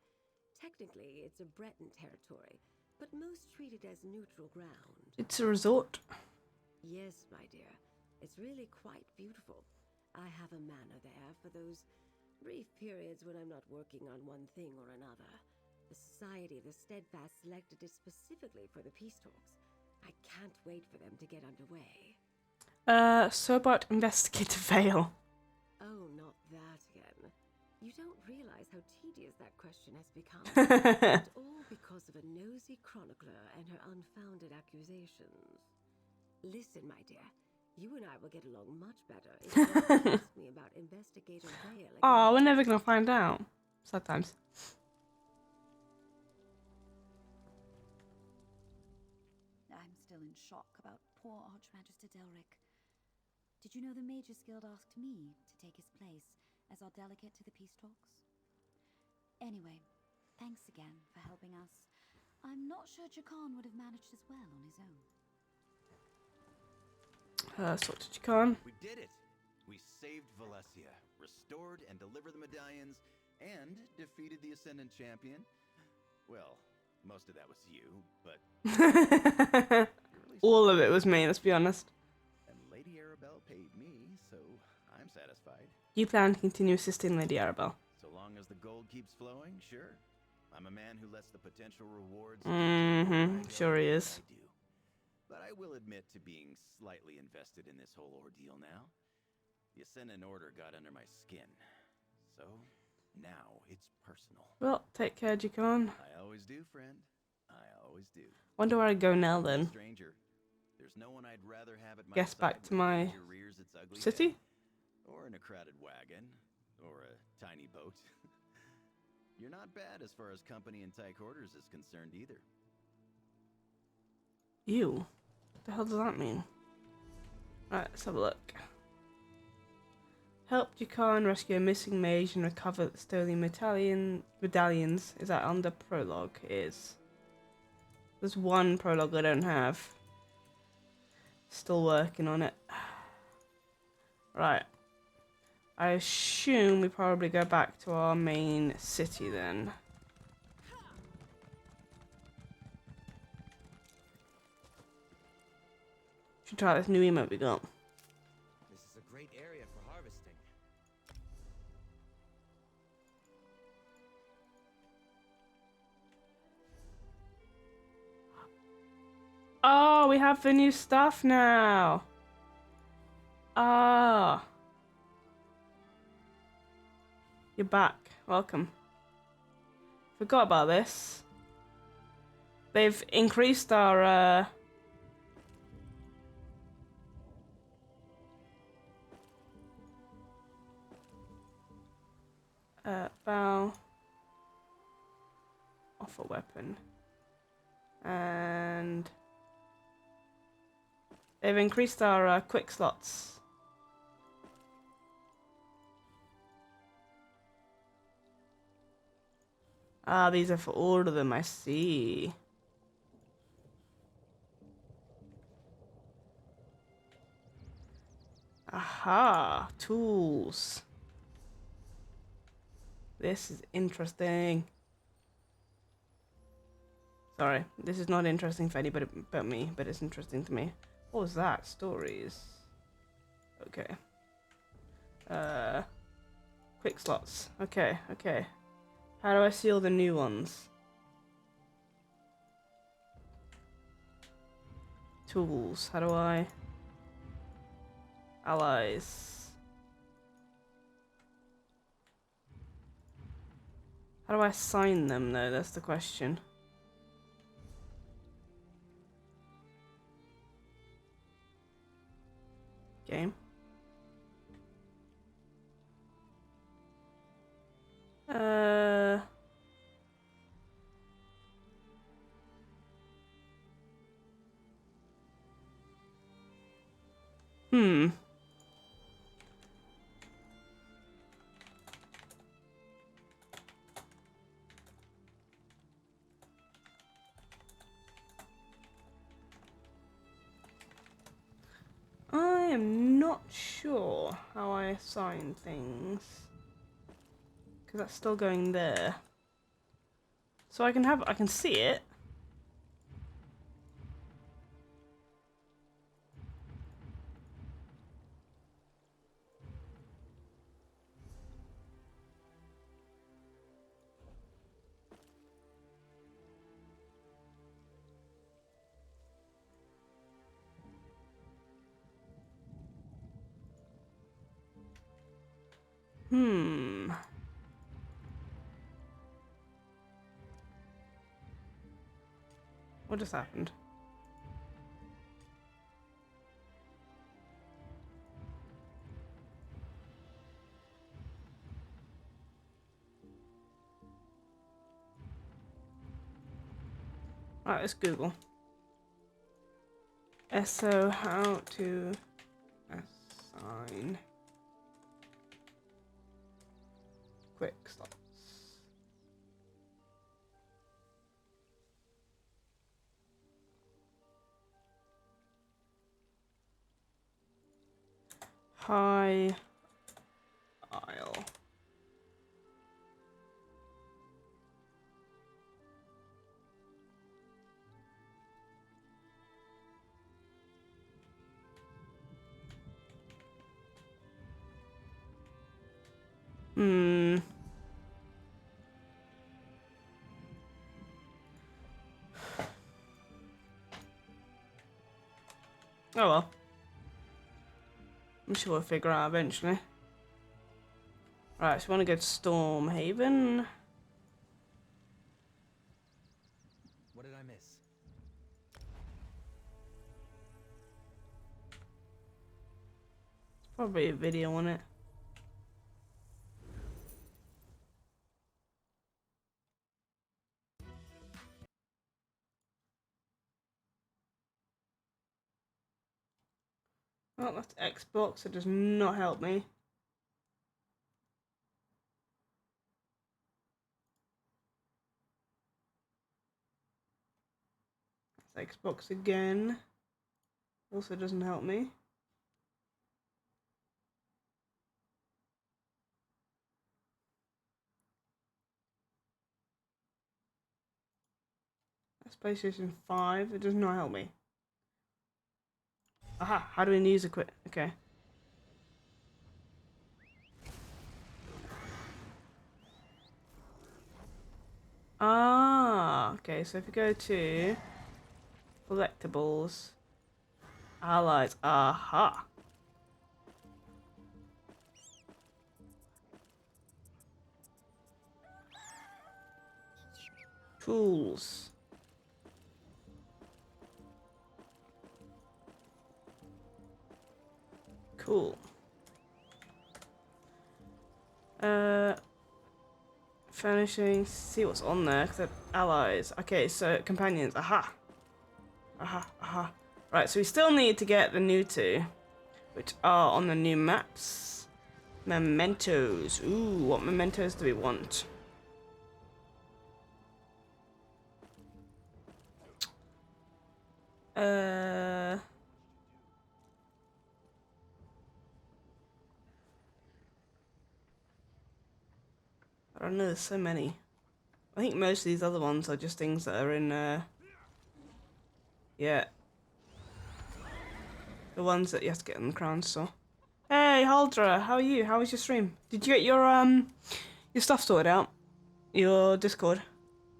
Technically, it's a Breton territory, but most treat it as neutral ground. It's a resort. Yes, my dear. It's really quite beautiful. I have a manor there for those brief periods when I'm not working on one thing or another. The Society of the Steadfast selected it specifically for the peace talks. I can't wait for them to get underway. So about investigative veil. Oh, not that again. You don't realize how tedious that question has become. And all because of a nosy chronicler and her unfounded accusations. Listen, my dear, you and I will get along much better if you don't ask me about Investigator Vale again. Oh, we're never gonna find out. Sometimes. I'm still in shock about poor Archmagister Delric. Did you know the Mages Guild asked me to take his place as our delegate to the peace talks? Anyway, thanks again for helping us. I'm not sure Jakan would have managed as well on his own. So what did you con? We did it! We saved Valencia, restored and delivered the medallions, and defeated the Ascendant Champion. Well, most of that was you, but... All of it was me, let's be honest. And Lady Arabelle paid me, so I'm satisfied. You plan to continue assisting Lady Arabelle? So long as the gold keeps flowing, sure. I'm a man who lets the potential rewards... Sure he is. I do. But I will admit to being slightly invested in this whole ordeal now. The Ascendant Order got under my skin. So, now it's personal. Well, take care, Jakan. I always do, friend. I always do. Wonder where I go now then. Stranger, there's no one I'd rather have at my Guess back side to when my danger rears its ugly city? head. Or in a crowded wagon. Or a tiny boat. You're not bad as far as company in tight quarters is concerned either. You? What the hell does that mean? Right, let's have a look. Help Jakan rescue a missing mage and recover the stolen medallions. Is that on the prologue? It is. There's one prologue I don't have. Still working on it. Right. I assume we probably go back to our main city then. Should try this new emote we got. This is a great area for harvesting. Oh, we have the new stuff now. Ah. You're back. Welcome. Forgot about this. They've increased our bow, offer weapon, and they've increased our quick slots. Ah, these are for all of them, I see. Aha, tools. This is interesting. Sorry, this is not interesting for anybody but me, but it's interesting to me. What was that? Stories. Okay. Quick slots. Okay, okay. How do I see all the new ones? Tools. How do I... Allies. How do I assign them though? That's the question. Game. I am not sure how I assign things. Because that's still going there. So I can see it. What just happened? Alright, let's Google. So how to assign quick slots. High aisle. Oh well. I'm sure we'll figure out eventually. Right, so we want to go to Stormhaven. What did I miss? Probably a video on it. Oh, that's Xbox. It does not help me. That's Xbox again. Also doesn't help me. That's PlayStation 5. It does not help me. Aha! How do we use equip? Okay. Ah, okay. So if you go to collectibles, allies. Aha. Tools. Cool. Furnishing. See what's on there. Cause allies. Okay, so companions. Aha. Aha. Aha. Right. So we still need to get the new two, which are on the new maps. Mementos. Ooh, what mementos do we want? I don't know, there's so many. I think most of these other ones are just things that are in, yeah. The ones that you have to get in the crown store. Hey, Haldra, how are you? How was your stream? Did you get your stuff sorted out? Your Discord?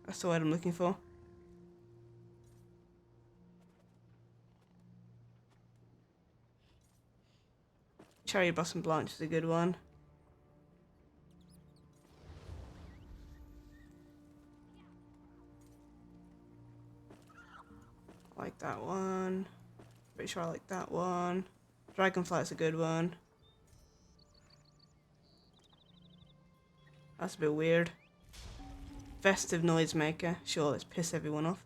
That's the word I'm looking for. Cherry Blossom Blanche is a good one. I like that one. Pretty sure I like that one. Dragonflight's a good one. That's a bit weird. Festive Noisemaker. Sure, let's piss everyone off.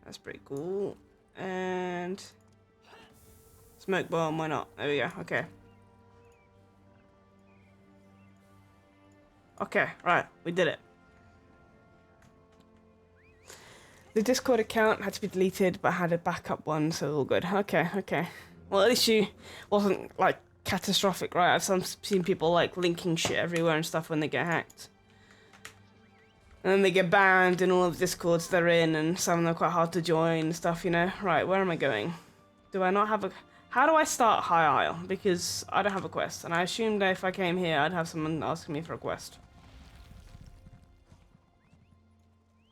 That's pretty cool. And Smoke Bomb, why not? There we go, okay. Okay, right, we did it. The Discord account had to be deleted, but I had a backup one, so all good. Okay, okay. Well, at least you wasn't, like, catastrophic, right? I've seen people, like, linking shit everywhere and stuff when they get hacked. And then they get banned in all of the Discords they're in, and some of them are quite hard to join and stuff, you know? Right, where am I going? Do I not have a... How do I start High Isle? Because I don't have a quest, and I assumed that if I came here, I'd have someone asking me for a quest.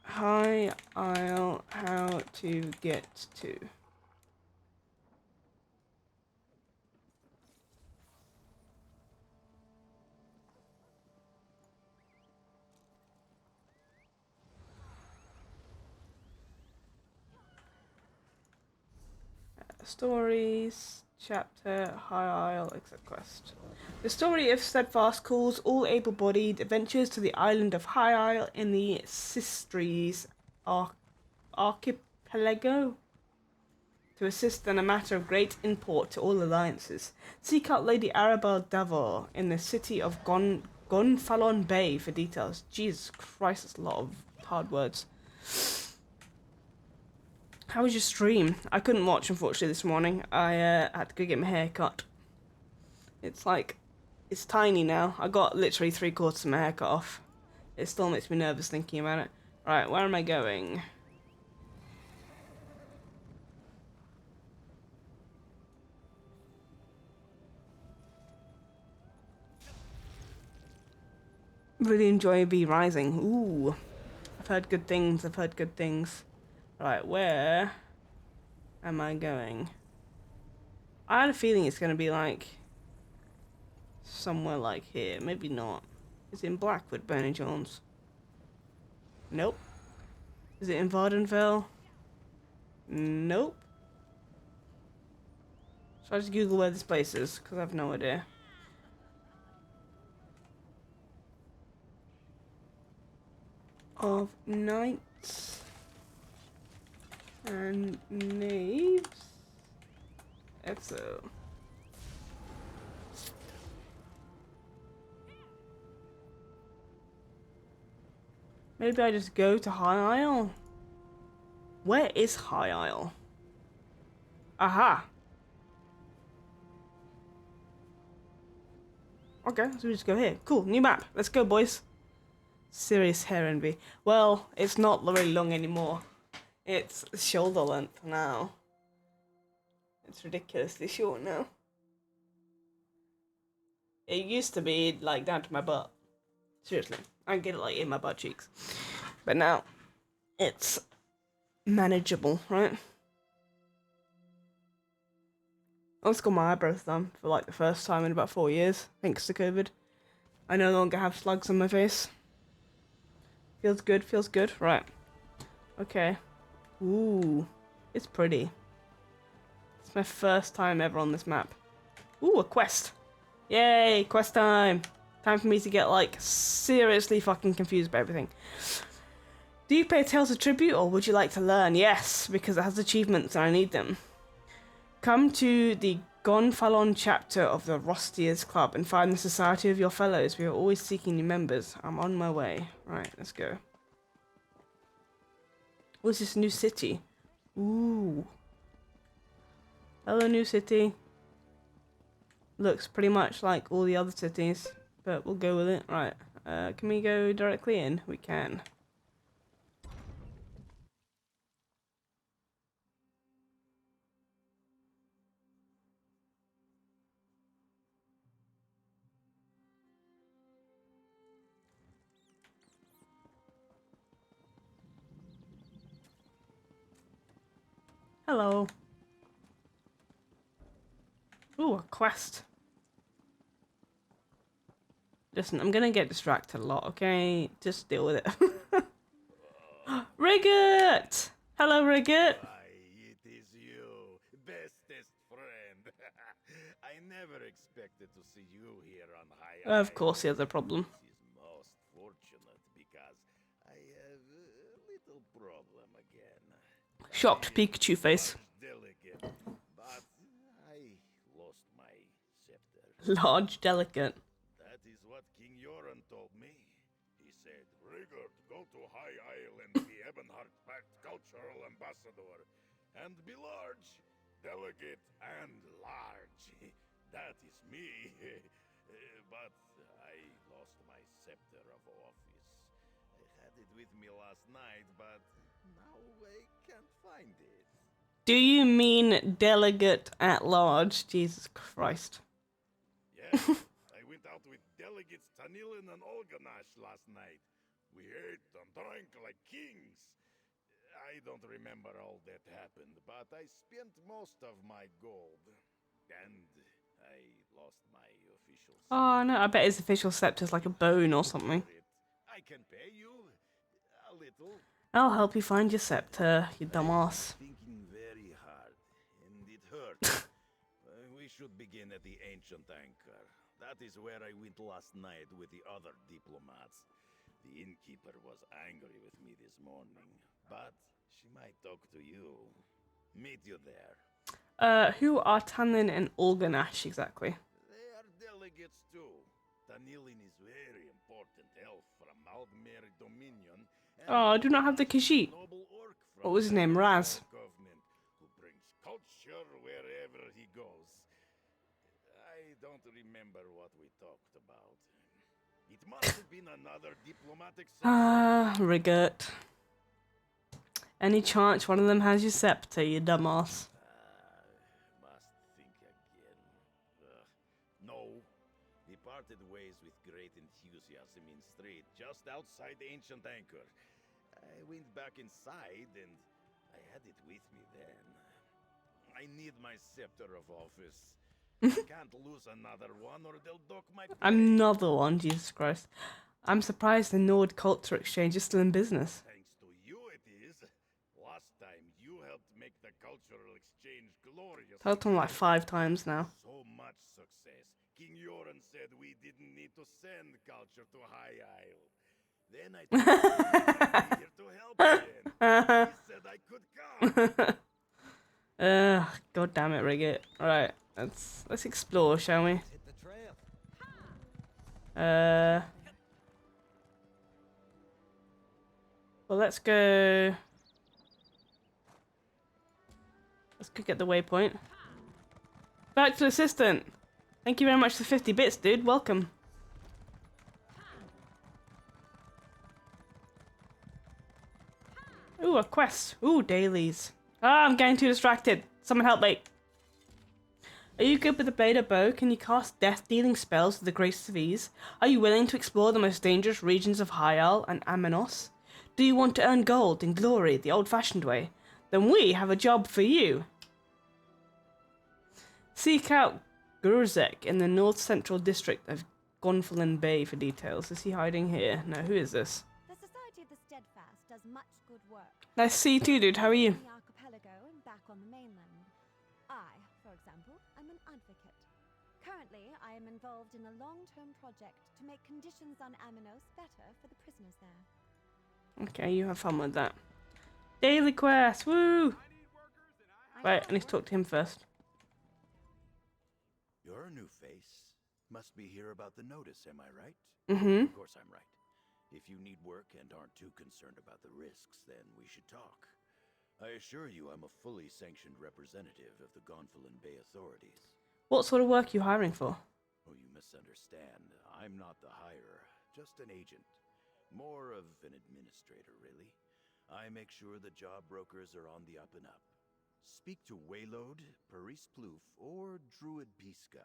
High Isle, how to get to. Stories, chapter, High Isle, exit quest. The story of Steadfast calls all able-bodied adventurers to the island of High Isle in the Sistries archipelago to assist in a matter of great import to all alliances. Seek out Lady Arabelle Davor in the city of Gonfalon Bay for details. Jesus Christ, that's a lot of hard words. How was your stream? I couldn't watch, unfortunately, this morning. I had to go get my hair cut. It's like, it's tiny now. I got literally 3/4 of my hair cut off. It still makes me nervous thinking about it. Right, where am I going? Really enjoy V Rising. Ooh. I've heard good things, I've heard good things. Right, where am I going? I had a feeling it's going to be like somewhere like here. Maybe not. Is it in Blackwood, Bernie Jones? Nope. Is it in Vardenfell? Nope. So I just Google where this place is, because I have no idea. Of knights and knaves. So. Maybe I just go to High Isle? Where is High Isle? Aha! Okay, so we just go here. Cool, new map. Let's go, boys. Serious hair envy. Well, it's not really long anymore. It's shoulder length now. It's ridiculously short now. It used to be like down to my butt. Seriously, I can get it like in my butt cheeks. But now, it's manageable, right? I also got my eyebrows done for like the first time in about 4 years, thanks to COVID. I no longer have slugs on my face. Feels good, feels good. Right. Okay. Ooh, it's pretty. It's my first time ever on this map. Ooh, a quest. Yay, quest time. Time for me to get, like, seriously fucking confused by everything. Do you pay Tales of Tribute, or would you like to learn? Yes, because it has achievements and I need them. Come to the Gonfalon chapter of the Rostiers Club and find the society of your fellows. We are always seeking new members. I'm on my way. Right, let's go. What's this new city? Ooh. Hello, new city. Looks pretty much like all the other cities, but we'll go with it. Right. Can we go directly in? We can. Hello. Ooh, a quest. Listen, I'm gonna get distracted a lot, okay? Just deal with it. Riggett! Hello, Riggett! Why, it is you, bestest friend. I never expected to see you here on High Isle. Of course he has a problem. This is most fortunate because I have a little problem again. Shocked Pikachu face. Delicate, but I lost my scepter. Large, delicate. That is what King Yoren told me. He said, Rigard, go to High Isle and be Ebonheart Pact cultural ambassador. And be large, delegate, and large. That is me. But I lost my scepter of office. I had it with me last night, but now I can't find it. Do you mean delegate at large? Jesus Christ. Yes, I went out with delegates Tanilin and Olganash last night. We ate and drank like kings. I don't remember all that happened, but I spent most of my gold. And I lost my official scepter. Oh no, I bet his official scepter's like a bone or something. I can pay you a little. I'll help you find your scepter, you dumbass. Thinking very hard, and it hurt. We should begin at the ancient anchor. That is where I went last night with the other diplomats. The innkeeper was angry with me this morning, but she might talk to you. Meet you there. Who are Tanlin and Olganash exactly? They are delegates too. Tanilin is very important elf from Aldmere Dominion. Oh, I do not have the Khajiit. What was his name? Raz. Government, who brings culture wherever he goes. I don't remember what we talked about. It must have been another diplomatic. Rigert. Any chance one of them has your scepter, you dumbass? Must think again. No. We parted ways with great enthusiasm in street just outside the ancient anchor. I went back inside and I had it with me then. I need my scepter of office. Can't lose another one or they'll dock my pay. Another one, Jesus Christ. I'm surprised the Nord Culture Exchange is still in business. Thanks to you it is. Last time you helped make the cultural exchange glorious. Told him like 5 times now. So much success. King Yoren said we didn't need to send culture to High Isle. Then I told him I'd be here to help again. He said I could come. God damn it, Rigget. Alright, let's explore, shall we? Hit the trail. Well, let's go. Let's go get the waypoint. Virtual assistant. Thank you very much for 50 bits, dude. Welcome. Ooh, a quest. Ooh, dailies. Ah, I'm getting too distracted. Someone help me. Are you good with the blade or bow? Can you cast death-dealing spells with the grace of ease? Are you willing to explore the most dangerous regions of Hyal and Amenos? Do you want to earn gold and glory the old-fashioned way? Then we have a job for you. Seek out Gurzek in the north-central district of Gonfalon Bay for details. Is he hiding here? No, who is this? The Society of the Steadfast does much good work. Nice to see you too, dude. How are you? The archipelago and back on the mainland. I, for example, am an advocate. Currently, I am involved in a long-term project to make conditions on Amenos better for the prisoners there. Okay, you have fun with that. Daily quest, woo! Right, I need to talk to him first. You're a new face. Must be here about the notice, am I right? Mm-hmm. Of course I'm right. If you need work and aren't too concerned about the risks, then we should talk. I assure you I'm a fully sanctioned representative of the Gonfalon Bay authorities. What sort of work are you hiring for? Oh, you misunderstand. I'm not the hirer, just an agent. More of an administrator, really. I make sure the job brokers are on the up and up. Speak to Waylode, Paris Plouffe, or Druid Pisca.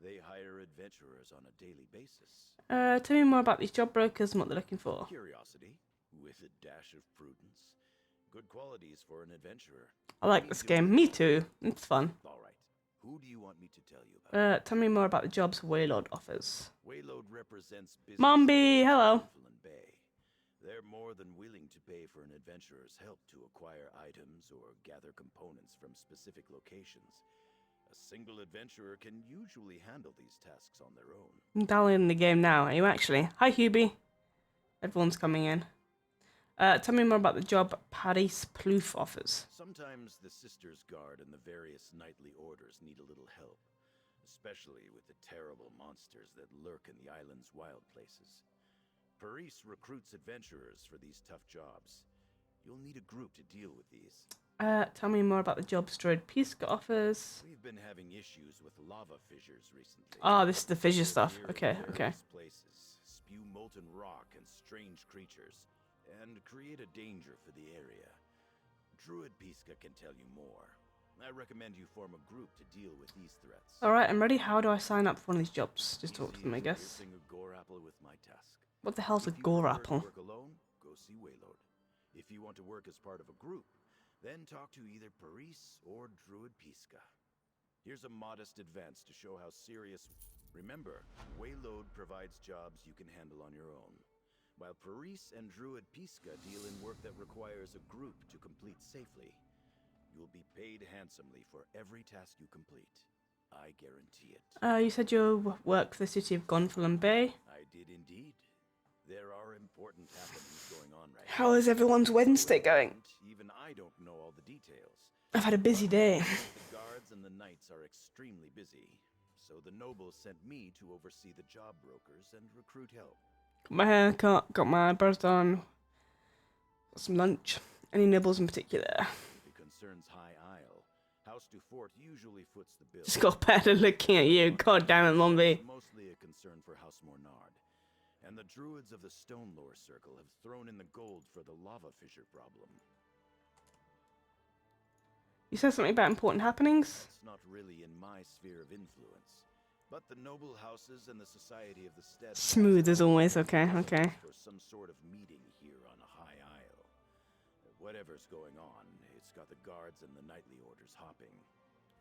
They hire adventurers on a daily basis. Tell me more about these job brokers and what they're looking for. Curiosity, with a dash of prudence. Good qualities for an adventurer. I like this game. Me too. It's fun. All right. Who do you want me to tell you about? Tell me more about the jobs Waylode offers. Waylode represents business. Mombi, hello. Gonfalon Bay. They're more than willing to pay for an adventurer's help to acquire items or gather components from specific locations. A single adventurer can usually handle these tasks on their own. I'm downloading the game now. Are you actually? Hi, Hubie. Everyone's coming in. Tell me more about the job Paris Plouffe offers. Sometimes the Sisters Guard and the various knightly orders need a little help, especially with the terrible monsters that lurk in the island's wild places. Paris recruits adventurers for these tough jobs. You'll need a group to deal with these. Tell me more about the jobs Druid Pisca offers. We've been having issues with lava fissures recently. Oh, this is the fissure stuff. Appear in Okay, okay. various places, spew molten rock and strange creatures, and create a danger for the area. Druid Pisca can tell you more. I recommend you form a group to deal with these threats. Alright, I'm ready. How do I sign up for one of these jobs? Just talk to them, I Easy as guess. piercing a gore apple with my tusk. What the hell's a If you gore prefer to apple? work alone, go see Waylode. If you want to work as part of a group, then talk to either Paris or Druid Pisca. Here's a modest advance to show how serious. Remember, Waylode provides jobs you can handle on your own, while Paris and Druid Pisca deal in work that requires a group to complete safely. You'll be paid handsomely for every task you complete. I guarantee it. You said you work for the city of Gonfalon Bay. I did indeed. There are important happenings going on right How is everyone's Wednesday going? Even I don't know all the details. I've had a busy day. The guards and the knights are extremely busy, so the nobles sent me to oversee the job brokers and recruit help. Got my hair cut, got my eyebrows done, got some lunch. Any nibbles in particular? If it concerns High Isle, House du Fort usually foots the bill. Just got better looking at you. God damn it, Mombi. It's mostly a concern for House Mornard. And the druids of the Stone Lore Circle have thrown in the gold for the lava fissure problem. You said something about important happenings? It's not really in my sphere of influence, but the noble houses and the Society of the Stead... Smooth as always, okay. ...for some sort of meeting here on High Isle. Whatever's going on, it's got the guards and the knightly orders hopping.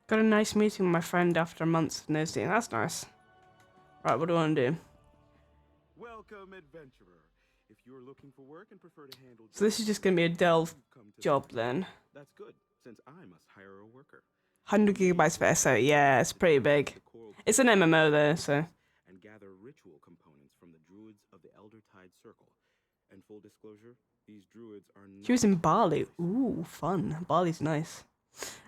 Got a nice meeting with my friend after a month of no seeing. That's nice. Right, what do I want to do? Welcome, adventurer. If you're looking for work and prefer to handle... So this is just going to be a delve job then. That's good, since I must hire a worker. 100 gigabytes for SO, yeah, it's pretty big. It's an MMO though, so... And gather ritual components from the druids of the Eldertide Circle. And full disclosure, these druids are not... She was in Bali. Ooh, fun. Bali's nice.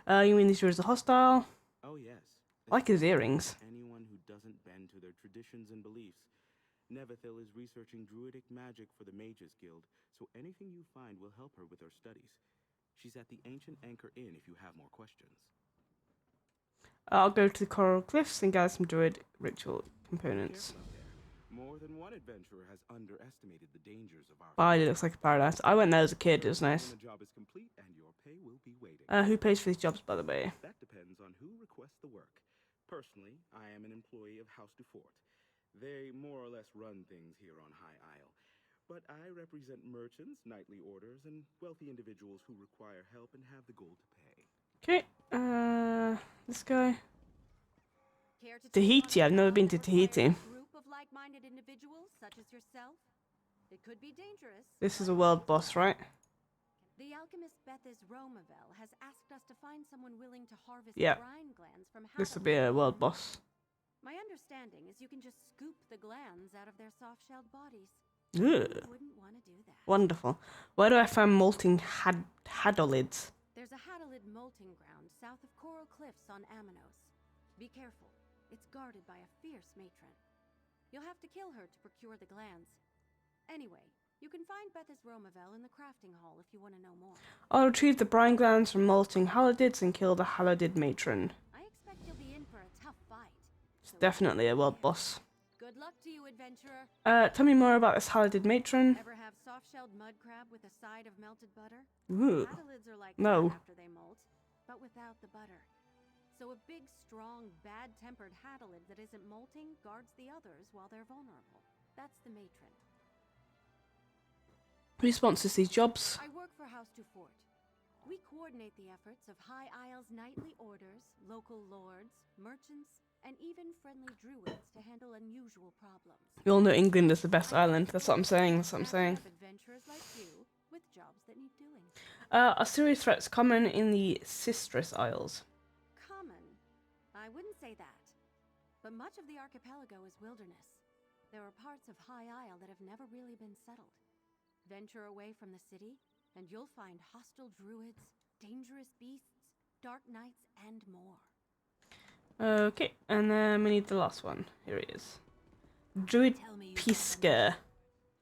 You mean these druids are hostile? Oh yes. I like his earrings. Anyone who doesn't bend to their traditions and beliefs. Nevathil is researching druidic magic for the Mages Guild, so anything you find will help her with her studies. She's at the Ancient Anchor Inn if you have more questions. I'll go to the Coral Cliffs and gather some druid ritual components. More than one adventurer has underestimated the dangers of our... Bali looks like a paradise. I went there as a kid, it was nice. The job is complete and your pay will be waiting. Who pays for these jobs, by the way? That depends on who requests the work. Personally, I am an employee of House du Fort. They more or less run things here on High Isle. But I represent merchants, knightly orders, and wealthy individuals who require help and have the gold to pay. Okay, this guy. Tahiti, I've never been to Tahiti. Group of like-minded individuals such as yourself. It could be dangerous. This is a world boss, right? The alchemist Bethis Romavel has asked us to find someone willing to harvest Yep. brine glands from This will be a world boss. My understanding is you can just scoop the glands out of their soft-shelled bodies. Ugh. Who wouldn't want to do that? Wonderful. Where do I find molting hadolids? There's a hadolid molting ground south of Coral Cliffs on Amanos. Be careful. It's guarded by a fierce matron. You'll have to kill her to procure the glands. Anyway, you can find Bethis Romavel in the crafting hall if you want to know more. I'll retrieve the brine glands from molting halodids and kill the halodid matron. I expect you'll be in for a tough fight. It's definitely a world boss. Good luck to you, adventurer. Tell me more about this halodid matron. Ever have soft-shelled mud crab with a side of melted butter? Ooh. Hadolids are like No. that after they molt, but without the butter. So a big, strong, bad-tempered hadolid that isn't molting guards the others while they're vulnerable. That's the matron. Who sponsors these jobs? I work for House du Fort. We coordinate the efforts of High Isle's knightly orders, local lords, merchants, and even friendly druids to handle unusual problems. We all know England is the best island. That's what I'm saying. That's what I'm saying. Adventurers like you with jobs that need doing. Are serious threats common in the Sistrus Isles? Common? I wouldn't say that. But much of the archipelago is wilderness. There are parts of High Isle that have never really been settled. Venture away from the city, and you'll find hostile druids, dangerous beasts, dark knights, and more. Okay, and then we need the last one. Here it is. Druid Pisker.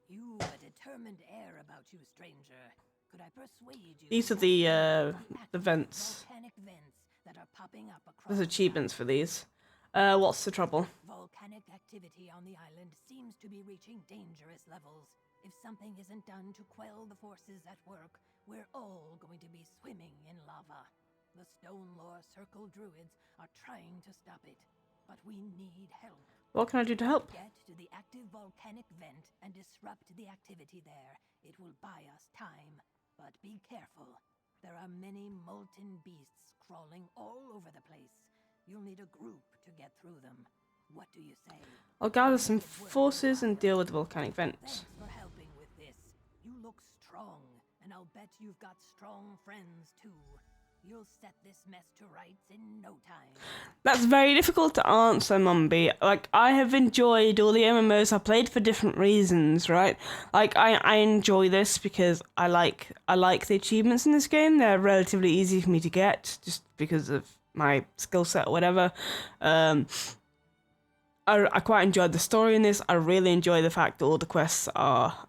You a determined air about you, stranger. Could I persuade you? These are the vents. Volcanic vents that are popping up across. There's achievements for these. What's the trouble? Volcanic activity on the island seems to be reaching dangerous levels. If something isn't done to quell the forces at work, we're all going to be swimming in lava. The Stone Lore Circle druids are trying to stop it, but we need help. What can I do to help? Get to the active volcanic vent and disrupt the activity there. It will buy us time, but be careful. There are many molten beasts crawling all over the place. You'll need a group to get through them. What do you say? I'll gather some forces and deal with the volcanic vents. Thanks for helping with this. You look strong, and I'll bet you've got strong friends too. You'll set this mess to rights in no time. That's very difficult to answer, Mumby. Like, I have enjoyed all the MMOs I've played for different reasons, right? Like, I enjoy this because I like the achievements in this game. They're relatively easy for me to get, just because of my skill set or whatever. I quite enjoyed the story in this. I really enjoy the fact that all the quests are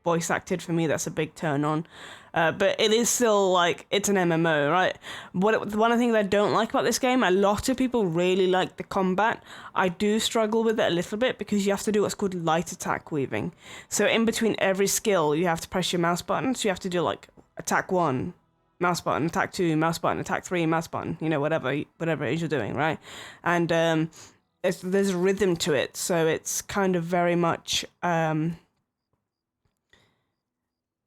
voice acted. For me, that's a big turn on. But it is still, like, it's an MMO, right? One of the things I don't like about this game, a lot of people really like the combat. I do struggle with it a little bit because you have to do what's called light attack weaving. So in between every skill, you have to press your mouse button. So you have to do, like, attack 1, mouse button, attack 2, mouse button, attack 3, mouse button, you know, whatever it is you're doing, right? And there's a rhythm to it, so it's kind of very much,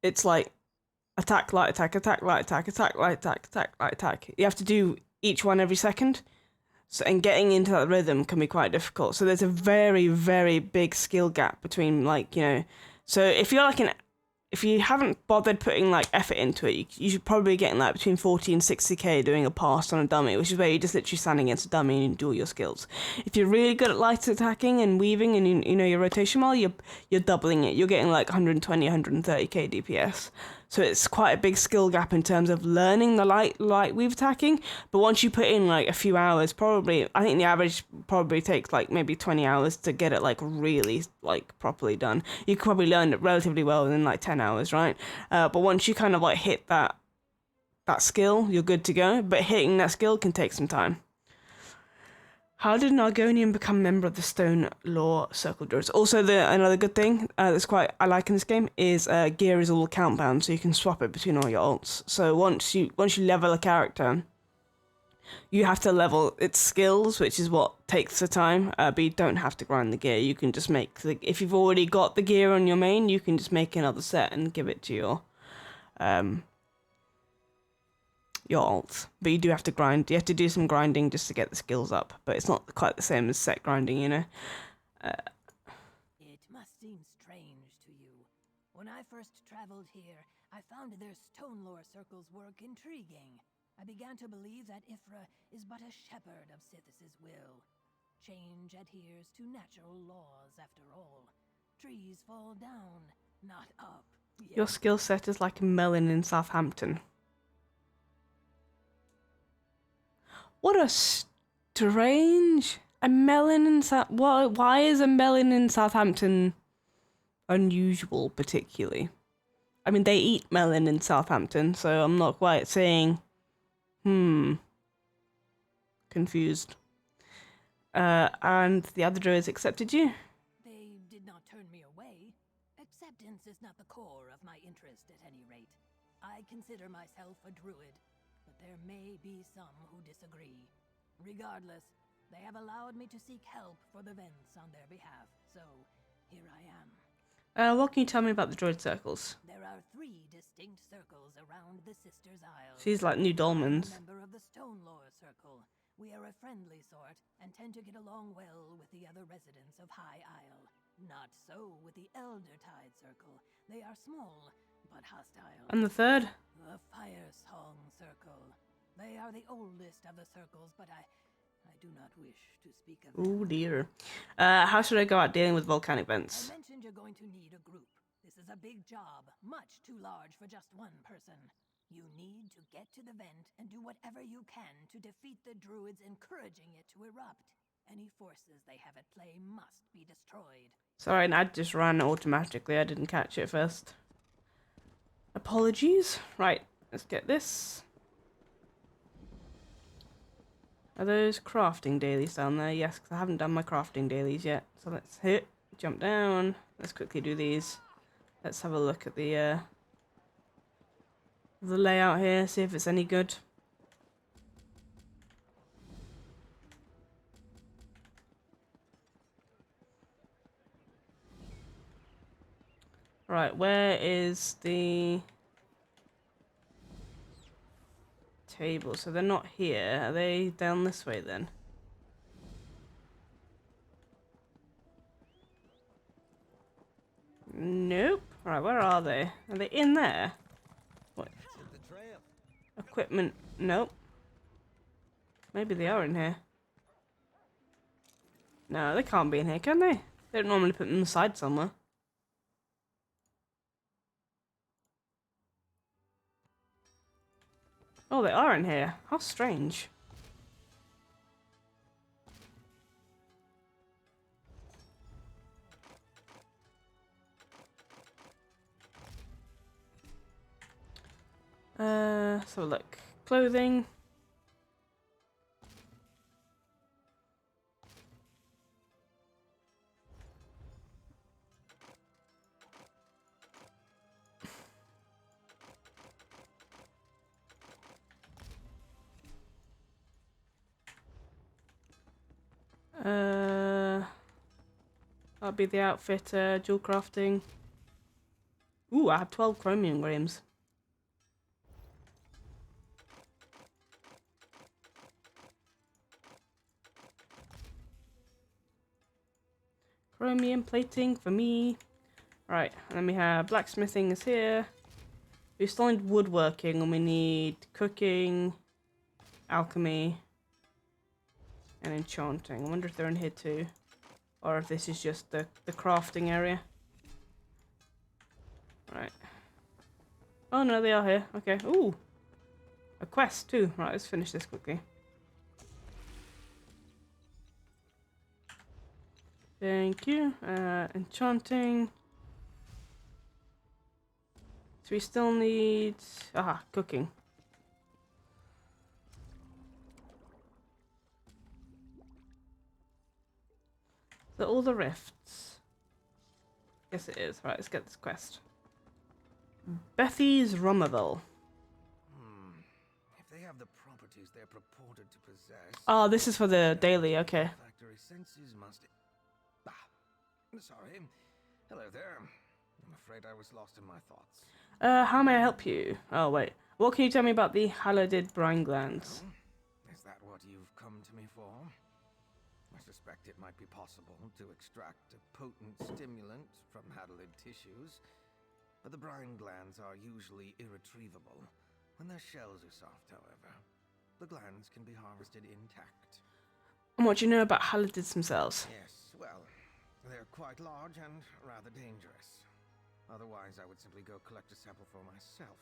it's like, attack, light attack, attack, light attack, attack, light attack, attack, light attack. You have to do each one every second. So, and getting into that rhythm can be quite difficult. So there's a very, very big skill gap between, like, you know... So if you're like if you haven't bothered putting, like, effort into it, you should probably be getting, like, between 40 and 60k doing a pass on a dummy, which is where you're just literally standing against a dummy and do all your skills. If you're really good at light attacking and weaving and, you know, your rotation while, you're doubling it. You're getting, like, 120, 130k DPS. So it's quite a big skill gap in terms of learning the light weave attacking. But once you put in, like, a few hours, probably, I think the average probably takes, like, maybe 20 hours to get it, like, really, like, properly done. You could probably learn it relatively well within, like, 10 hours, right? But once you kind of, like, hit that skill, you're good to go. But hitting that skill can take some time. How did an Argonian become a member of the Stone Law Circle Druids? Also, another good thing that's I like in this game is gear is all account bound, so you can swap it between all your alts. So once you level a character, you have to level its skills, which is what takes the time. But you don't have to grind the gear. You can just make if you've already got the gear on your main, you can just make another set and give it to your alts. But you do have to grind. You have to do some grinding just to get the skills up. But it's not quite the same as set grinding, you know. It must seem strange to you. When I first traveled here, I found their stone lore circle's work intriguing. I began to believe that Ifra is but a shepherd of Sithis' will. Change adheres to natural laws, after all. Trees fall down, not up. Your skill set is like a melon in Southampton. What a strange... A melon in why is a melon in Southampton unusual, particularly? I mean, they eat melon in Southampton, so I'm not quite saying... Confused. And the other druids accepted you? They did not turn me away. Acceptance is not the core of my interest, at any rate. I consider myself a druid, but there may be some who disagree. Regardless, they have allowed me to seek help for the Vents on their behalf, so here I am. What can you tell me about the druid circles? There are 3 distinct circles around the Sisters' Isle. She's like New Dolmens. I'm a member of the Stone Lore Circle. We are a friendly sort, and tend to get along well with the other residents of High Isle. Not so with the Elder Tide Circle. They are small, but hostile. And the third? The Fire Song Circle. They are the oldest of the circles, but I do not wish to speak of them. Oh dear. How should I go out dealing with volcanic vents? I mentioned you're going to need a group. This is a big job, much too large for just one person. You need to get to the vent and do whatever you can to defeat the druids encouraging it to erupt. Any forces they have at play must be destroyed. Sorry, an ad just ran automatically. I didn't catch it first. Apologies. Right, let's get this. Are those crafting dailies down there? Yes, because I haven't done my crafting dailies yet. So let's jump down. Let's quickly do these. Let's have a look at the layout here, see if it's any good. Right, where is the table? So they're not here. Are they down this way then? Nope. Right, where are they? Are they in there? What? Equipment. Nope. Maybe they are in here. No, they can't be in here, can they? They don't normally put them inside somewhere. Oh, they are in here. How strange. So look. Clothing. That'll be the outfit, dual crafting. Ooh, I have 12 chromium grams. Chromium plating for me. Right, and then we have blacksmithing is here. We still need woodworking and we need cooking, alchemy, and enchanting. I wonder if they're in here too. Or if this is just the crafting area. Right. Oh no, they are here. Okay. Ooh. A quest too. Right, let's finish this quickly. Thank you. Enchanting. So we still need... Aha, cooking. So all the rifts. Yes, it is. Right, let's get this quest. Bethy's Romerville. If they have the properties they're purported to possess... Oh, this is for the daily, okay. Factory senses must... sorry. Hello there. I'm afraid I was lost in my thoughts. How may I help you? Oh, wait. What can you tell me about the Halidid brine glands? Is that what you've come to me for? I suspect it might be possible to extract a potent stimulant from Hadalid tissues, but the brine glands are usually irretrievable. When their shells are soft, however, the glands can be harvested intact. And what do you know about Halidids themselves? Yes, well, they're quite large and rather dangerous. Otherwise, I would simply go collect a sample for myself.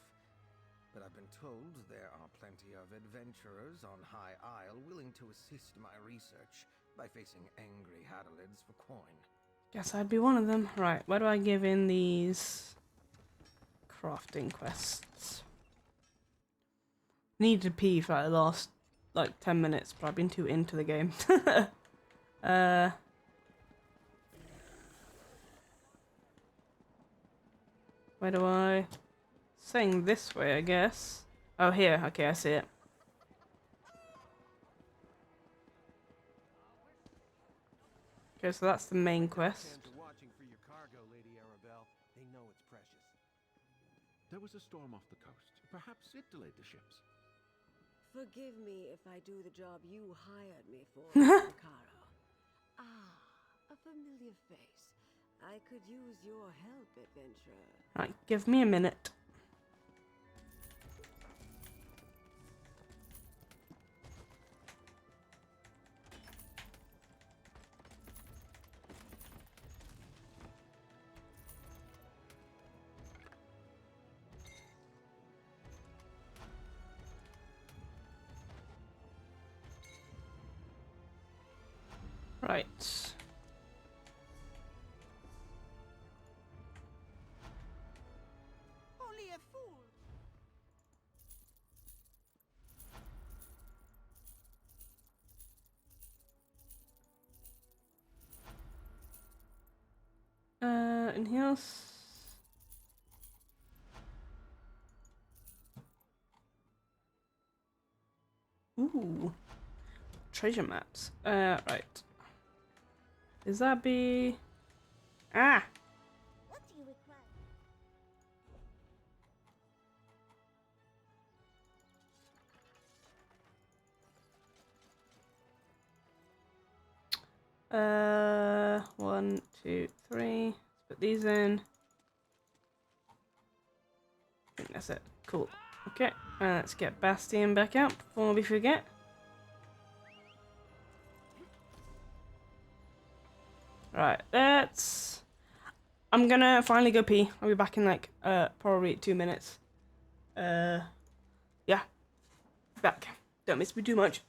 But I've been told there are plenty of adventurers on High Isle willing to assist my research by facing angry Hadalids for coin. Guess I'd be one of them. Right, where do I give in these crafting quests? Needed to pee for the last, like, 10 minutes, but I've been too into the game. Where do I... Saying this way, I guess. Oh, here. Okay, I see it. Okay, so that's the main quest. Watching for your cargo, Lady Arabelle. They know it's precious. There was a storm off the coast. Perhaps it delayed the ships. Forgive me if I do the job you hired me for, Caro. Ah, a familiar face. I could use your help, adventurer. Right, give me a minute. Right. Only a fool. Anything else? Ooh. Treasure maps. Right. Is that be... Ah! What do you require? One, two, three. Let's put these in. I think that's it. Cool. Okay, let's get Bastian back out before we forget. Right, let's... I'm gonna finally go pee. I'll be back in like, probably 2 minutes. Yeah. Back. Don't miss me too much.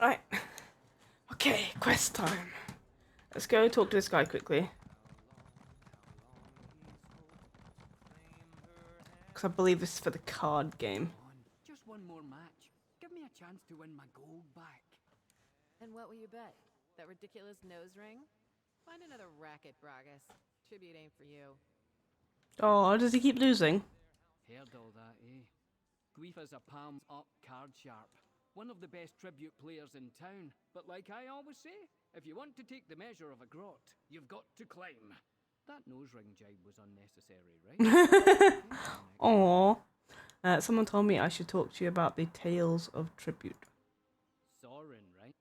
Right. Okay, quest time. Let's go talk to this guy quickly. Because I believe this is for the card game. Just one more match. Give me a chance to win my gold back. And what will you bet? That ridiculous nose ring? Find another racket, Bragas. Tribute ain't for you. Oh, does he keep losing? Heard all that, eh? Guifa's a palms up card sharp. One of the best tribute players in town. But like I always say, if you want to take the measure of a grot, you've got to climb. That nose ring jibe was unnecessary, right? Aww. Someone told me I should talk to you about the Tales of Tribute. Sorin, right?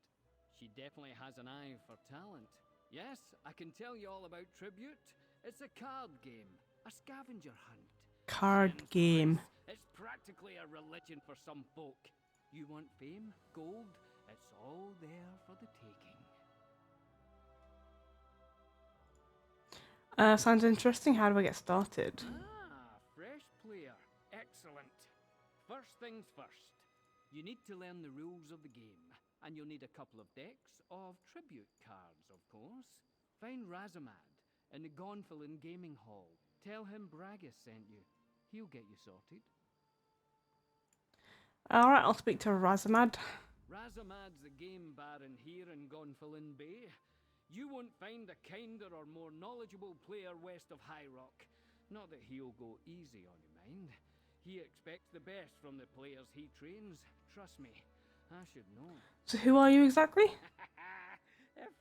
She definitely has an eye for talent. Yes, I can tell you all about Tribute. It's a card game, a scavenger hunt. Card game. It's practically a religion for some folk. You want fame, gold, it's all there for the taking. Sounds interesting. How do I get started? Ah, fresh player. Excellent. First things first. You need to learn the rules of the game, and you'll need a couple of decks of tribute cards, of course. Find Razamad in the Gonfalon Gaming Hall. Tell him Bragas sent you. He'll get you sorted. Alright, I'll speak to Razamad. Razamad's the game baron here in Gonfalon Bay. You won't find a kinder or more knowledgeable player west of High Rock. Not that he'll go easy on you, mind. He expects the best from the players he trains. Trust me, I should know. So who are you exactly?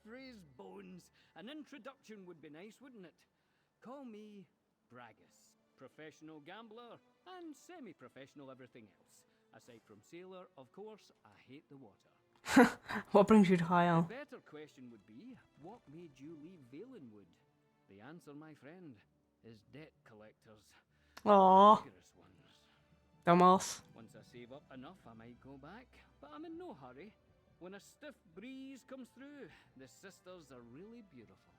Freeze bones. An introduction would be nice, wouldn't it? Call me Bragus. Professional gambler and semi-professional everything else. Aside from sailor, of course, I hate the water. What brings you to High Isle? The better question would be, what made you leave Valenwood? The answer, my friend, is debt collectors. Aww. Rigorous ones. Dumbass. Once I save up enough, I might go back, but I'm in no hurry. When a stiff breeze comes through, the sisters are really beautiful.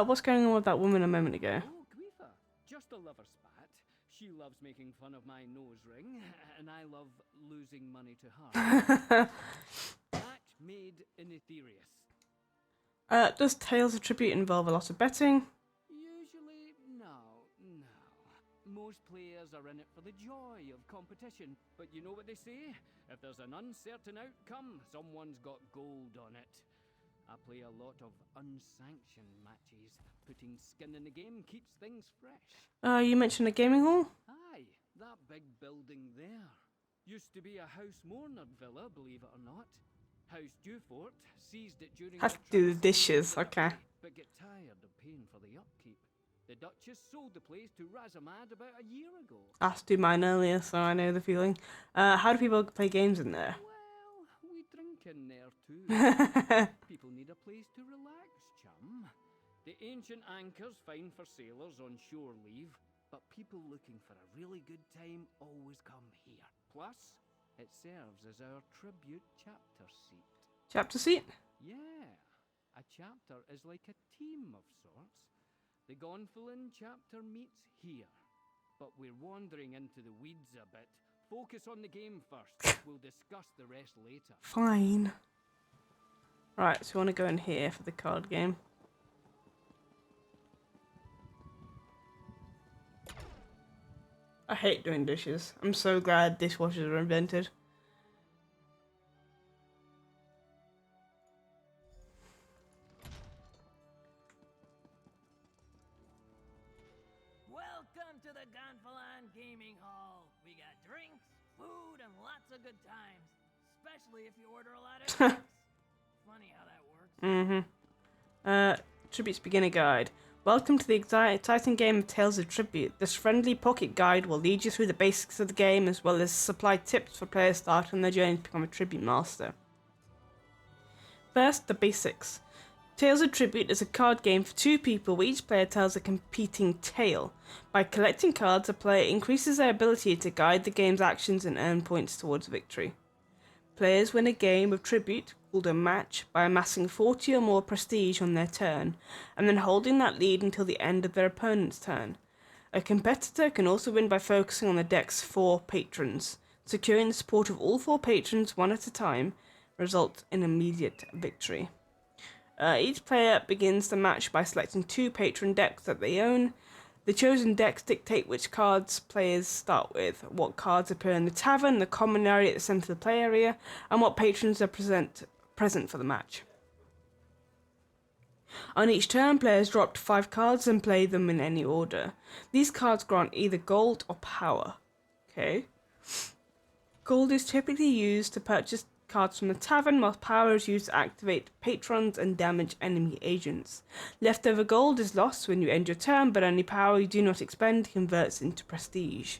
What's going on with that woman a moment ago? Oh, Guifa, just a lover spat. She loves making fun of my nose ring, and I love losing money to her. Match made in Aetherius. Does Tales of Tribute involve a lot of betting? Usually, no. Most players are in it for the joy of competition. But you know what they say? If there's an uncertain outcome, someone's got gold on it. I play a lot of unsanctioned matches. Putting skin in the game keeps things fresh. You mentioned a gaming hall? Aye, that big building there. Used to be a House Mourner villa, believe it or not. House Dewfort seized it during Have to do the dishes, okay. But get tired of paying for the upkeep. The Duchess sold the place to Razamad about a year ago. I asked to do mine earlier, so I know the feeling. How do people play games in there? Well, we drink in there too. People need a place to relax, chum. The ancient anchor's fine for sailors on shore leave, but people looking for a really good time always come here. Plus, it serves as our tribute chapter seat. Chapter seat? Yeah, a chapter is like a team of sorts. The Gonfalon chapter meets here, but we're wandering into the weeds a bit. Focus on the game first. We'll discuss the rest later. Fine. Right, so we want to go in here for the card game. I hate doing dishes. I'm so glad dishwashers were invented. Welcome to the Gonfalon Gaming Hall. We got drinks, food, and lots of good times. Especially if you order a lot of drinks. Funny how that works. Tribute's Beginner Guide. Welcome to the exciting game of Tales of Tribute. This friendly pocket guide will lead you through the basics of the game as well as supply tips for players starting their journey to become a Tribute Master. First, the basics. Tales of Tribute is a card game for two people where each player tells a competing tale. By collecting cards, a player increases their ability to guide the game's actions and earn points towards victory. Players win a game of Tribute, called a match, by amassing 40 or more prestige on their turn, and then holding that lead until the end of their opponent's turn. A competitor can also win by focusing on the deck's 4 patrons. Securing the support of all 4 patrons one at a time results in immediate victory. Each player begins the match by selecting 2 patron decks that they own. The chosen decks dictate which cards players start with, what cards appear in the tavern, the common area at the centre of the play area, and what patrons are present for the match. On each turn, players drop to 5 cards and play them in any order. These cards grant either gold or power. Okay. Gold is typically used to purchase cards from the tavern, while power is used to activate patrons and damage enemy agents. Leftover gold is lost when you end your turn, but any power you do not expend converts into prestige.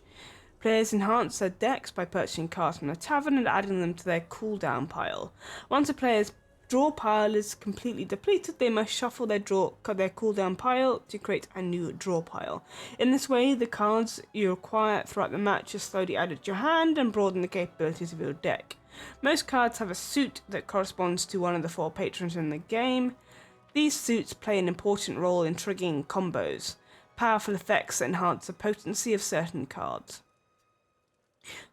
Players enhance their decks by purchasing cards from the tavern and adding them to their cooldown pile. Once a player's draw pile is completely depleted, they must shuffle their cooldown pile to create a new draw pile. In this way, the cards you acquire throughout the match are slowly added to your hand and broaden the capabilities of your deck. Most cards have a suit that corresponds to one of the 4 patrons in the game. These suits play an important role in triggering combos, powerful effects that enhance the potency of certain cards.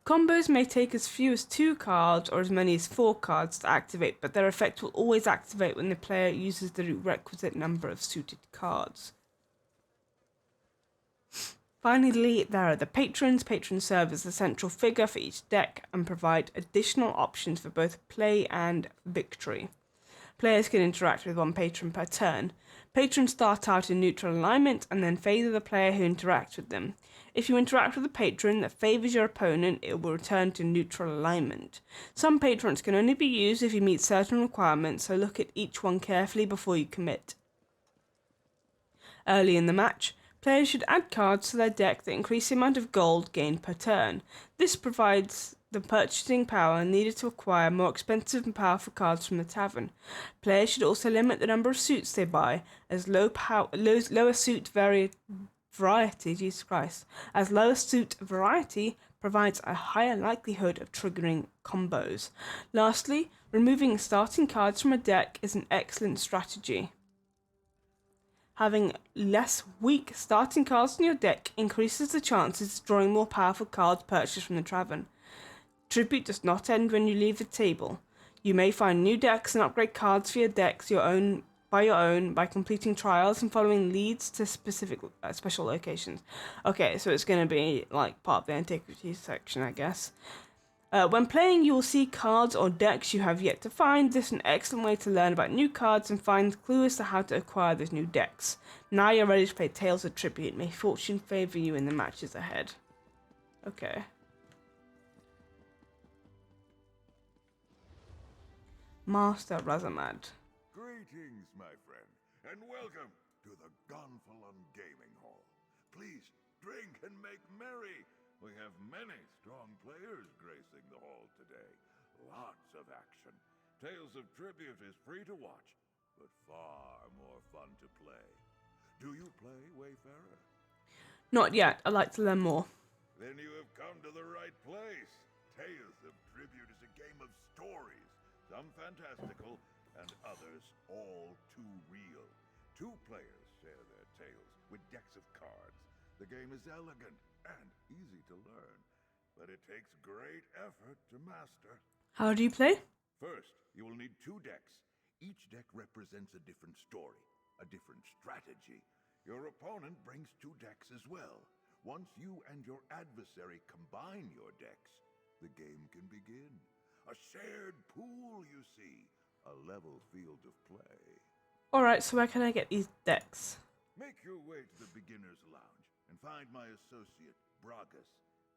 Combos may take as few as 2 cards or as many as 4 cards to activate, but their effect will always activate when the player uses the requisite number of suited cards. Finally, there are the patrons. Patrons serve as the central figure for each deck and provide additional options for both play and victory. Players can interact with one patron per turn. Patrons start out in neutral alignment and then favour the player who interacts with them. If you interact with a patron that favours your opponent, it will return to neutral alignment. Some patrons can only be used if you meet certain requirements, so look at each one carefully before you commit. Early in the match, players should add cards to their deck that increase the amount of gold gained per turn. This provides the purchasing power needed to acquire more expensive and powerful cards from the tavern. Players should also limit the number of suits they buy, as lower suit variety, Jesus Christ, as lower suit variety provides a higher likelihood of triggering combos. Lastly, removing starting cards from a deck is an excellent strategy. Having less weak starting cards in your deck increases the chances of drawing more powerful cards purchased from the tavern. Tribute does not end when you leave the table. You may find new decks and upgrade cards for your decks by completing trials and following leads to specific special locations. Okay, so it's going to be like part of the antiquities section, I guess. When playing, you will see cards or decks you have yet to find. This is an excellent way to learn about new cards and find clues to how to acquire those new decks. Now you're ready to play Tales of Tribute. May fortune favour you in the matches ahead. Okay. Master Razamad. Greetings, my friend, and welcome to the Gonfalon Gaming Hall. Please drink and make merry. We have many strong players gracing the hall today. Lots of action. Tales of Tribute is free to watch, but far more fun to play. Do you play, Wayfarer? Not yet. I'd like to learn more. Then you have come to the right place. Tales of Tribute is a game of stories. Some fantastical, and others all too real. Two players share their tales with decks of cards. The game is elegant and easy to learn, but it takes great effort to master. How do you play? First, you will need two decks. Each deck represents a different story, a different strategy. Your opponent brings two decks as well. Once you and your adversary combine your decks, the game can begin. A shared pool, you see. A level field of play. Alright, so where can I get these decks? Make your way to the beginner's lounge and find my associate, Bragas.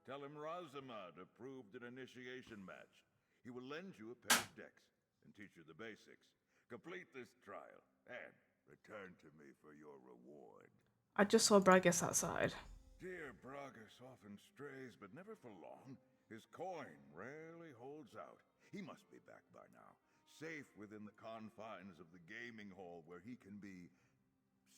Tell him Razamad approved an initiation match. He will lend you a pair of decks and teach you the basics. Complete this trial and return to me for your reward. I just saw Bragas outside. Dear Bragas often strays, but never for long. His coin rarely holds out. He must be back by now, safe within the confines of the gaming hall where he can be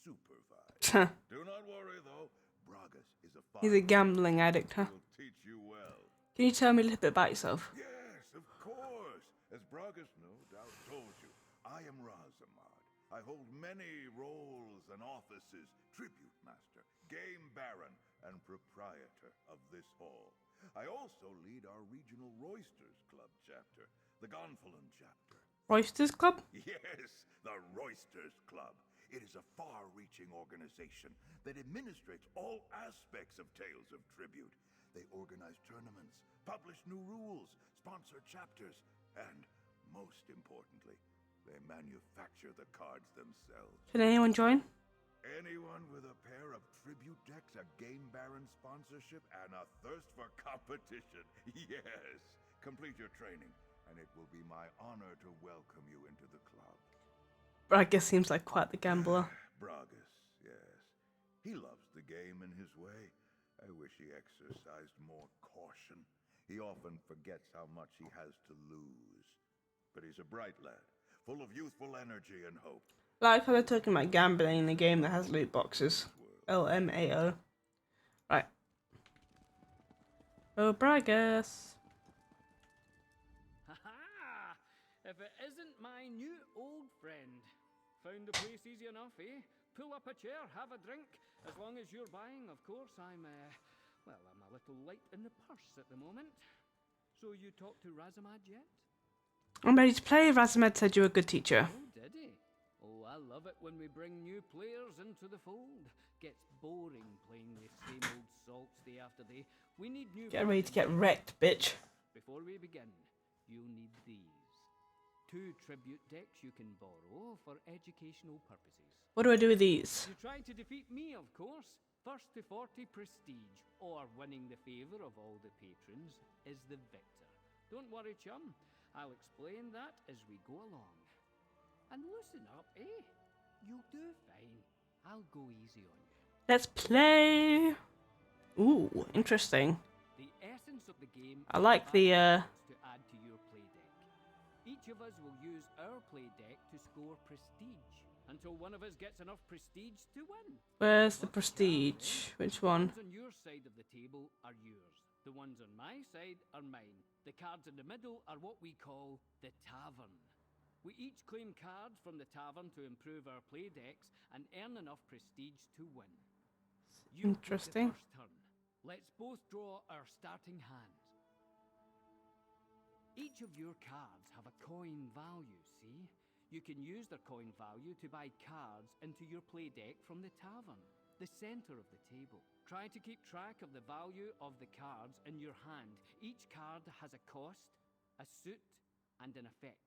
supervised. Do not worry, though. Bragas is a fine. He's a gambling addict, huh? He'll teach you well. Can you tell me a little bit about yourself? Yes, of course. As Bragas no doubt told you, I am Razamad. I hold many roles and offices: Tribute Master, Game Baron, and Proprietor of this hall. I also lead our regional Roysters Club chapter, the Gonfalon chapter. Roysters Club? Yes, the Roysters Club. It is a far-reaching organization that administrates all aspects of Tales of Tribute. They organize tournaments, publish new rules, sponsor chapters, and, most importantly, they manufacture the cards themselves. Can anyone join? Anyone with a pair of tribute decks, a Game Baron sponsorship, and a thirst for competition. Yes. Complete your training, and it will be my honor to welcome you into the club. Bragas seems like quite the gambler. Bragas, yes. He loves the game in his way. I wish he exercised more caution. He often forgets how much he has to lose. But he's a bright lad, full of youthful energy and hope. Like how they're talking about gambling in a game that has loot boxes. LMAO. Right. Oh, Bragas. Ha-ha! If it isn't my new old friend. Found the place easy enough, eh? Pull up a chair, have a drink. As long as you're buying, of course. I'm a little light in the purse at the moment. So you talked to Razamad yet? I'm ready to play. Razamad said you're a good teacher. Oh, did he? Oh, I love it when we bring new players into the fold. Gets boring playing the same old salts day after day. We need new... Get ready to get wrecked, bitch. Before we begin, you'll need these. 2 tribute decks you can borrow for educational purposes. What do I do with these? You try to defeat me, of course. First to 40 prestige, or winning the favour of all the patrons, is the victor. Don't worry, chum. I'll explain that as we go along. And loosen up, eh? You'll do fine. I'll go easy on you. Let's play. Ooh, interesting. The essence of the game I like the to add to your play deck. Each of us will use our play deck to score prestige until one of us gets enough prestige to win. Where's the prestige? Which one? The ones on your side of the table are yours. The ones on my side are mine. The cards in the middle are what we call the tavern. We each claim cards from the tavern to improve our play decks and earn enough prestige to win. You Interesting. take the first turn. Let's both draw our starting hands. Each of your cards have a coin value, see? You can use their coin value to buy cards into your play deck from the tavern, the center of the table. Try to keep track of the value of the cards in your hand. Each card has a cost, a suit, and an effect.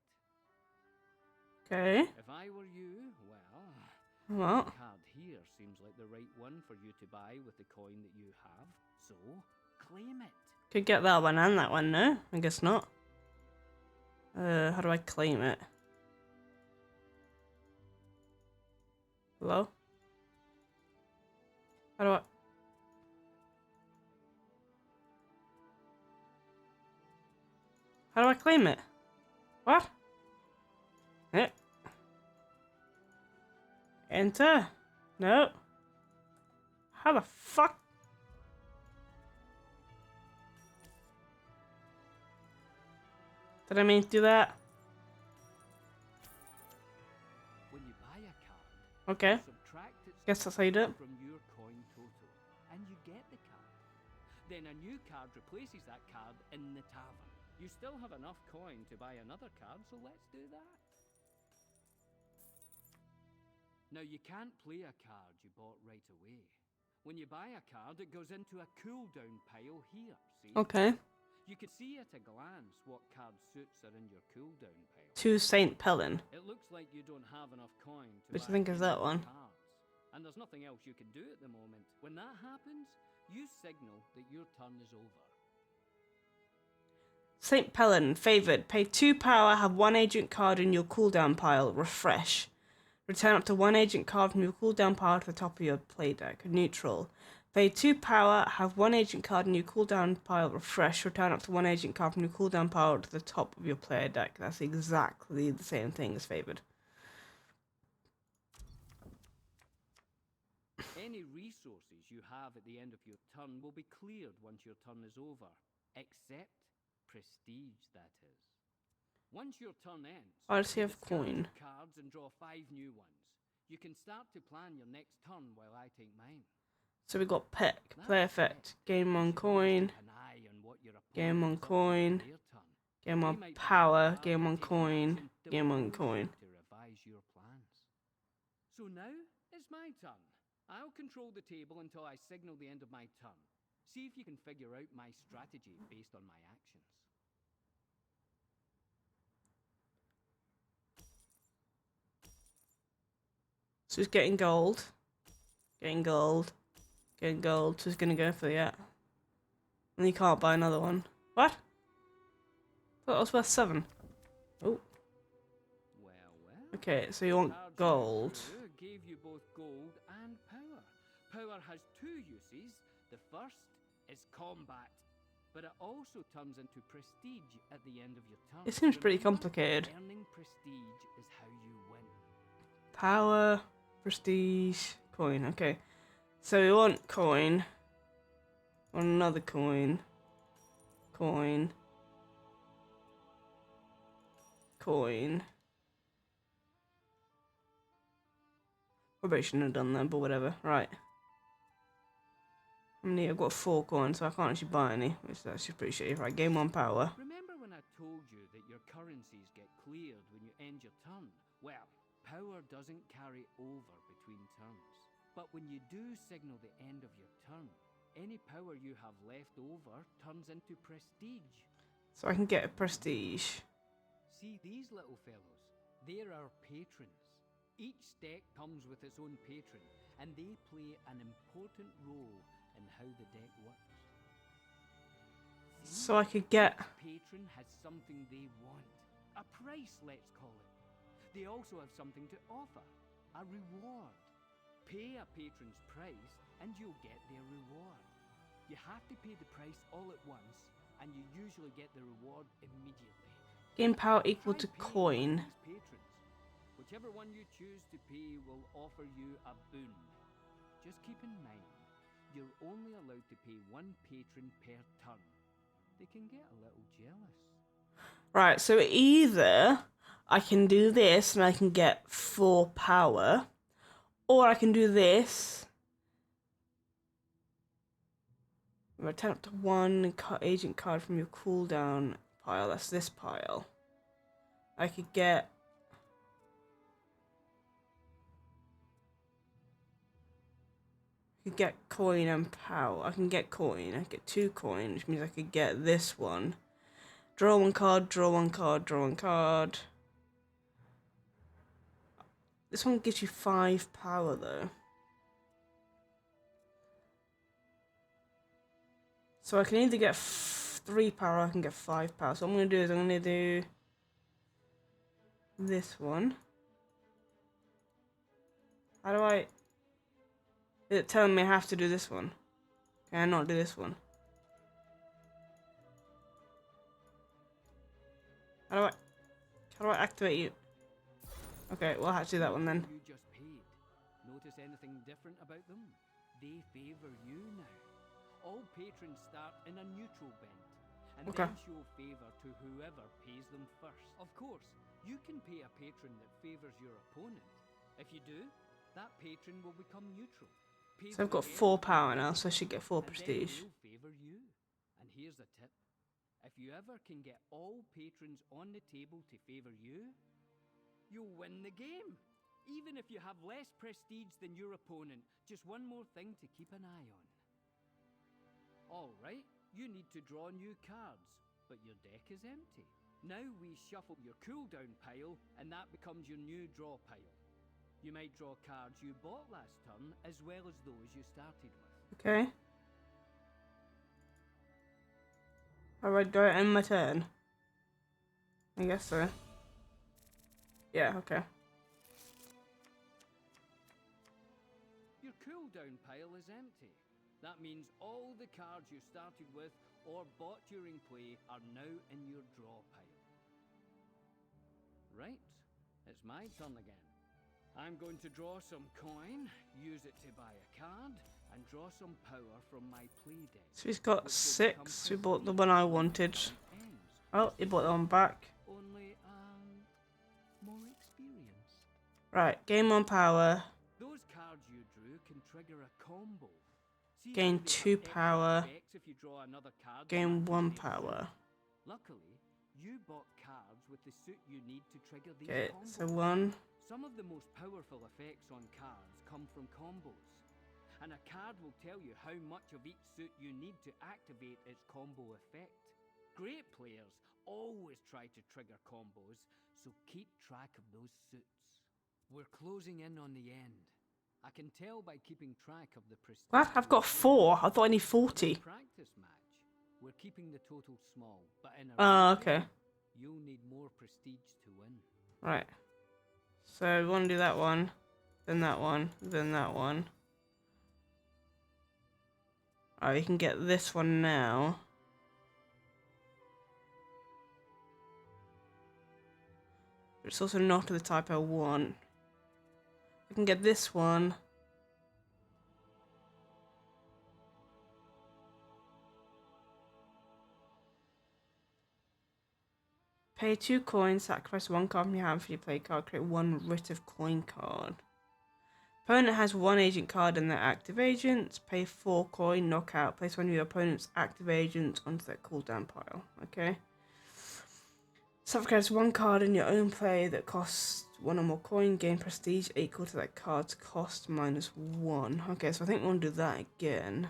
Okay. If I were you, well, What? the card here seems like the right one for you to buy with the coin that you have, so claim it. Could get that one and that one, no? I guess not. How do I claim it? Hello? How do I... How do I claim it? What? Enter? No. How the fuck? Did I mean to do that? When you buy a card, Okay. subtract its Guess that's how you do it. from your coin total, and you get the card. Then a new card replaces that card in the tavern. You still have enough coin to buy another card, so let's do that. Now, you can't play a card you bought right away. When you buy a card, it goes into a cooldown pile here, see? Okay. You can see at a glance what card suits are in your cooldown pile. To St. Pellen. It looks like you don't have enough coin to Which I buy think is any that more one. cards. And there's nothing else you can do at the moment. When that happens, you signal that your turn is over. St. Pellen, favoured. Pay 2 power, have 1 agent card in your cooldown pile. Refresh. Return up to 1 agent card from your cooldown pile to the top of your play deck. Neutral. Pay 2 power, have 1 agent card in your cooldown pile. Refresh. Return up to 1 agent card from your cooldown pile to the top of your player deck. That's exactly the same thing as favoured. Any resources you have at the end of your turn will be cleared once your turn is over. Except prestige, that is. Once your turn ends, Oh, does he have discard coin? your cards and draw 5 new ones. You can start to plan your next turn while I take mine. So we got pick, play effect, game on coin, Keep an eye on what your game on opponent does coin, in their turn. game They on might power, have game on taken coin, action that game will on force coin. you to revise your plans. So now it's my turn. I'll control the table until I signal the end of my turn. See if you can figure out my strategy based on my actions. So he's getting gold. Getting gold. Getting gold. So he's gonna go for that. And he can't buy another one. What? Thought it was worth 7. Oh. Well. Okay, so you want Cards gold. you drew gave you both gold and power. Power has 2 uses. The first is combat, but it also turns into prestige at the end of your turn. It seems pretty Remember, complicated. Earning prestige is how you win. Power, prestige, coin. Okay. So we want coin. Want another coin. Coin. Coin. Probably shouldn't have done that, but whatever. Right. How many? I've got 4 coins, so I can't actually buy any, which that's just pretty shitty. Right, game 1 power. Remember when I told you that your currencies get cleared when you end your turn? Well, power doesn't carry over between turns. But when you do signal the end of your turn, any power you have left over turns into prestige. So I can get a prestige. See these little fellows? They're our patrons. Each deck comes with its own patron, and they play an important role in how the deck works. So I could get... Each patron has something they want. A price, let's call it. They also have something to offer. A reward. Pay a patron's price, and you'll get their reward. You have to pay the price all at once, and you usually get the reward immediately. Game power equal to coin. Patrons. Whichever one you choose to pay will offer you a boon. Just keep in mind, you're only allowed to pay one patron per turn. They can get a little jealous. Right, so either I can do this and I can get 4 power, or I can do this. Attempt 1 agent card from your cooldown pile. That's this pile. I could get... coin and power. I can get coin. I get 2 coin, which means I could get this one. Draw 1 card, draw 1 card, draw 1 card. This one gives you 5 power though. So I can either get 3 power or I can get 5 power. So what I'm going to do is I'm going to do this one. How do I... Is it telling me I have to do this one? Can I not do this one? How do I activate you? Okay, well I have to do that one then. You just paid. Notice anything different about them? They favor you now. All patrons start in a neutral bent, and then show favor to whoever pays them first. Of course, you can pay a patron that favors your opponent. If you do, that patron will become neutral. So I've got 4 power now, so I should get 4 prestige. And favor you. And here's a tip. If you ever can get all patrons on the table to favor you, you'll win the game. Even if you have less prestige than your opponent, just one more thing to keep an eye on. Alright, you need to draw new cards, but your deck is empty. Now we shuffle your cooldown pile, and that becomes your new draw pile. You might draw cards you bought last turn, as well as those you started with. Okay. Alright, do I end my turn? I guess so. Yeah, okay. Your cooldown pile is empty. That means all the cards you started with or bought during play are now in your draw pile. Right, it's my turn again. I'm going to draw some coin, use it to buy a card, and draw some power from my play deck. So he's got 6. We bought the one I wanted. Oh, he bought that one back. Only, more experience. Right, game on power. Those cards you drew can trigger a combo. Gain 2 power. Gain 1 power. Luckily, you bought cards with the suit you need to trigger these Okay, combos. so 1. Some of the most powerful effects on cards come from combos. And a card will tell you how much of each suit you need to activate its combo effect. Great players always try to trigger combos, so keep track of those suits. We're closing in on the end. I can tell by keeping track of the prestige. What? I've got 4. I thought I need 40. Practice match. We're keeping the total small, but in a okay. You'll need more prestige to win. Right. So we want to do that one, then that one, then that one. Alright, you can get this one now. It's also not the type I want. I can get this one. Pay 2 coins, sacrifice 1 card from your hand for your play card, create 1 writ of coin card. Opponent has 1 agent card in their active agents, pay 4 coin, knockout, place one of your opponent's active agents onto their cooldown pile. Okay. Sacrifice 1 card in your own play that costs 1 or more coin, gain prestige equal to that card's cost minus 1. Okay, so I think we want to do that again.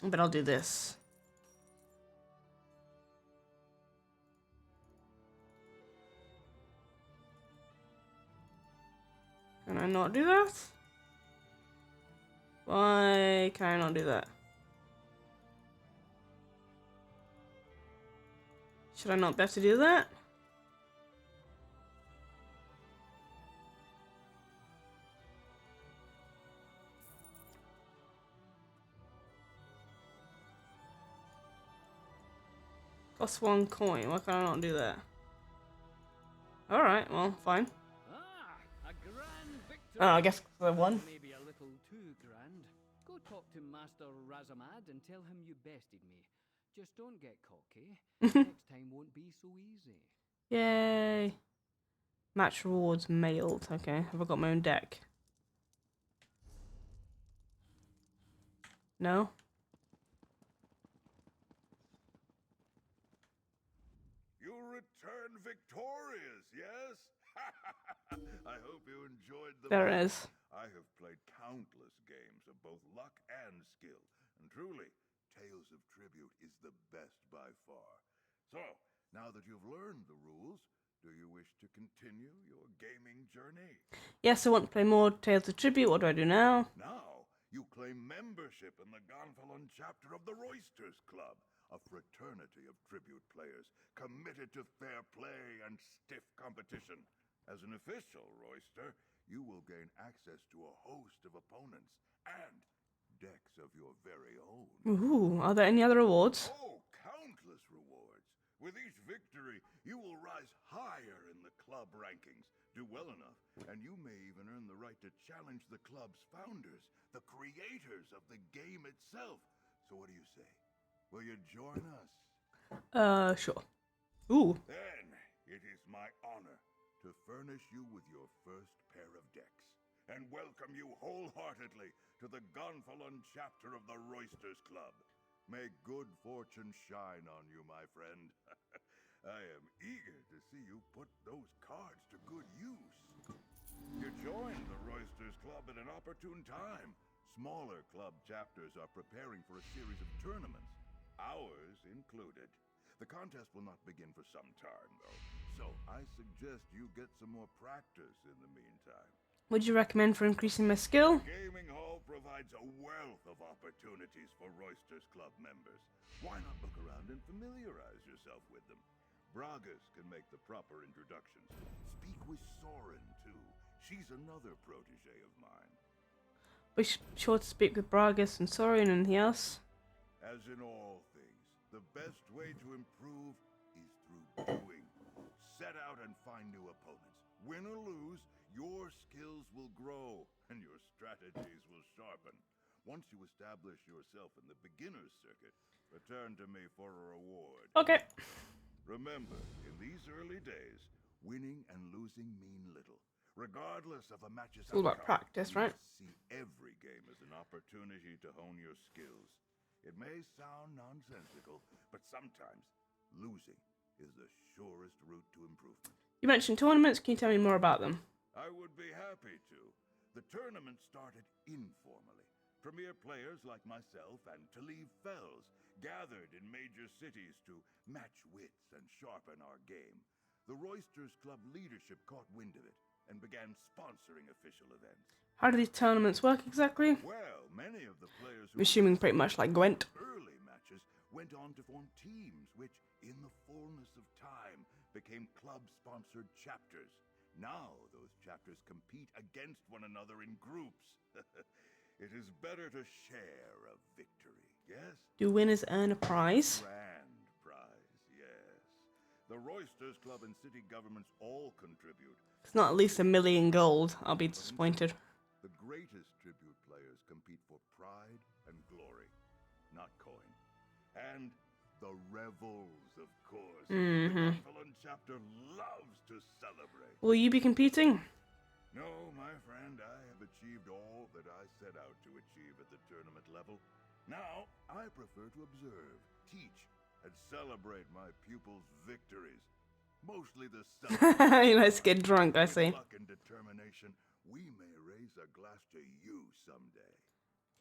But I'll do this. Can I not do that? Why can I not do that? Should I not be able to do that? Cost 1 coin. Why can I not do that? Alright, well, fine. Ah, a grand victory. Oh, I guess I won. Maybe a little too grand. Go talk to Master Razamad and tell him you bested me. Just don't get cocky. Next time won't be so easy. Yay. Match rewards mailed. Okay, have I got my own deck? No? You return victorious, yes? I hope you enjoyed the There match. it is. I have played countless games of both luck and skill, and truly, Tales of Tribute is the best by far. So, now that you've learned the rules, do you wish to continue your gaming journey? Yes, I want to play more Tales of Tribute. What do I do now? Now, you claim membership in the Gonfalon chapter of the Roysters Club, a fraternity of tribute players committed to fair play and stiff competition. As an official Royster, you will gain access to a host of opponents and decks of your very own. Ooh, are there any other rewards? Oh, countless rewards. With each victory, you will rise higher in the club rankings. Do well enough, and you may even earn the right to challenge the club's founders, the creators of the game itself. So what do you say? Will you join us? Sure. Ooh. Then it is my honor to furnish you with your first pair of decks and welcome you wholeheartedly to the Gonfalon chapter of the Roysters Club. May good fortune shine on you, my friend. I am eager to see you put those cards to good use. You joined the Roysters Club at an opportune time. Smaller club chapters are preparing for a series of tournaments, ours included. The contest will not begin for some time, though, so I suggest you get some more practice in the meantime. Would you recommend for increasing my skill? Gaming Hall provides a wealth of opportunities for Roysters Club members. Why not look around and familiarize yourself with them? Bragas can make the proper introductions. Speak with Soren, too. She's another protege of mine. Be sure to speak with Bragas and Soren and anything else. As in all things, the best way to improve is through doing. Set out and find new opponents. Win or lose, your skills will grow and your strategies will sharpen. Once you establish yourself in the beginner's circuit, return to me for a reward. Okay. Remember, in these early days, winning and losing mean little. Regardless of a match's It's all about outcome, practice, you right? must see every game as an opportunity to hone your skills. It may sound nonsensical, but sometimes losing is the surest route to improvement. You mentioned tournaments. Can you tell me more about them? I would be happy to. The tournament started informally. Premier players like myself and Talib Fells gathered in major cities to match wits and sharpen our game. The Roysters Club leadership caught wind of it and began sponsoring official events. How do these tournaments work exactly? Well, many of the players I'm assuming pretty much like Gwent. early matches went on to form teams, which, in the fullness of time, became club-sponsored chapters. Now those chapters compete against one another in groups. It is better to share a victory, yes? Do winners earn a prize? Grand prize, yes. The Roysters Club and city governments all contribute. It's not at least 1 million gold. I'll be disappointed. The greatest tribute players compete for pride and glory, not coin. And the revels, of course. The Gonfalon chapter loves to celebrate. Will you be competing? No, my friend, I have achieved all that I set out to achieve at the tournament level. Now, I prefer to observe, teach, and celebrate my pupils' victories. Mostly the Let's get drunk, I see. With luck and determination, we may raise a glass to you someday.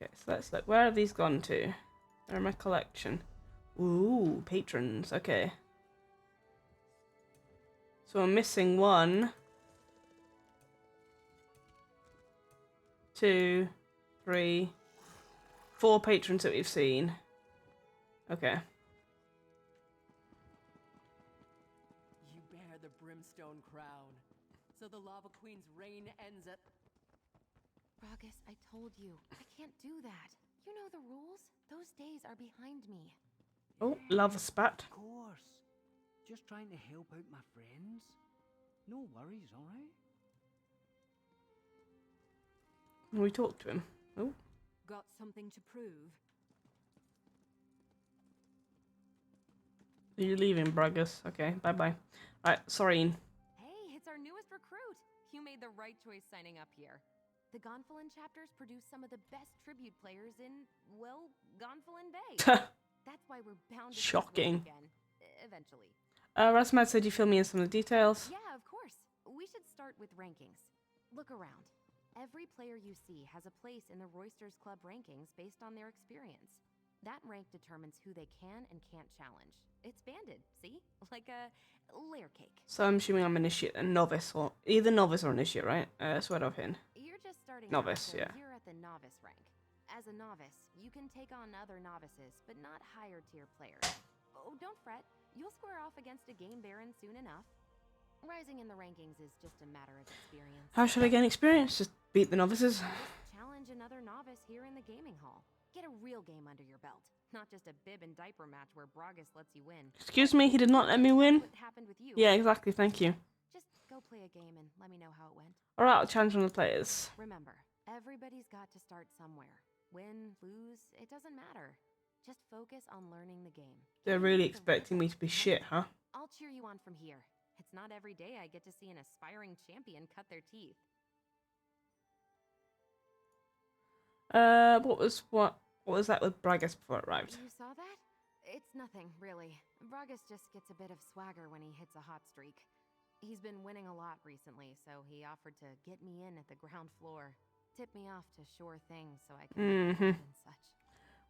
Okay, so let's look. Where have these gone to? They're in my collection. Ooh, patrons. Okay. So I'm missing one. 2, 3, 4 patrons that we've seen. Okay. You bear the brimstone crown, so the Lava Queen's reign ends at... Bragus, I told you. I can't do that. You know the rules. Those days are behind me. Oh, lava spat. Of course. Just trying to help out my friends. No worries, alright? We talked to him. Oh. Got something to prove? You're leaving, Bragus. Okay, bye-bye. Alright, Soreen. Hey, it's our newest recruit. You made the right choice signing up here. The Gonfalon chapters produce some of the best tribute players in, well, Gonfalon Bay. That's why we're bound to Shocking. again, eventually. Rasmad said you fill me in some of the details. Yeah, of course. We should start with rankings. Look around. Every player you see has a place in the Roysters Club rankings based on their experience. That rank determines who they can and can't challenge. It's banded, see? Like a layer cake. So I'm assuming I'm initiate and novice, or either novice or initiate, right? Sweat off in. You're just starting Novice, out, so yeah. you're at the novice rank. As a novice, you can take on other novices, but not higher tier players. Oh, don't fret. You'll square off against a game baron soon enough. Rising in the rankings is just a matter of experience. How should I gain experience? Just beat the novices? Just challenge another novice here in the gaming hall. Get a real game under your belt. Not just a bib and diaper match where Bragus lets you win. Excuse me, he did not let me win? What happened with you? Yeah, exactly, thank you. Just go play a game and let me know how it went. Alright, I'll challenge one of the players. Remember, everybody's got to start somewhere. Win, lose, it doesn't matter. Just focus on learning the game. They're really expecting me to be shit, huh? I'll cheer you on from here. It's not every day I get to see an aspiring champion cut their teeth. What was that with Bragus before it arrived? You saw that? It's nothing, really. Bragus just gets a bit of swagger when he hits a hot streak. He's been winning a lot recently, so he offered to get me in at the ground floor. Tip me off to sure things so I can and such.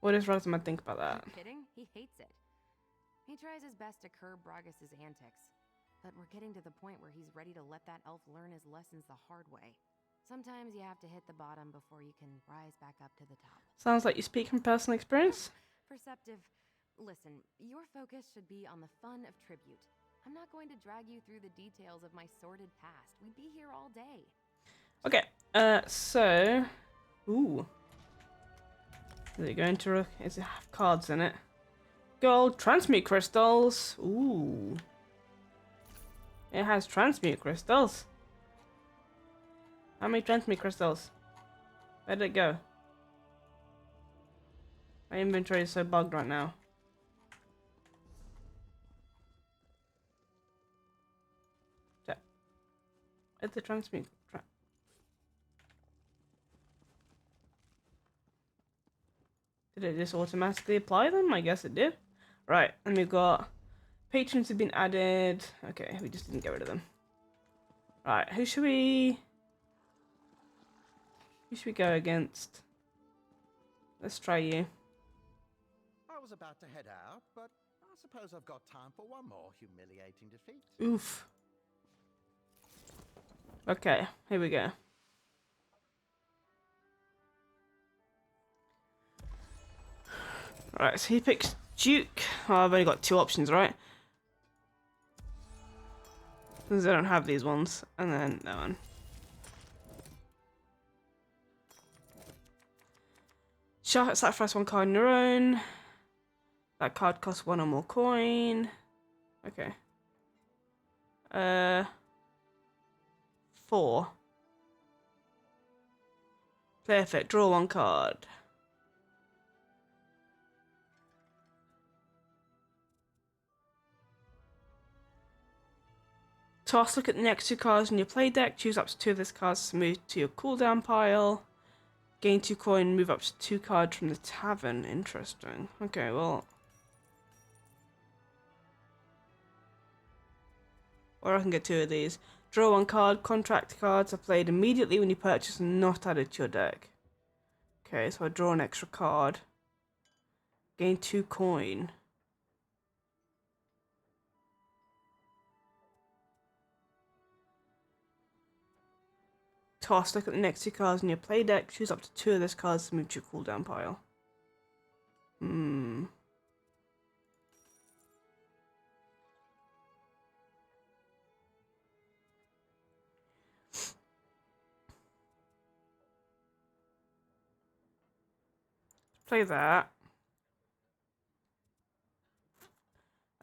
What does Rasmad think about that? Are you kidding? He hates it. He tries his best to curb Bragus's antics. But we're getting to the point where he's ready to let that elf learn his lessons the hard way. Sometimes you have to hit the bottom before you can rise back up to the top. Sounds like you speak from personal experience. Perceptive. Listen, your focus should be on the fun of tribute. I'm not going to drag you through the details of my sordid past. We'd be here all day. Okay, so... Ooh. Is it going to... Does it have cards in it? Gold transmute crystals. Ooh. It has transmute crystals. How many transmute crystals? Where did it go? My inventory is so bugged right now. Where's the transmute? Did it just automatically apply them? I guess it did. Right, and we've got patrons have been added. Okay, we just didn't get rid of them. Right, who should we go against? Let's try you. I was about to head out, but I suppose I've got time for one more humiliating defeat. Oof. Okay, here we go. Right, so he picks Duke. Oh, I've only got 2 options, right? Because I don't have these ones. And then that one. Sacrifice 1 card on your own. That card costs 1 or more coin. Okay. 4. Play effect. Draw 1 card. Toss, look at the next 2 cards in your play deck. Choose up to 2 of these cards to move to your cooldown pile. Gain 2 coin, move up to 2 cards from the tavern. Interesting. Okay, well. Or I can get 2 of these. Draw 1 card. Contract cards are played immediately when you purchase and not added to your deck. Okay, so I draw an extra card. Gain 2 coin. toss. Look at the next 2 cards in your play deck. Choose up to 2 of those cards to move to your cooldown pile. Play that.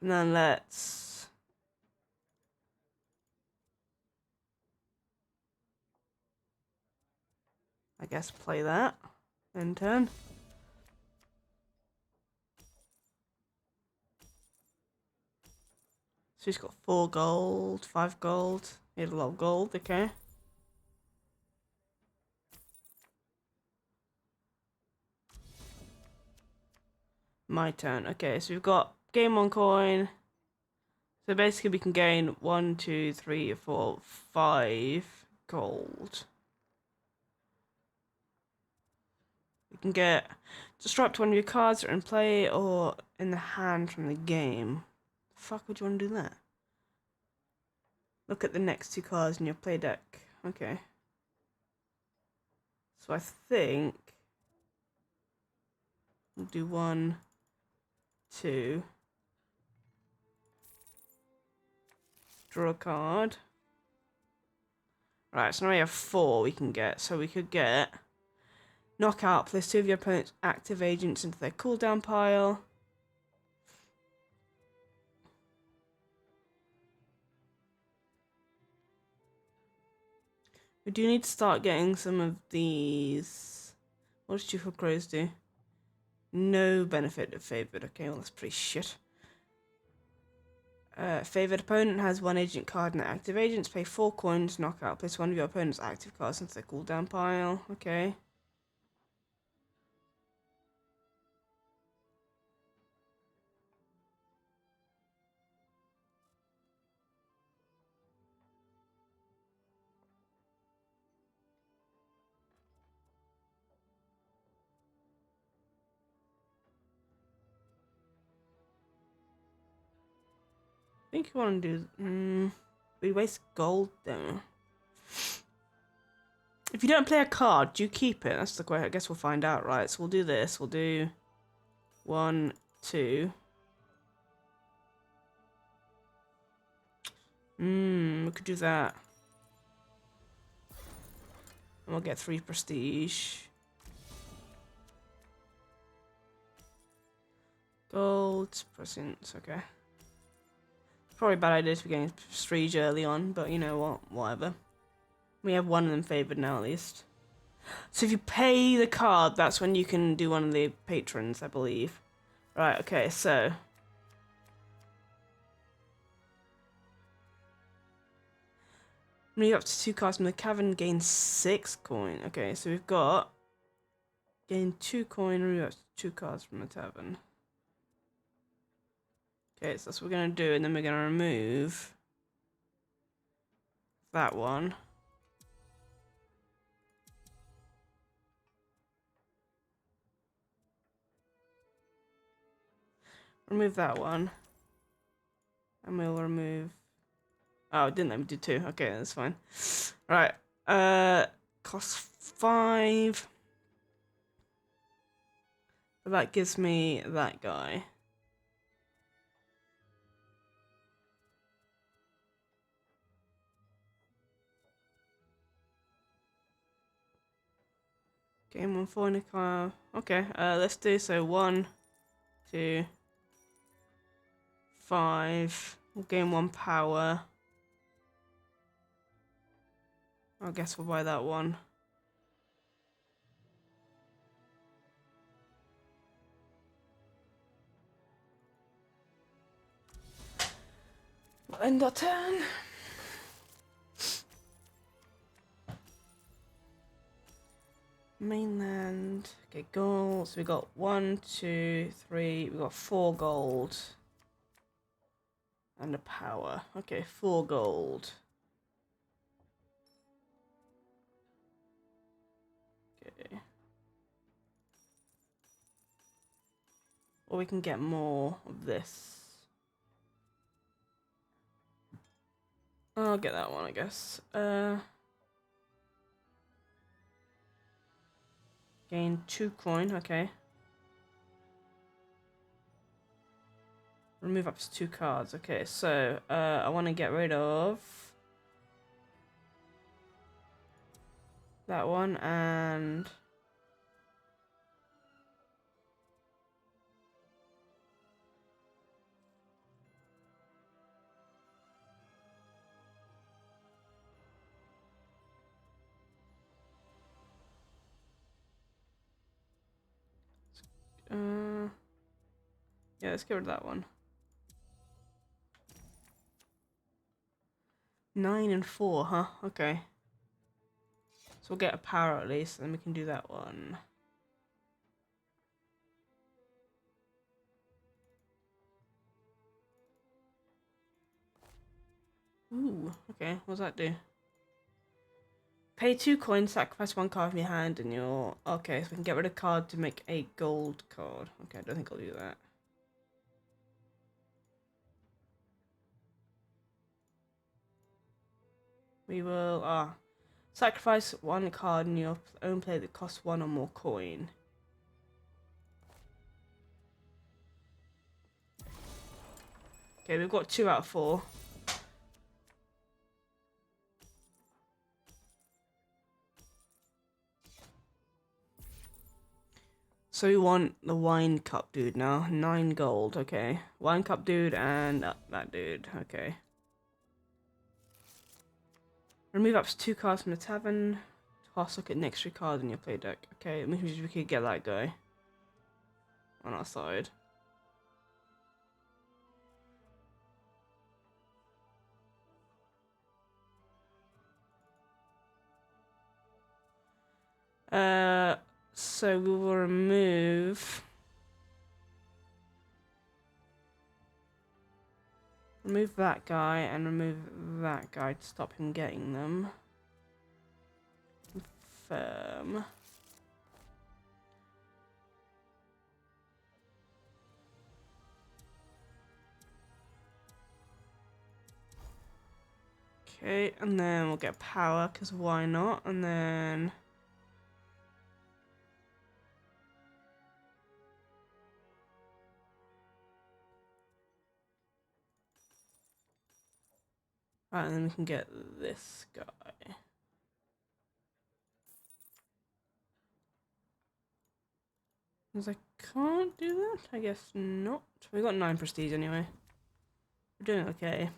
And then let's... I guess play that. End turn. So he's got 4 gold, 5 gold. He had a lot of gold, okay. My turn. Okay, so we've got gain 1 coin. So basically we can gain 1, 2, 3, 4, 5 gold. You can get disrupt 1 of your cards that are in play or in the hand from the game. The fuck would you want to do that? Look at the next 2 cards in your play deck. Okay. So I think we'll do 1, 2. Draw a card. Right, so now we have 4 we can get. So we could get knockout, place 2 of your opponent's active agents into their cooldown pile. We do need to start getting some of these. What does Chief of Crows do? No benefit of favored. Okay, well that's pretty shit. Favored opponent has 1 agent card and active agents. Pay 4 coins, knockout. Place 1 of your opponent's active cards into their cooldown pile. Okay. I think you want to do... we waste gold though. If you don't play a card, do you keep it? That's the question. I guess we'll find out, right? So we'll do this. We'll do 1, 2. We could do that. And we'll get 3 prestige. Gold, presents, okay. Probably a bad idea to be getting prestige early on, but you know what? Whatever. We have 1 of them favored now at least. So if you pay the card, that's when you can do one of the patrons, I believe. Right, okay, so... move up to 2 cards from the cavern, gain 6 coin. Okay, so we've got... gain 2 coin, move up to 2 cards from the tavern. Okay, so that's what we're going to do, and then we're going to remove... that one. Remove that one. And we'll remove... oh, it didn't let me do 2. Okay, that's fine. Right. Cost 5. So that gives me that guy. Game 1 4 in a car. Okay, let's do so 1, 2, 5. We'll gain 1 power. I guess we'll buy that one. We'll end our turn. Mainland. Okay, gold. So we got 1, 2, 3. We got 4 gold. And a power. Okay, 4 gold. Okay. Or we can get more of this. I'll get that one, I guess. Gain 2 coin, okay. Remove up to 2 cards. Okay, so I want to get rid of that one and yeah, let's get rid of that one. 9 and 4, huh? Okay. So we'll get a power at least, and then we can do that one. Ooh, okay. What does that do? Pay 2 coins, sacrifice 1 card from your hand, and you're... Okay, so we can get rid of card to make a gold card. Okay, I don't think I'll do that. We will, sacrifice 1 card in your own play that costs 1 or more coin. Okay, we've got 2 out of 4. So we want the wine cup dude now. 9 gold, okay. Wine cup dude and that dude, okay. Remove up to 2 cards from the tavern. Toss look at an extra card in your play deck. Okay, it means we could get that guy on our side. So we will remove that guy and remove that guy to stop him getting them. Confirm. Okay, and then we'll get power, because why not? And then... Right, and then we can get this guy. Because I can't do that? I guess not. We got 9 prestige anyway. We're doing okay.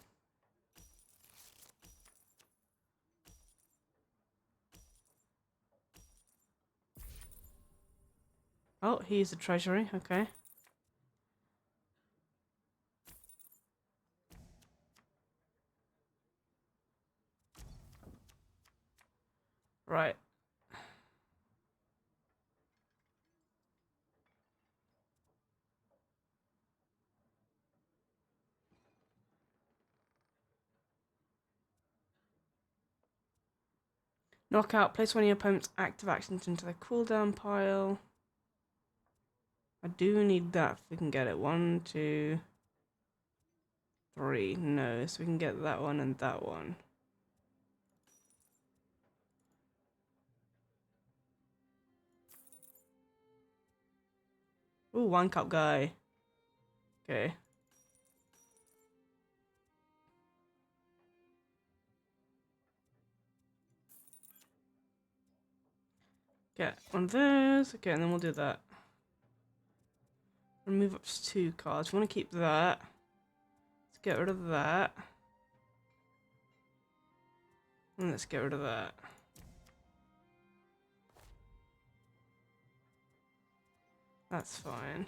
Oh, he's the treasury, okay. Right. Knockout. Place one of your opponent's active actions into the cooldown pile. I do need that if we can get it. 1, 2, 3. No, so we can get that one and that one. Ooh, 1 cup guy. Okay. Get one of those. Okay, and then we'll do that. Remove up to 2 cards. We want to keep that. Let's get rid of that. And let's get rid of that. That's fine.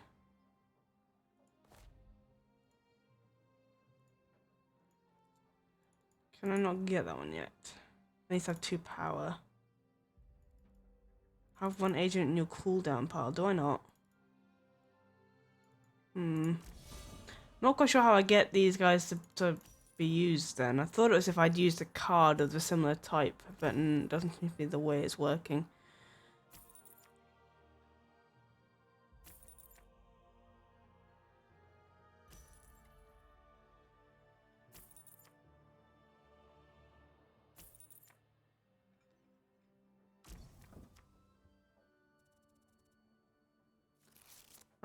Can I not get that one yet? I need to have 2 power. Have 1 agent in your cooldown pile. Do I not? Not quite sure how I get these guys to be used then. I thought it was if I'd used a card of a similar type, but it doesn't seem to be the way it's working.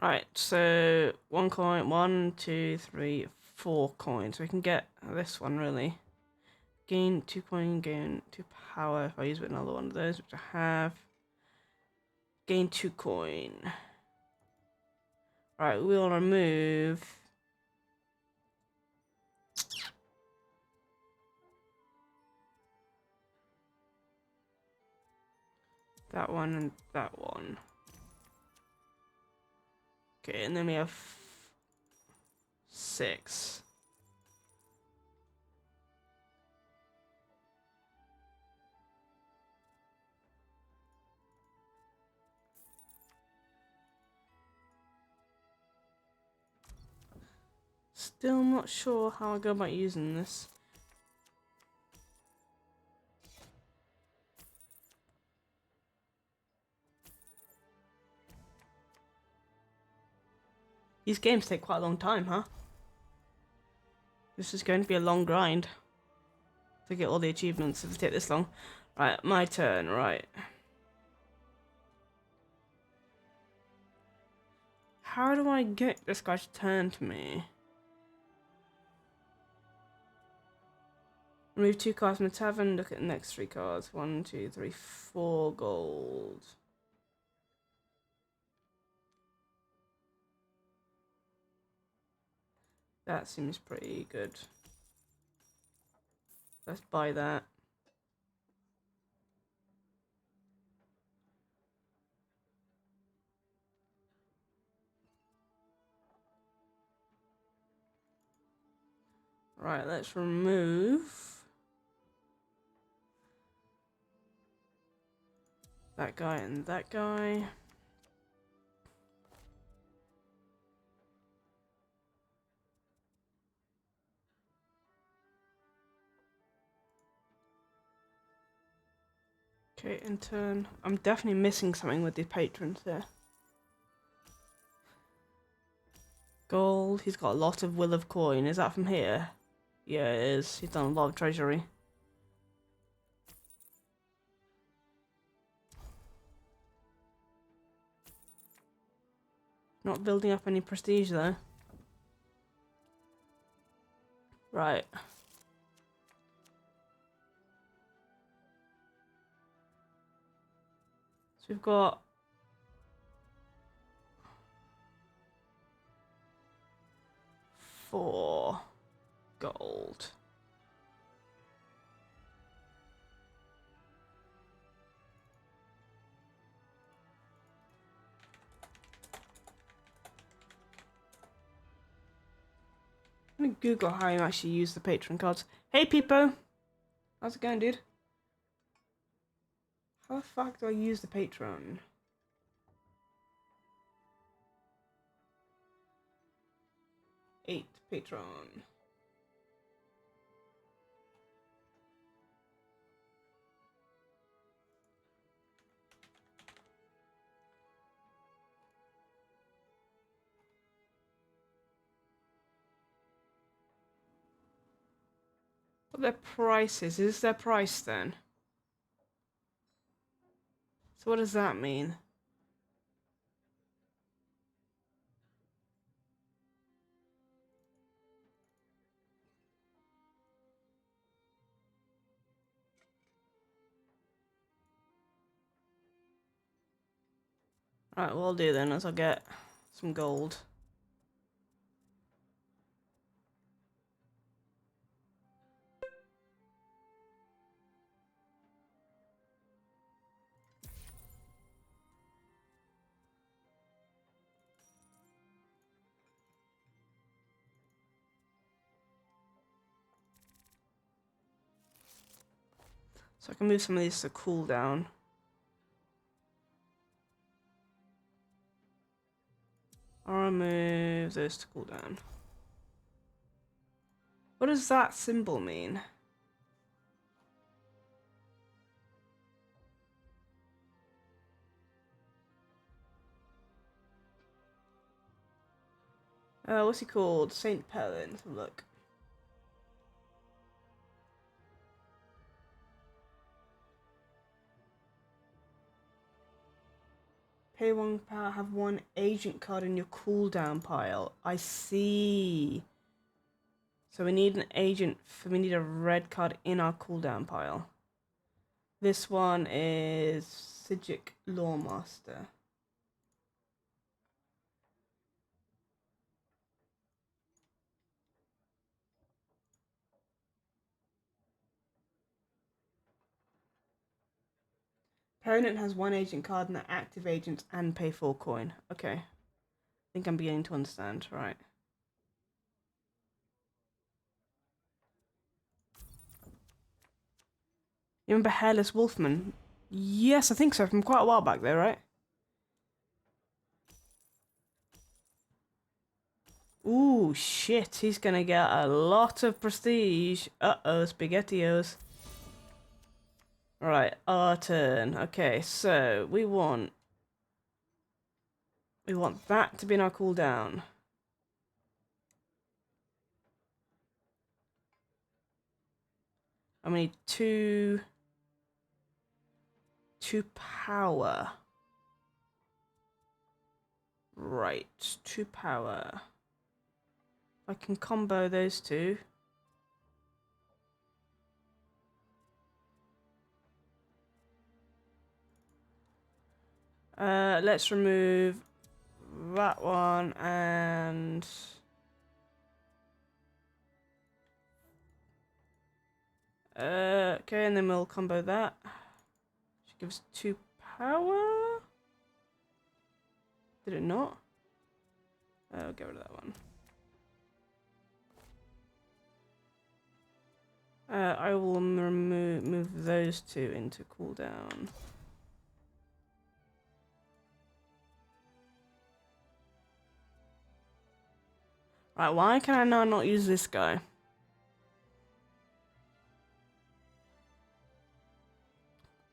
Right, so 1 coin, 1, 2, 3, 4 coins. We can get this one really. Gain 2 coin, gain 2 power if I use another one of those, which I have. Gain 2 coin. Right, we'll remove that one and that one. Okay, and then we have 6. Still not sure how I go about using this. These games take quite a long time, huh? This is going to be a long grind to get all the achievements if it take this long. Right, my turn, right. How do I get this guy to turn to me? Remove 2 cards from the tavern, look at the next 3 cards. 1, 2, 3, 4 gold. That seems pretty good. Let's buy that. Right, let's remove that guy and that guy. Okay, in turn. I'm definitely missing something with the patrons there. Gold. He's got a lot of will of coin. Is that from here? Yeah, it is. He's done a lot of treasury. Not building up any prestige though. Right. So we've got 4 gold. Let me Google how you actually use the patron cards. Hey Peepo! How's it going, dude? How the fuck do I use the patron? Eight patron. What their price is? Is this their price then? So what does that mean? Right, what I'll do then is I'll get some gold. So I can move some of these to cooldown. I'll move those to cooldown. What does that symbol mean? What's he called? Saint Pellin. Let's have a look. Pay 1 power, have 1 agent card in your cooldown pile. I see. So we need an agent, we need a red card in our cooldown pile. This one is Sijic Lawmaster. Opponent has 1 agent card and the active agents and pay 4 coin. Okay. I think I'm beginning to understand. Right. You remember Hairless Wolfman? Yes, I think so. From quite a while back there, right? Ooh, shit. He's gonna get a lot of prestige. Uh-oh, SpaghettiOs. Right, our turn. Okay, so we want that to be in our cooldown. And we need 2 power. Right, 2 power. I can combo those 2. Let's remove that one and okay, and then we'll combo that. Which gives 2 power. Did it not? Oh, get rid of that one. I will move those 2 into cooldown. Right, why can I now not use this guy?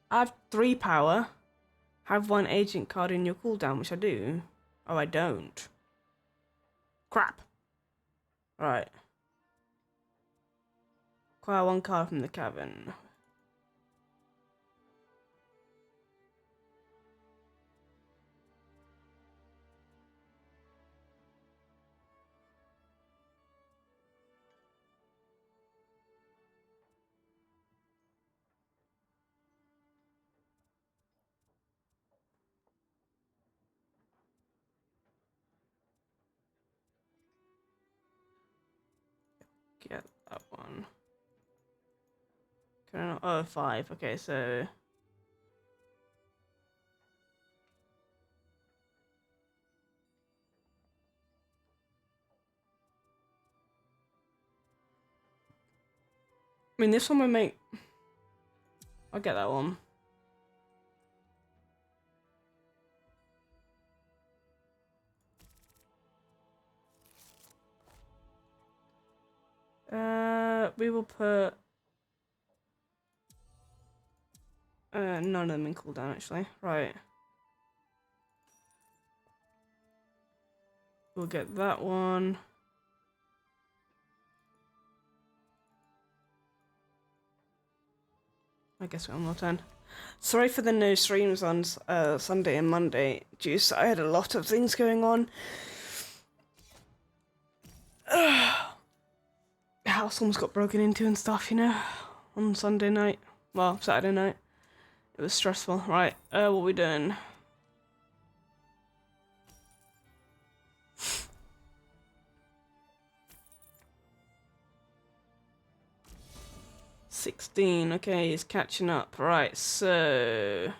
I have 3 power. Have 1 agent card in your cooldown, which I do. Oh, I don't. Crap. Right. Acquire 1 card from the cavern. Get that one. Can I not? Oh, 5. Okay, so I mean, this one will make... I'll get that one. We will put... none of them in cooldown, actually. Right. We'll get that one. I guess we're on more turn. Sorry for the no streams on Sunday and Monday. Juice, I had a lot of things going on. House almost got broken into and stuff, you know, on Sunday night. Well, Saturday night. It was stressful. Right, what are we doing? $16. Okay, he's catching up. Right, so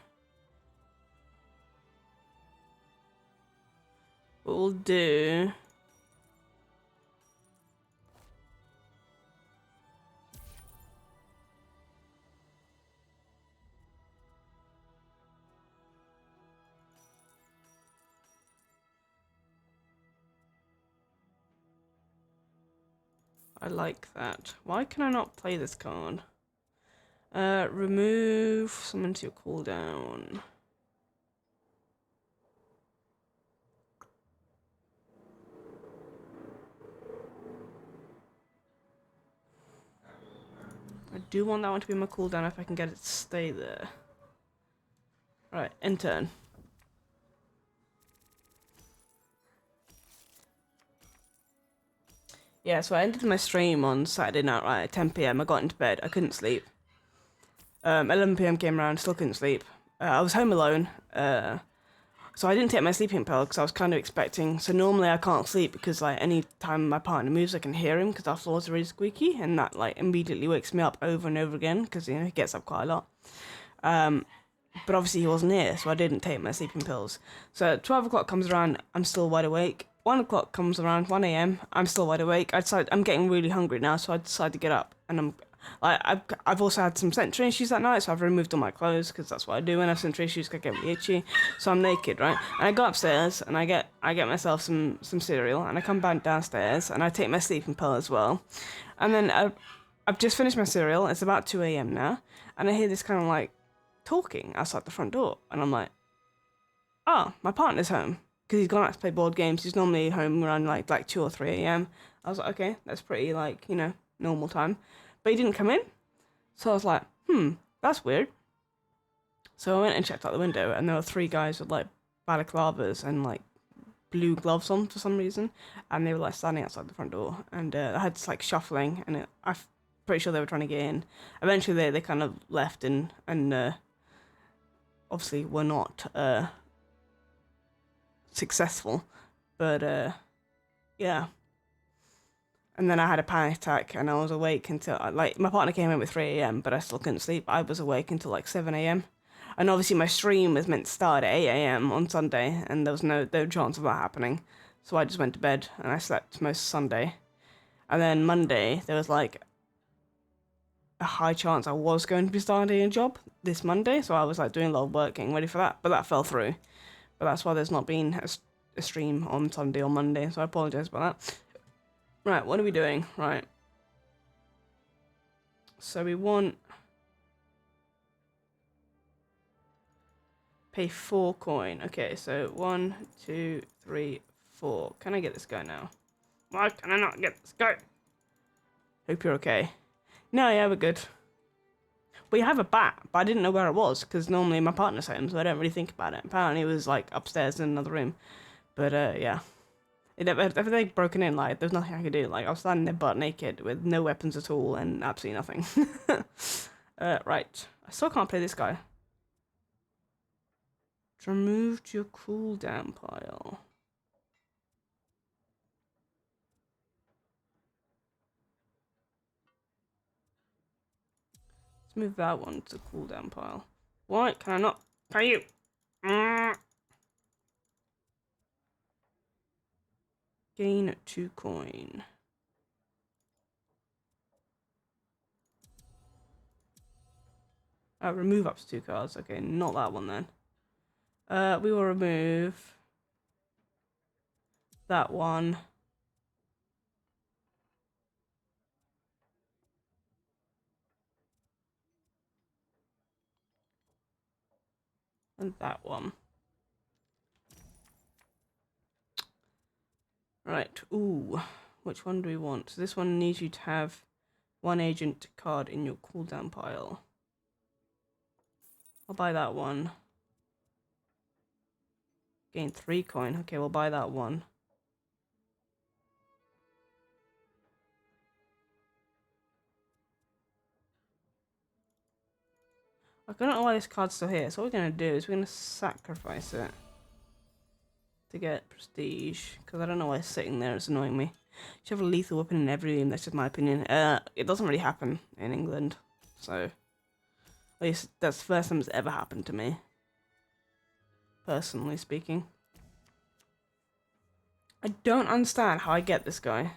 what we'll do... I like that. Why can I not play this card? Remove someone to your cooldown. I do want that one to be my cooldown if I can get it to stay there. Right, end turn. Yeah, so I ended my stream on Saturday night, right, at 10 p.m. I got into bed. I couldn't sleep. 11 p.m. came around, still couldn't sleep. I was home alone, so I didn't take my sleeping pill because I was kind of expecting. So normally I can't sleep because like any time my partner moves, I can hear him because our floors are really squeaky, and that like immediately wakes me up over and over again because he gets up quite a lot. But obviously he wasn't here, so I didn't take my sleeping pills. So 12 o'clock comes around, I'm still wide awake. 1 o'clock comes around, 1 a.m., I'm still wide awake. I'm getting really hungry now, so I decide to get up. And I've also had some sensory issues that night, so I've removed all my clothes, because that's what I do when I have sensory issues, because I get really itchy. So I'm naked, right? And I go upstairs, and I get myself some cereal, and I come back downstairs, and I take my sleeping pill as well. And then I've just finished my cereal, it's about 2 a.m. now, and I hear this kind of like talking outside the front door, and I'm like, oh, my partner's home, because he's gone out to play board games. He's normally home around like 2 or 3 a.m. I was like, okay, that's pretty like, normal time, but he didn't come in, so I was like, that's weird. So I went and checked out the window, and there were 3 guys with like balaclavas and like blue gloves on for some reason, and they were like standing outside the front door, and I had like shuffling, and I'm pretty sure they were trying to get in. Eventually they kind of left and obviously were not successful, but yeah. And then I had a panic attack, and I was awake until like my partner came in at 3 a.m., but I still couldn't sleep. I was awake until like 7 a.m. And obviously my stream was meant to start at 8 a.m. on Sunday, and there was no chance of that happening. So I just went to bed and I slept most Sunday. And then Monday there was like a high chance I was going to be starting a job this Monday, so I was like doing a lot of work, getting ready for that, but that fell through. But that's why there's not been a stream on Sunday or Monday, so I apologize about that. Right, what are we doing? Right. So we want pay 4 coin. Okay, so 1, 2, 3, 4. Can I get this guy now? Why can I not get this guy? Hope you're okay. No, yeah, we're good. We have a bat, but I didn't know where it was, because normally my partner's home, so I don't really think about it. Apparently it was like upstairs in another room. But yeah. If they broken in, like, there's nothing I could do. Like, I was standing there butt naked with no weapons at all and absolutely nothing. Right. I still can't play this guy. Remove to your cooldown pile. Let's move that one to the cooldown pile. Why can I not pay you? Gain 2 coin. Remove up to 2 cards. Okay, not that one then. We will remove that one. And that one. Right, ooh. Which one do we want? So this one needs you to have 1 agent card in your cooldown pile. I'll buy that one. Gain 3 coin. Okay, we'll buy that one. I don't know why this card's still here. So what we're going to do is we're going to sacrifice it to get prestige, because I don't know why it's sitting there. It's annoying me. You should have a lethal weapon in every room. That's just my opinion. It doesn't really happen in England, so at least that's the first time it's ever happened to me, personally speaking. I don't understand how I get this guy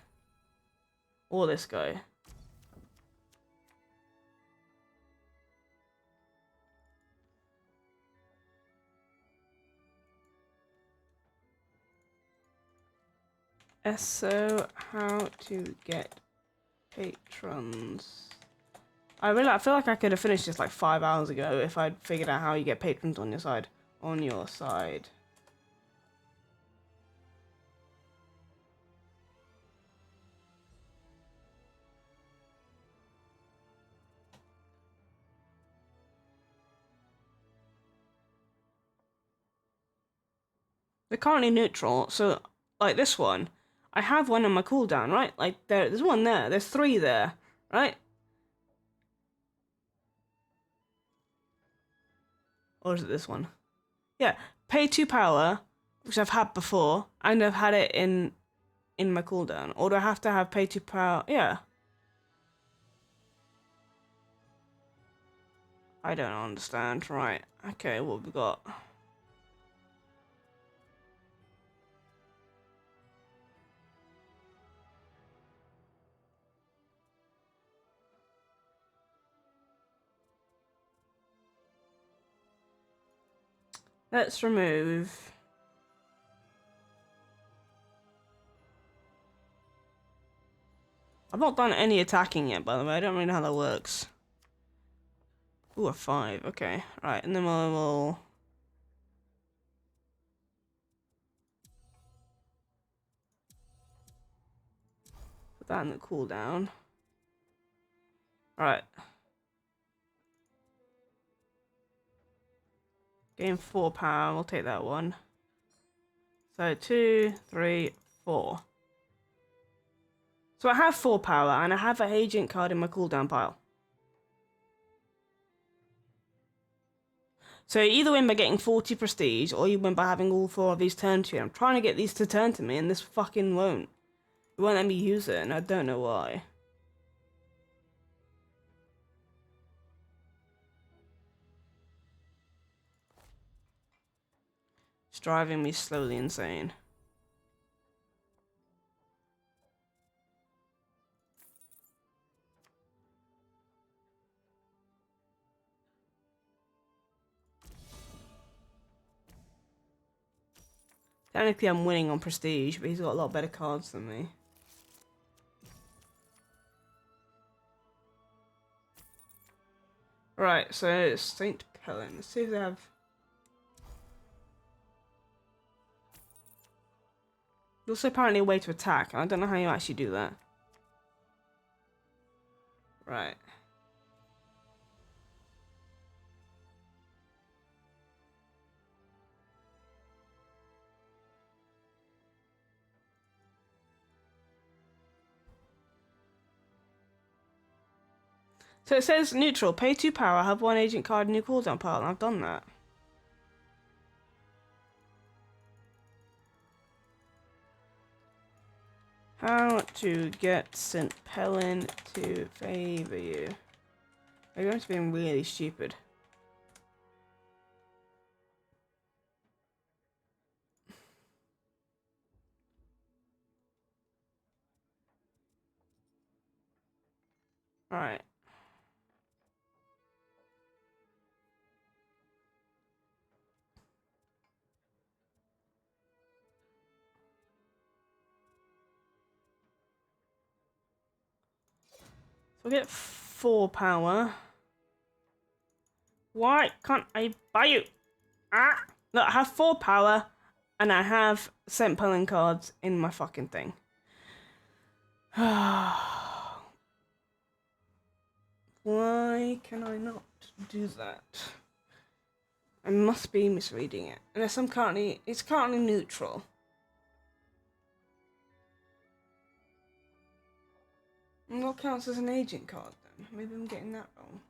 or this guy. So how to get patrons? I feel like I could have finished this like 5 hours ago if I'd figured out how you get patrons on your side. On your side. They're currently neutral, so like this one, I have one on my cooldown, right? Like, there's one there. There's 3 there, right? Or is it this one? Yeah, pay 2 power, which I've had before, and I've had it in my cooldown. Or do I have to have pay 2 power? Yeah. I don't understand. Right. Okay, what have we got? Let's remove. I've not done any attacking yet, by the way. I don't really know how that works. Ooh, a 5. Okay. Right, and then we'll put that in the cooldown. Alright. Gain 4 power. We'll take that one. So 2, 3, 4. So I have 4 power, and I have an agent card in my cooldown pile. So you either win by getting 40 prestige, or you win by having all 4 of these turn to you. I'm trying to get these to turn to me, and this fucking won't. It won't let me use it, and I don't know why. It's driving me slowly insane. Technically, I'm winning on prestige, but he's got a lot better cards than me. Right, so it's St. Pellen. Let's see if they have... There's also apparently a way to attack. I don't know how you actually do that. Right. So it says neutral, pay 2 power, have 1 agent card in your cooldown pile, and I've done that. How to get St. Pellen to favor you. I'm going to be really stupid. Alright. So I get 4 power. Why can't I buy you? Ah! Look, I have 4 power, and I have St. Pellen cards in my fucking thing. Why can I not do that? I must be misreading it. Unless it's currently neutral. And what counts as an agent card then? Maybe I'm getting that wrong.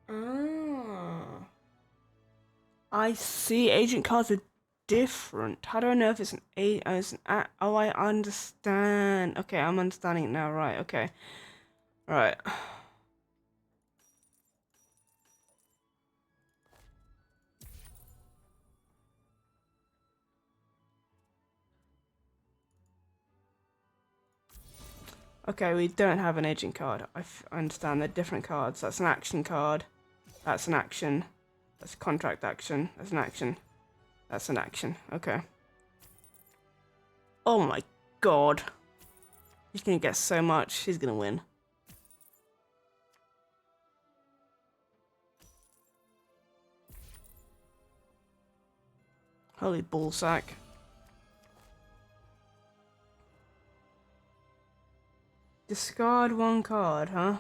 Ah. I see. Agent cards are different. How do I know if it's oh, I understand. Okay, I'm understanding it now. Right, okay. Right. Okay, we don't have an agent card. I understand they're different cards. That's an action card. That's an action. That's a contract action. That's an action. That's an action. Okay. Oh my god. He's gonna get so much. He's gonna win. Holy ballsack. Discard one card, huh?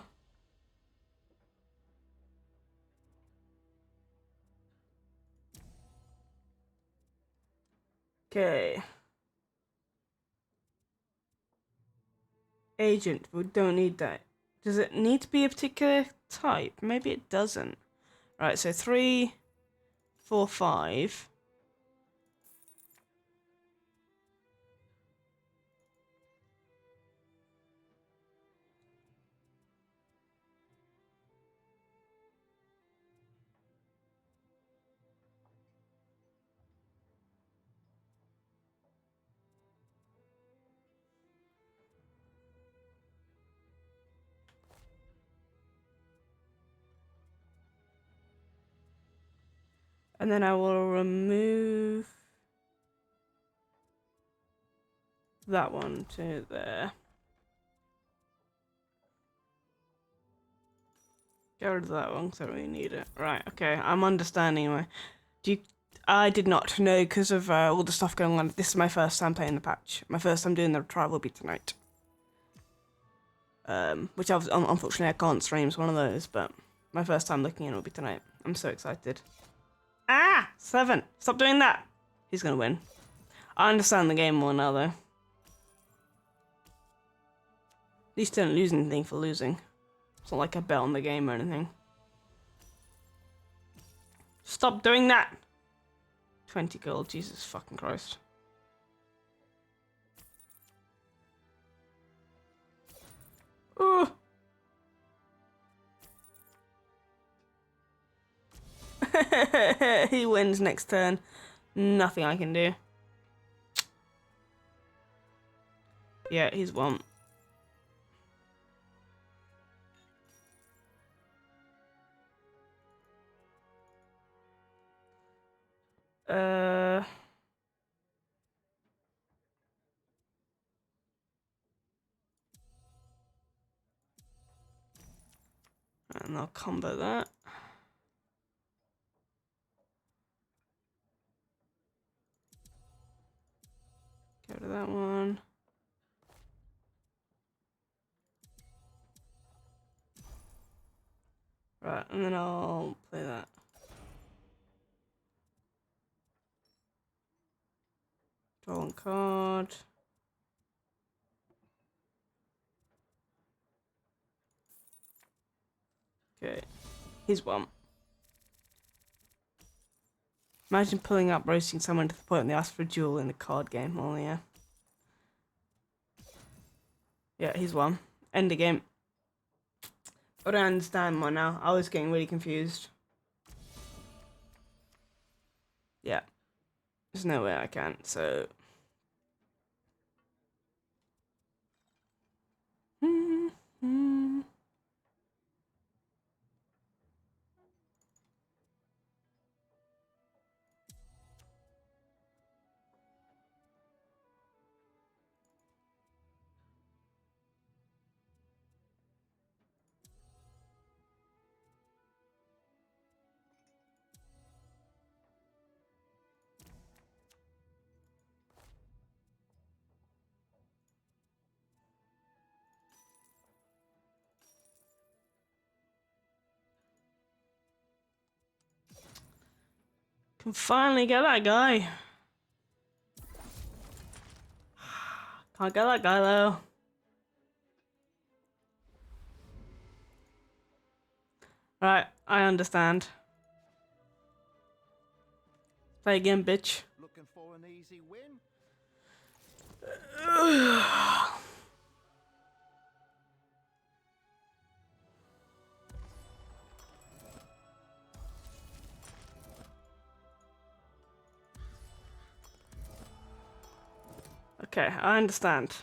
Okay. Agent, we don't need that. Does it need to be a particular type? Maybe it doesn't. Right, so 3, 4, 5. And then I will remove that one to there. Get rid of that one because I don't really need it. Right, okay, I'm understanding anyway. I did not know because of all the stuff going on. This is my first time playing the patch. My first time doing the trial will be tonight. Which unfortunately I can't stream, it's one of those, but my first time looking in will be tonight. I'm so excited. Ah! 7! Stop doing that! He's gonna win. I understand the game more now, though. At least don't lose anything for losing. It's not like I bet on the game or anything. Stop doing that! 20 gold, Jesus fucking Christ. Ooh! He wins next turn. Nothing I can do. Yeah, he's won. And I'll combo that. Go to that one. Right, and then I'll play that. Draw one card. Okay, he's won. Imagine pulling up, roasting someone to the point they ask for a duel in a card game. Oh yeah. Yeah, he's won. End the game. I don't understand more now. I was getting really confused. Yeah. There's no way I can, so... Can finally get that guy. Can't get that guy though. Right, I understand. Play again, bitch. Looking for an easy win? Okay, I understand.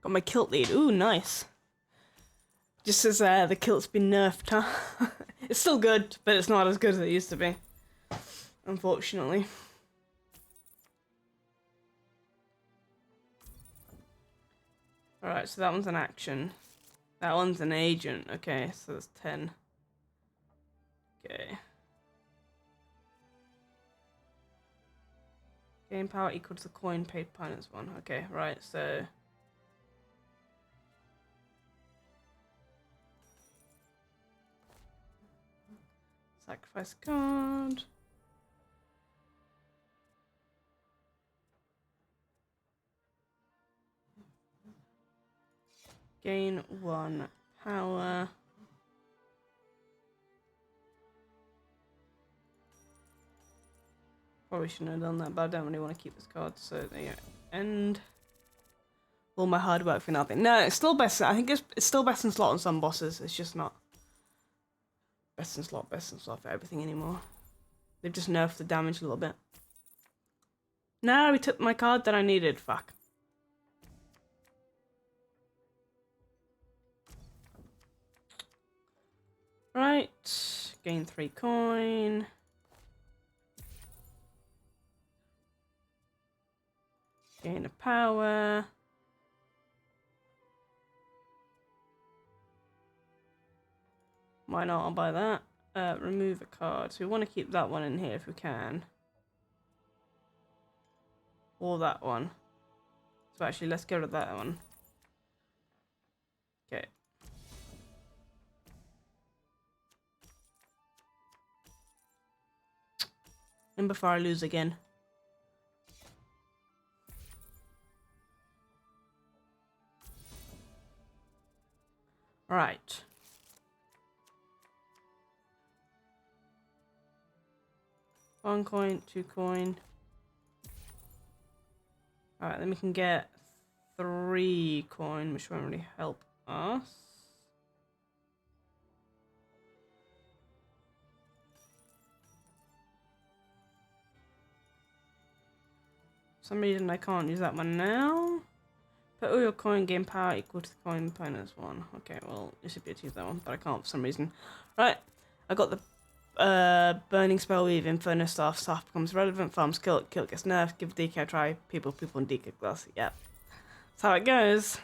Got my kilt lead. Ooh, nice. Just as the kilt's been nerfed, huh? It's still good, but it's not as good as it used to be. Unfortunately. Alright, so that one's an action. That one's an agent. Okay, so there's 10. Okay. Gain power equal to the coin paid opponent's one. Okay, right, so... Sacrifice card. Gain 1 power. Probably shouldn't have done that, but I don't really want to keep this card, so there you go. End all my hard work for nothing. No, it's still best. I think it's still best in slot on some bosses. It's just not best in slot for everything anymore. They've just nerfed the damage a little bit. No, he took my card that I needed. Fuck. Right. Gain 3 coin. Gain a power. Why not? I'll buy that. Remove a card. So we want to keep that one in here if we can. Or that one. So actually, let's get rid of that one. Okay. And before I lose again. Right. One coin, 2 coin. Alright, then we can get 3 coin, which won't really help us. For some reason I can't use that one now. Put all your coin gain power equal to the coin opponent's one. Okay, well, you should be able to use that one, but I can't for some reason. Right, I got the burning spell weave, inferno staff. Staff becomes relevant. Farms kill gets nerfed. Give DK a try. People and DK glass. Yep, that's how it goes.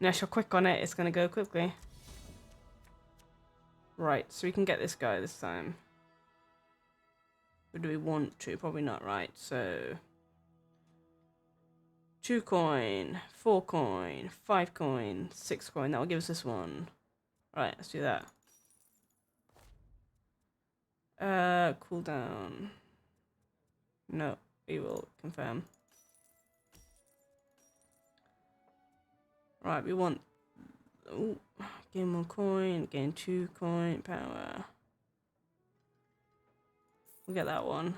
Unless you're quick on it, it's gonna go quickly. Right, so we can get this guy this time. Or do we want to? Probably not, right? So 2 coin, 4 coin, 5 coin, 6 coin. That will give us this one. Right, let's do that. Cooldown. No, we will confirm. Right, we want. Ooh, gain 1 coin, gain 2 coin, power. We'll get that one.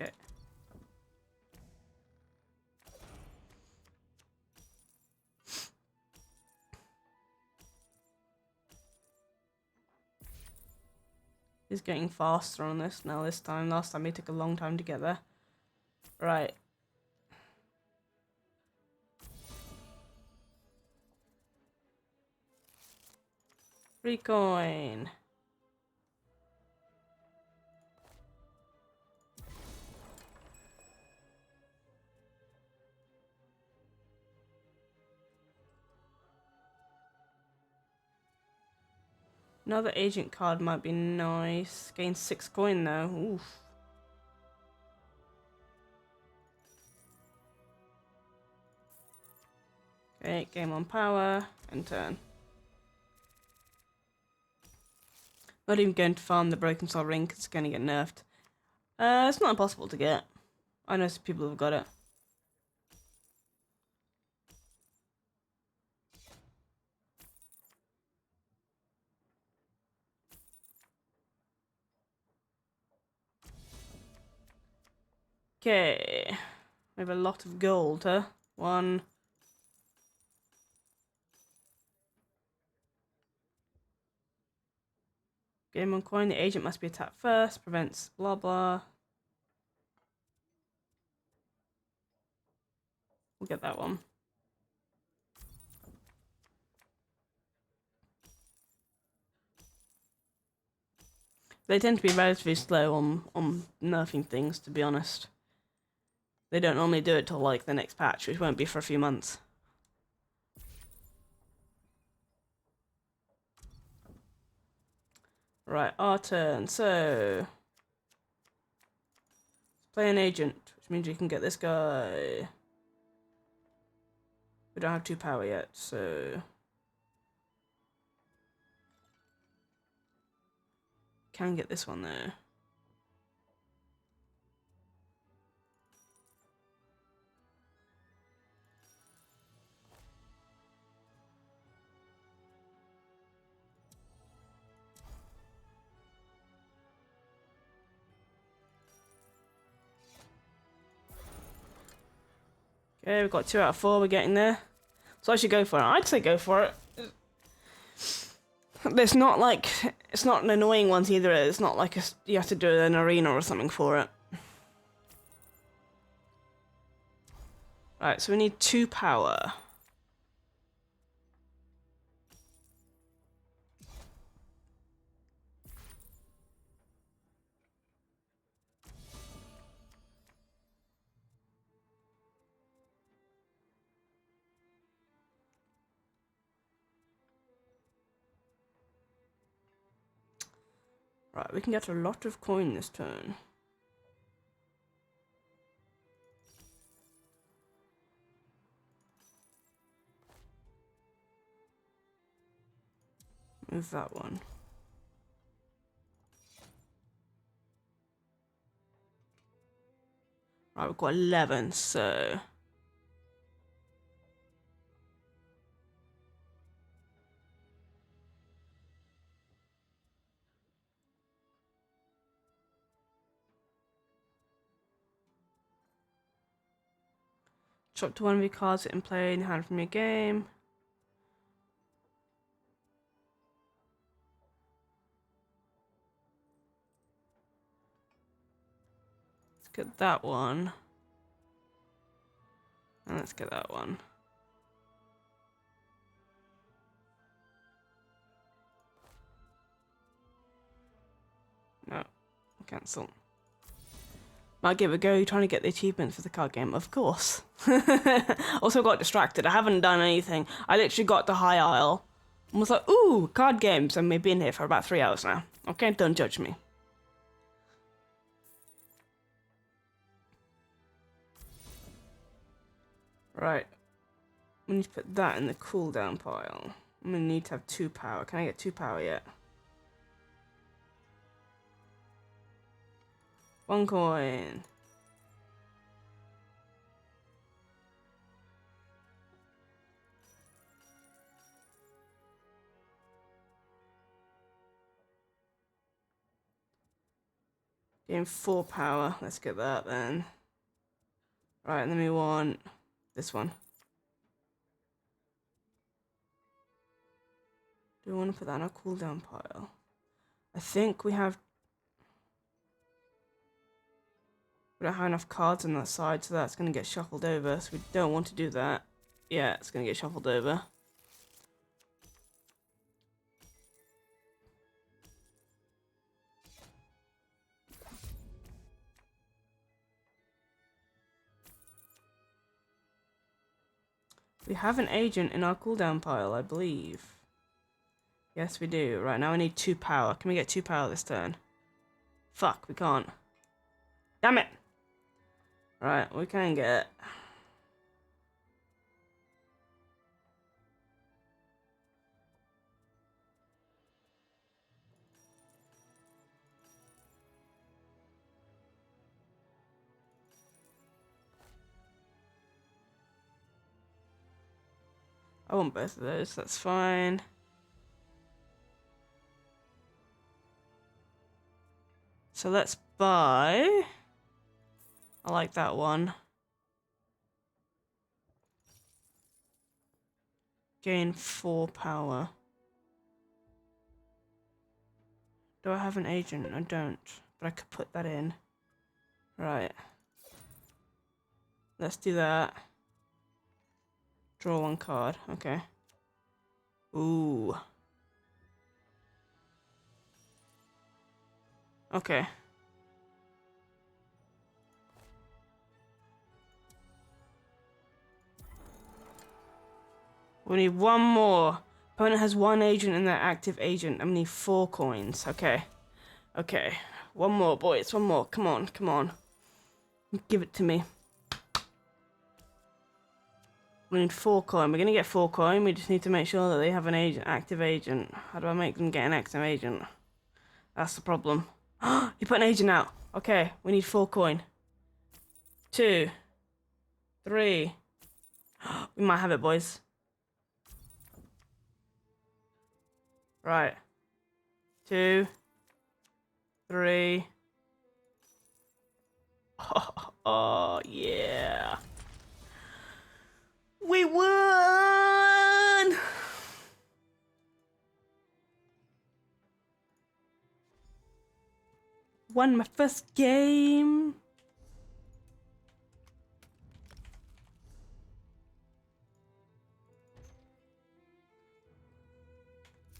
Okay. He's getting faster on this now this time. Last time he took a long time to get there. Right. Free coin. Another agent card might be nice. Gain 6 coin though. Oof. Okay, game on power and turn. Not even going to farm the Broken Soul Ring because it's going to get nerfed. It's not impossible to get. I know some people who've got it. Okay. We have a lot of gold, huh? 1. Game on coin. The agent must be attacked first. Prevents blah blah. We'll get that one. They tend to be relatively slow on nerfing things, to be honest. They don't normally do it till like the next patch, which won't be for a few months. Right, our turn. So play an agent, which means you can get this guy. We don't have 2 power yet, so can get this one there. Okay, we've got 2 out of 4. We're getting there. So I should go for it. I'd say go for it. It's not like it's not an annoying one either. It's not like you have to do an arena or something for it. Right, so we need 2 power. Right, we can get a lot of coin this turn. Move that one. Right, we've got 11, so drop to one of your cards in play and hand from your game. Let's get that one. And let's get that one. No, cancel. Might give it a go trying to get the achievement for the card game, of course. Also got distracted. I haven't done anything. I literally got to High Isle and was like, ooh, card games, and we've been here for about 3 hours now. Okay, don't judge me. Right. We need to put that in the cooldown pile. I'm gonna need to have 2 power. Can I get 2 power yet? 1 coin. Gain 4 power. Let's get that then. Right, and then we want this one. Do we want to put that in our cooldown pile? I think we don't have enough cards on that side, so that's going to get shuffled over, so we don't want to do that. Yeah, it's going to get shuffled over. We have an agent in our cooldown pile, I believe. Yes, we do. Right, now I need 2 power. Can we get 2 power this turn? Fuck, we can't. Damn it! Right, we can get... I want both of those, that's fine. So let's buy... I like that one. Gain 4 power. Do I have an agent? I don't, but I could put that in. Right. Let's do that. Draw one card. Okay. Ooh. Okay. We need one more. Opponent has one agent and their active agent. And we need 4 coins. Okay. Okay. One more, boys. One more. Come on. Come on. Give it to me. We need 4 coin. We're gonna get 4 coin. We just need to make sure that they have an agent, active agent. How do I make them get an active agent? That's the problem. You put an agent out. Okay. We need 4 coin. 2, 3. We might have it, boys. Right. 2, 3. Oh, yeah. We won! Won my first game.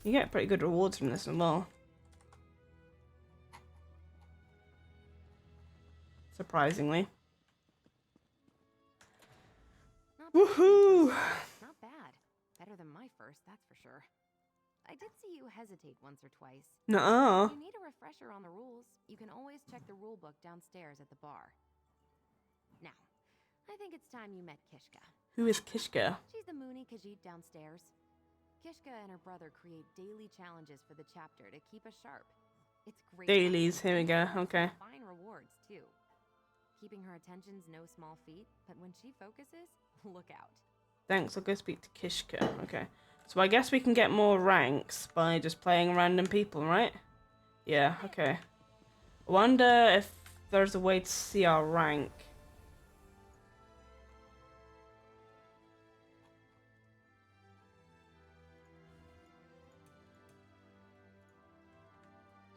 You get pretty good rewards from this as well. Surprisingly. Woohoo! Not bad. Better than my first, that's for sure. I did see you hesitate once or twice. Nuh-uh. If you need a refresher on the rules, you can always check the rulebook downstairs at the bar. Now, I think it's time you met Kishka. Who is Kishka? She's the Mooney Khajiit downstairs. Kishka and her brother create daily challenges for the chapter to keep us sharp. It's great. Dailies, here we go. Okay. Fine rewards, too. Keeping her attention's no small feat, but when she focuses, look out. Thanks, I'll go speak to Kishka. Okay. So I guess we can get more ranks by just playing random people, right? Yeah, okay. I wonder if there's a way to see our rank.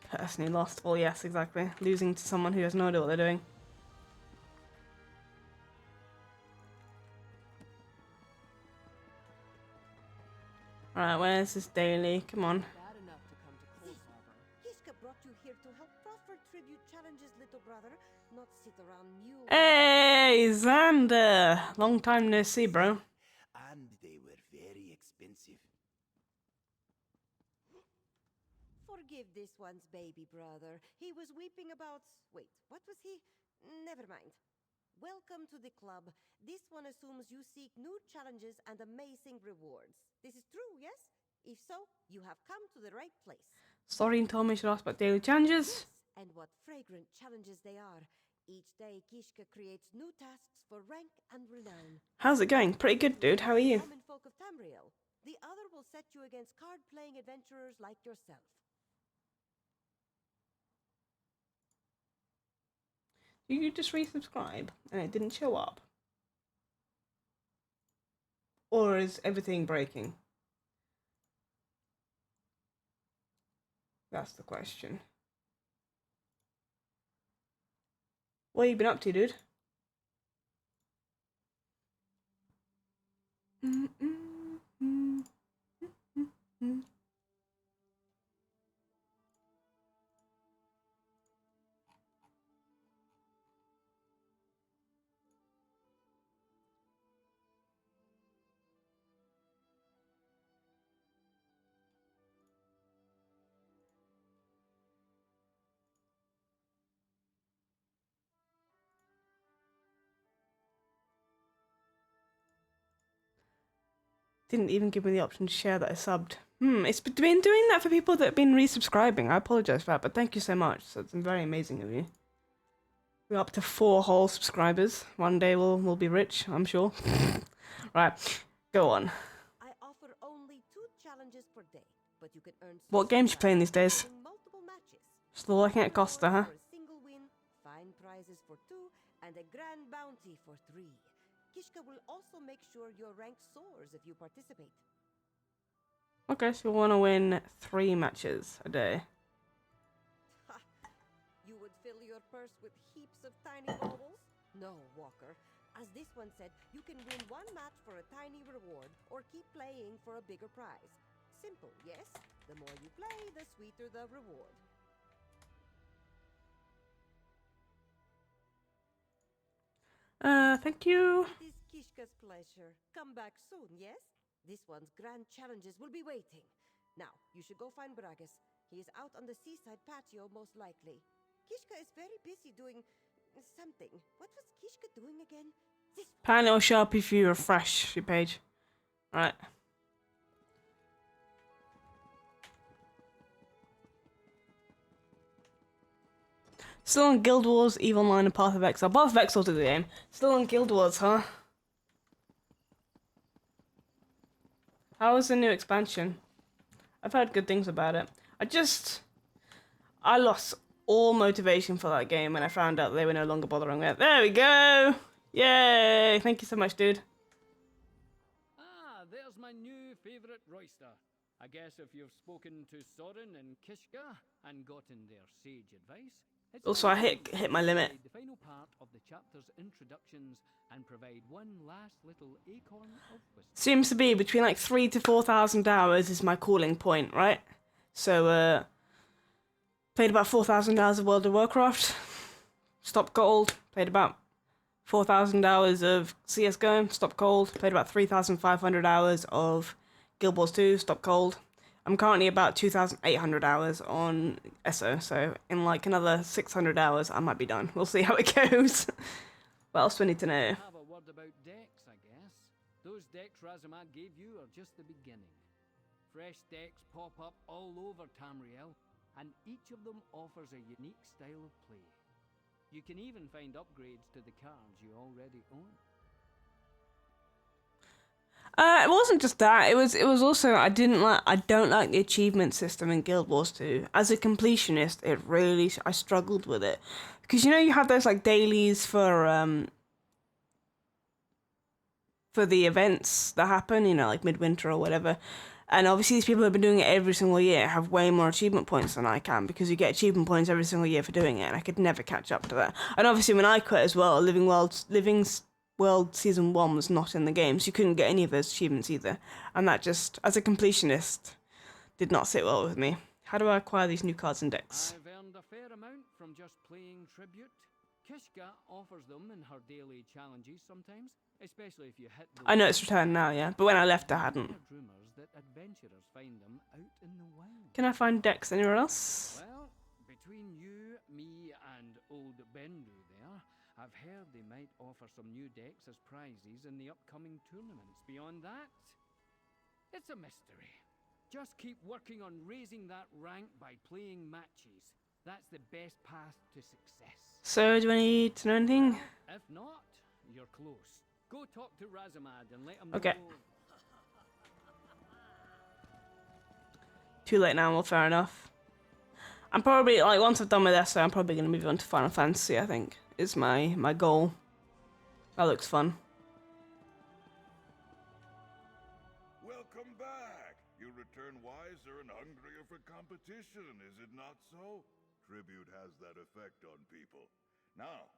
Personally lost. Well, yes, exactly. Losing to someone who has no idea what they're doing. Alright, where's this daily? Come on. Bad enough to come to Cold Harbor. Kishka brought you here to help prosper tribute challenges, little brother, not sit around mule. Hey, Xander! Long time no see, bro. And they were very expensive. Forgive this one's baby brother. He was weeping about... Wait, what was he? Never mind. Welcome to the club. This one assumes you seek new challenges and amazing rewards. This is true, yes? If so, you have come to the right place. Sorry and told me she asked about daily challenges. Yes, and what fragrant challenges they are. Each day, Kishka creates new tasks for rank and renown. How's it going? Pretty good, dude. How are you? Common folk of Tamriel. The other will set you against card-playing adventurers like yourself. Did you just resubscribe and it didn't show up? Or is everything breaking? That's the question. What have you been up to, dude? Didn't even give me the option to share that I subbed. It's been doing that for people that have been resubscribing. I apologize for that, but thank you so much. So it's very amazing of you. We're up to 4 whole subscribers. One day we'll be rich, I'm sure. Right, go on. I offer only 2 challenges per day, but you can earn What games you playing these days? multiple matches. Still looking at Costa, huh? For a single win, fine prizes for 2, and a grand bounty for 3. Kishka will also make sure your rank soars if you participate. Okay, so we want to win 3 matches a day. Ha! You would fill your purse with heaps of tiny baubles? No, Walker. As this one said, you can win one match for a tiny reward, or keep playing for a bigger prize. Simple, yes? The more you play, the sweeter the reward. Thank you. It is Kishka's pleasure. Come back soon, yes? This one's grand challenges will be waiting. Now, you should go find Bragas. He is out on the seaside patio, most likely. Kishka is very busy doing something. What was Kishka doing again? This one. Apparently it'll show up if you refresh your page. Alright. Still on Guild Wars, Eve Online, and Path of Exile. Path of Exile to the game. Still on Guild Wars, huh? How was the new expansion? I've heard good things about it. I lost all motivation for that game when I found out they were no longer bothering with it. There we go! Yay! Thank you so much, dude. Ah, there's my new favourite royster. I guess if you've spoken to Soren and Kishka and gotten their sage advice, it's Also, I hit my limit. the final part of the chapter's introductions and provide one last little acorn of wisdom. Seems to be between like 3,000 to 4,000 hours is my calling point, right? So, played about 4,000 hours of World of Warcraft. Stopped gold. Played about 4,000 hours of CSGO. Stopped gold. Played about 3,500 hours of Guild Wars 2. Stopped gold. I'm currently about 2,800 hours on ESO, so in like another 600 hours I might be done. We'll see how it goes. What else do we need to know? Have a word about decks, I guess. Those decks Razamad gave you are just the beginning. Fresh decks pop up all over Tamriel, and each of them offers a unique style of play. You can even find upgrades to the cards you already own. It wasn't just that. It was also I don't like the achievement system in Guild Wars 2. As a completionist, I struggled with it. Because you have those like dailies for the events that happen, like Midwinter or whatever. And obviously these people who have been doing it every single year have way more achievement points than I can, because you get achievement points every single year for doing it, and I could never catch up to that. And obviously when I quit as well, Living World Season 1 was not in the game, so you couldn't get any of those achievements either. And that just, as a completionist, did not sit well with me. How do I acquire these new cards and decks? I've earned a fair amount from just playing Tribute. Kishka offers them in her daily challenges sometimes, especially if you hit the... I know it's returned now, yeah, but when I left I hadn't. Rumors that adventurers find them out in the wild. Can I find decks anywhere else? Well, between you, me, and old Bendu there, I've heard they might offer some new decks as prizes in the upcoming tournaments. Beyond that, it's a mystery. Just keep working on raising that rank by playing matches. That's the best path to success. So, do I need to know anything? If not, you're close. Go talk to Razamad and let him know. Okay. Too late now, well, fair enough. I'm probably, once I've done with ESO, I'm probably going to move on to Final Fantasy, I think, is my goal. That looks fun. Welcome back! You return wiser and hungrier for competition, is it not so? Tribute has that effect on people. Now,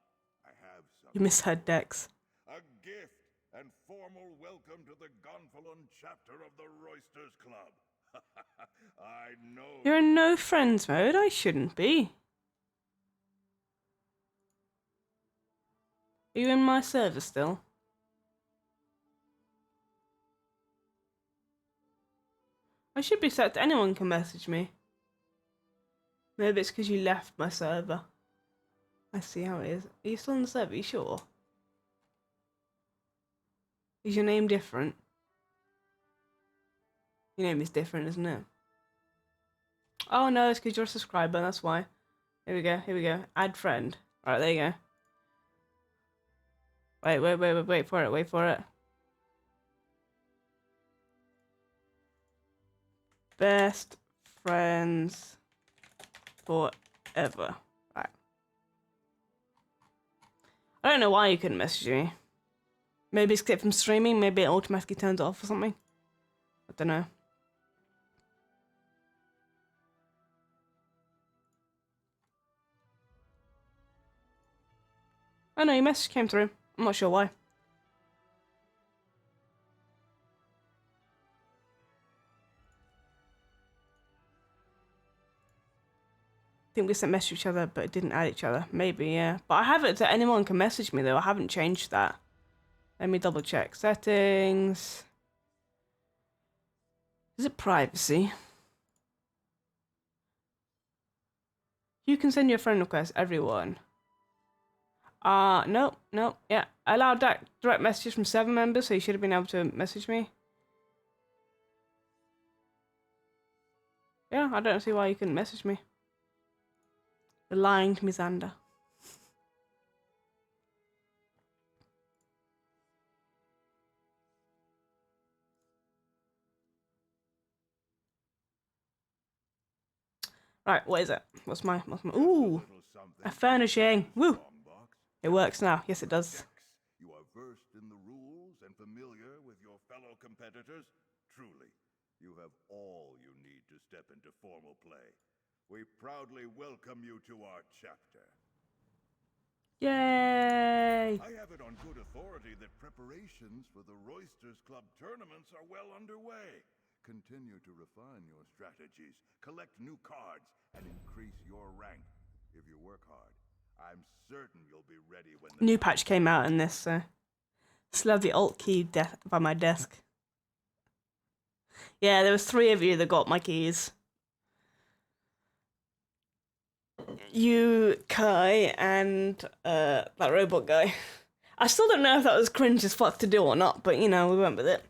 I have something. You misheard decks. A gift and formal welcome to the Gonfalon chapter of the Roysters Club. I know. You're in no friends mode? I shouldn't be. Are you in my server still? I should be set to anyone can message me. Maybe it's because you left my server. I see how it is. Are you still on the server? Are you sure? Is your name different? Your name is different, isn't it? Oh no, it's because you're a subscriber, that's why. Here we go. Add friend. Alright, there you go. Wait for it. Best friends forever. Right. I don't know why you couldn't message me. Maybe it's clipped from streaming, maybe it automatically turns it off or something. I don't know. Oh no, your message came through. I'm not sure why. think we sent message to each other, but it didn't add each other. Maybe, yeah. But I have it that anyone can message me, though. I haven't changed that. Let me double check. Settings. Is it privacy? You can send your friend request, everyone. No, yeah. I allowed direct messages from 7 members, so you should have been able to message me. Yeah, I don't see why you couldn't message me. You're lying to me, Xander. Right, what is it? What's my ooh, a furnishing. Woo! It works now. Yes, it does. You are versed in the rules and familiar with your fellow competitors? Truly, you have all you need to step into formal play. We proudly welcome you to our chapter. Yay! I have it on good authority that preparations for the Roysters Club tournaments are well underway. Continue to refine your strategies, collect new cards, and increase your rank. If you work hard, I'm certain you'll be ready when the New patch came out in this, so still have the alt key by my desk. Yeah, there was 3 of you that got my keys. You, Kai, and that robot guy. I still don't know if that was cringe as fuck to do or not, but you know, we went with it.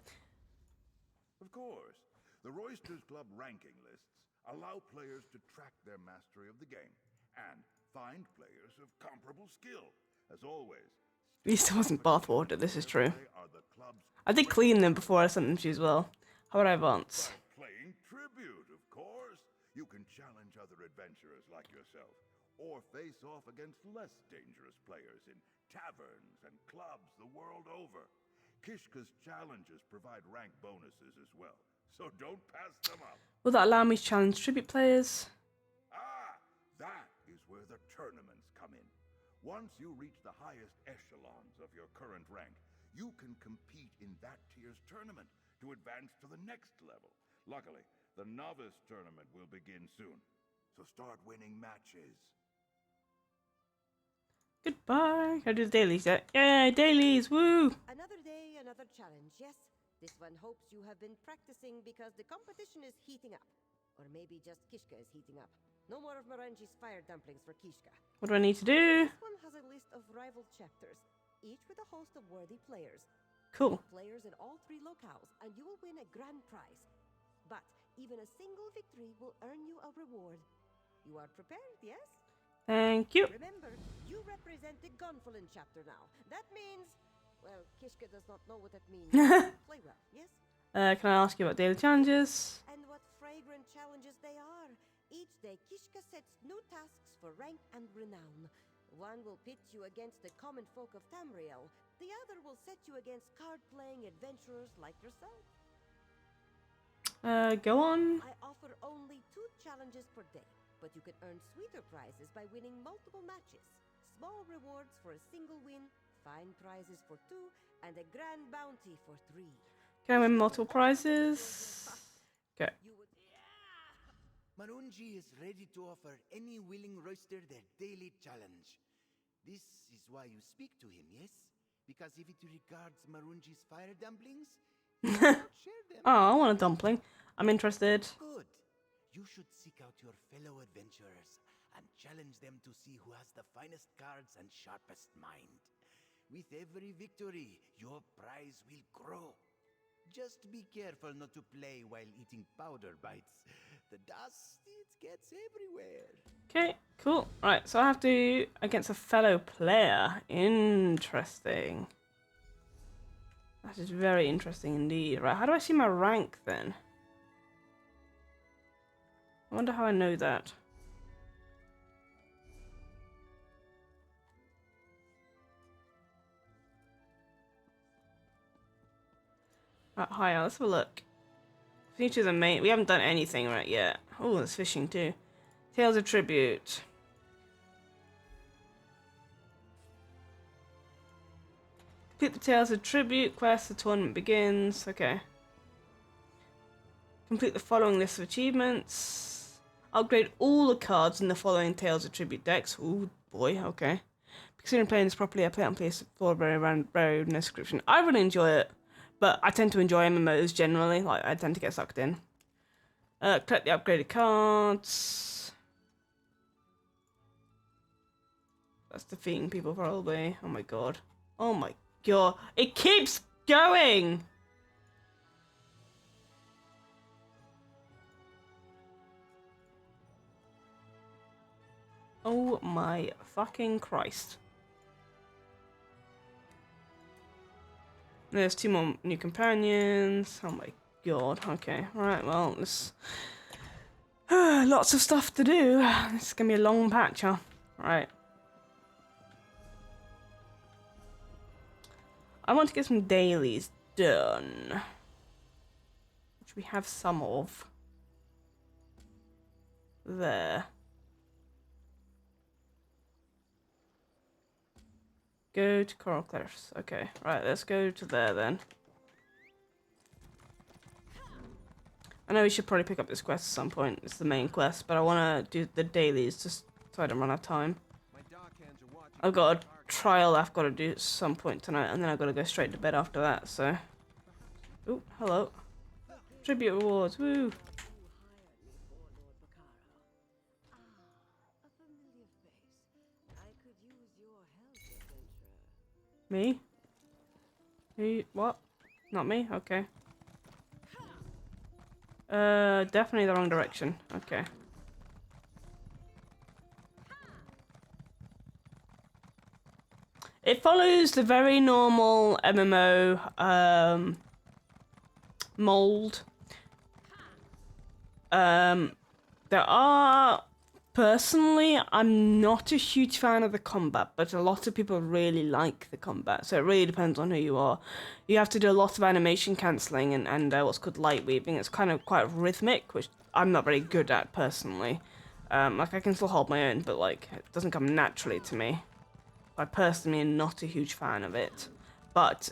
Of course, the Roysters Club ranking lists allow players to track their mastery of the game and find players of comparable skill. As always, At least it wasn't bathwater, this is true. I did clean them before I sent them to you as well. How would I advance? Playing tribute, of course. You can challenge other adventurers like yourself, or face off against less dangerous players in taverns and clubs the world over. Kishka's challenges provide rank bonuses as well, so don't pass them up. Will that allow me to challenge tribute players? That is where the tournaments come in. Once you reach the highest echelons of your current rank, you can compete in that tier's tournament to advance to the next level. Luckily, the novice tournament will begin soon, so start winning matches. Goodbye. Can I do the dailies yet? Yay, dailies, woo! Another day, another challenge, yes? This one hopes you have been practicing because the competition is heating up. Or maybe just Kishka is heating up. No more of Morangi's fire dumplings for Kishka. What do I need to do? This one has a list of rival chapters, each with a host of worthy players. Cool. Players in all 3 locales, and you will win a grand prize. But even a single victory will earn you a reward. You are prepared, yes? Thank you. Remember, you represent the Gonfalon chapter now. That means, well, Kishka does not know what that means. Play well, yes? Can I ask you about daily challenges? And what fragrant challenges they are. Each day, Kishka sets new tasks for rank and renown. One will pit you against the common folk of Tamriel. The other will set you against card-playing adventurers like yourself. Go on. I offer only 2 challenges per day, but you can earn sweeter prizes by winning multiple matches. Small rewards for a single win, fine prizes for 2, and a grand bounty for 3. Can I win multiple prizes? Okay. Marunji is ready to offer any willing royster their daily challenge. This is why you speak to him, yes? Because if it regards Marunji's fire dumplings, you cannot share them. Oh, I want a dumpling. I'm interested. Good. You should seek out your fellow adventurers and challenge them to see who has the finest cards and sharpest mind. With every victory, your prize will grow. Just be careful not to play while eating powder bites. The dust, it gets everywhere. Okay, cool. Right, so I have to against a fellow player. Interesting. That is very interesting indeed. Right, how do I see my rank then? I wonder how I know that. Right, hi, let's have a look. Feature the main. We haven't done anything right yet. Oh, there's fishing too. Tales of Tribute. Complete the Tales of Tribute quest. The tournament begins. Okay. Complete the following list of achievements. Upgrade all the cards in the following Tales of Tribute decks. Ooh, boy, okay. Considering playing this properly, I play it on PS4, very description. I really enjoy it, but I tend to enjoy MMOs generally. Like, I tend to get sucked in. Collect the upgraded cards. That's defeating people probably. Oh my god. Oh my god. It keeps going! Oh my fucking Christ. There's 2 more new companions. Oh my god. Okay. Right, well, this lots of stuff to do. This is gonna be a long patch, huh? Right. I want to get some dailies done. Which we have some of. There. Go to Coral Cliffs. Okay, right, let's go to there then. I know we should probably pick up this quest at some point. It's the main quest, but I want to do the dailies just so I don't run out of time. I've got a trial I've got to do at some point tonight, and then I've got to go straight to bed after that, so... Oh, hello. Tribute rewards, woo! Me? Who? What? Not me? Okay. Definitely the wrong direction. Okay. It follows the very normal MMO, mold. There are... Personally, I'm not a huge fan of the combat, but a lot of people really like the combat, so it really depends on who you are. You have to do a lot of animation cancelling and what's called light weaving. It's kind of quite rhythmic, which I'm not very good at personally. Like, I can still hold my own, but like, it doesn't come naturally to me. I personally am not a huge fan of it, but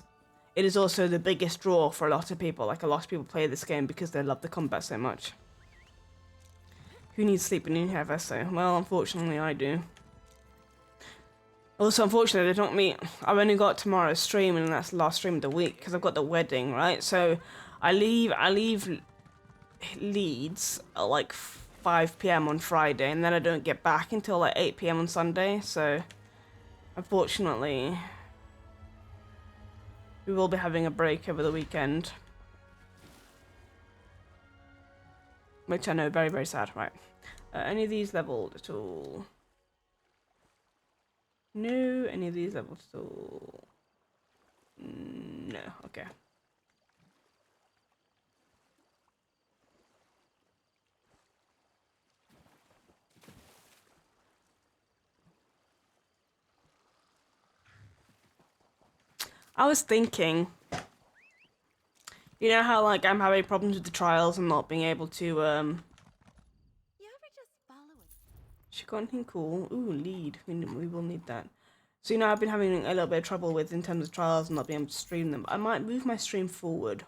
it is also the biggest draw for a lot of people. Like, a lot of people play this game because they love the combat so much. Who needs sleep and you have essay? Well, unfortunately, I do. Also, unfortunately, they don't meet. I've only got tomorrow's stream, and that's the last stream of the week because I've got the wedding, right? So, I leave Leeds at like 5 p.m. on Friday, and then I don't get back until like 8 p.m. on Sunday. So, unfortunately, we will be having a break over the weekend. Which I know, very, very sad. Right. Any of these leveled at all? No. Any of these leveled at all? No. Okay. I was thinking... You know how, like, I'm having problems with the trials and not being able to, You ever just follow it? She got anything cool? Ooh, lead. We will need that. So, you know, I've been having a little bit of trouble with in terms of trials and not being able to stream them. I might move my stream forward.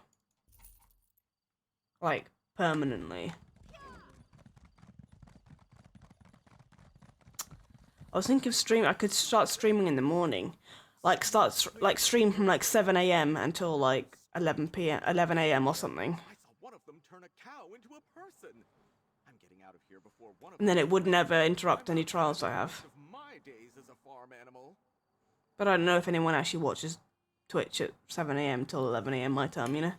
Like, permanently. I was thinking of I could start streaming in the morning. Like, stream from, like, 7 a.m. until, like, 11 a.m. or something. I saw one of them turn a cow into a person. I'm getting out of here before one of And then it would never interrupt any trials I have. my days as a farm animal. But I don't know if anyone actually watches Twitch at 7 a.m. till 11 a.m. my time, you know?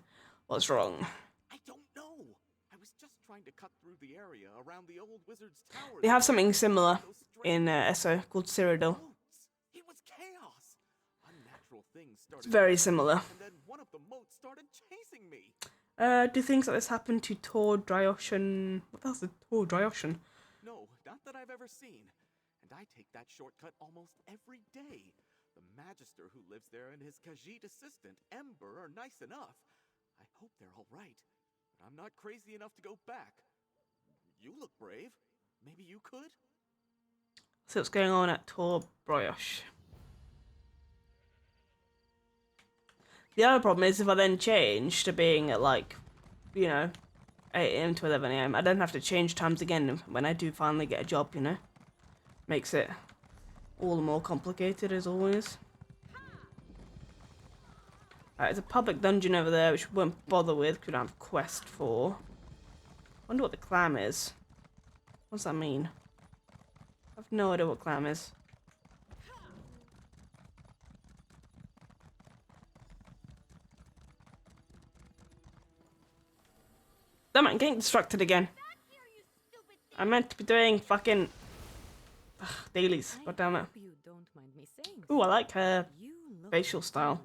What's wrong? I don't know. I was just trying to cut through the area around the old wizard's tower. They have something similar in ESO called Cyrodiil. It was chaos. Unnatural things started. It's very similar. And then one of the moats started chasing me. Do things like this happen to Tor Dryoshan? What the hell's the Tor Dryoshan? No, not that I've ever seen. And I take that shortcut almost every day. The Magister who lives there and his Khajiit assistant, Ember, are nice enough. I hope they're all right. But I'm not crazy enough to go back. You look brave. Maybe you could? So what's going on at Tor Bryosh? The other problem is if I then change to being at, like, you know, 8 AM to 11 AM. I don't have to change times again when I do finally get a job, you know? Makes it all the more complicated as always. There's a public dungeon over there which we won't bother with because we don't have a quest for. Wonder what the clam is. What's that mean? I have no idea what clam is. Damn it, I'm getting distracted again. I meant to be doing fucking dailies. God damn it. Ooh, I like her facial style.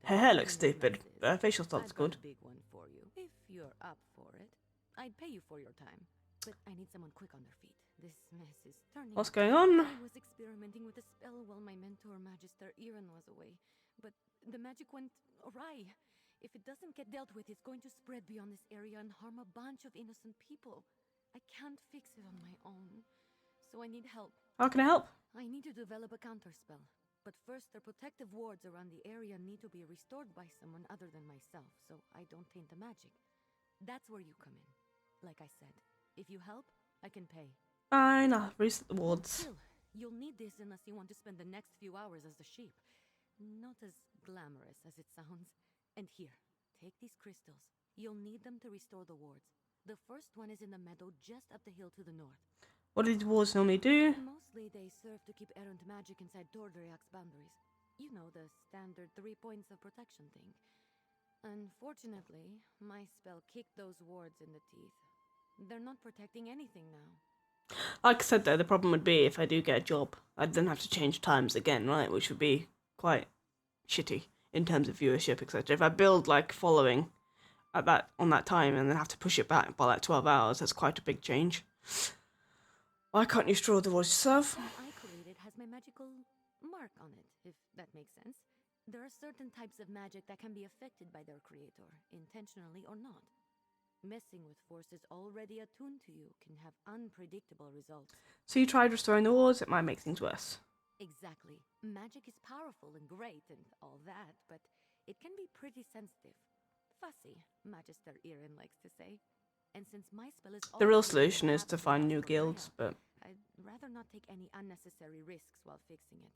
Her hair looks stupid, but her facial style's good. If you're up for it, I'd pay you for your time. But I need someone quick on their feet. This mess is turning. What's going on? I was experimenting with a spell while my mentor, Magister Iren, was away. But the magic went awry. If it doesn't get dealt with, it's going to spread beyond this area and harm a bunch of innocent people. I can't fix it on my own. So I need help. How can I help? I need to develop a counterspell. But first, the protective wards around the area need to be restored by someone other than myself, so I don't taint the magic. That's where you come in. Like I said, if you help, I can pay. Fine, I'll reset the wards. Still, you'll need this unless you want to spend the next few hours as a sheep. Not as glamorous as it sounds. And here, take these crystals. You'll need them to restore the wards. The first one is in the meadow just up the hill to the north. What do these wards normally do? Mostly they serve to keep errant magic inside Tordriak's boundaries. You know, the standard 3 points of protection thing. Unfortunately, my spell kicked those wards in the teeth. They're not protecting anything now. Like I said though, the problem would be if I do get a job, I'd then have to change times again, right? Which would be quite shitty in terms of viewership, etc. If I build like following at on that time and then have to push it back by like 12 hours, that's quite a big change. Why can't you straw the voice yourself? I created has my magical mark on it, if that makes sense. There are certain types of magic that can be affected by their creator, intentionally or not. Messing with forces already attuned to you can have unpredictable results. So you tried restoring the wards, it might make things worse. Exactly. Magic is powerful and great and all that, but it can be pretty sensitive. Fussy, Magister Iren likes to say. And since my spell is the real solution is to find new guilds, but I'd rather not take any unnecessary risks while fixing it.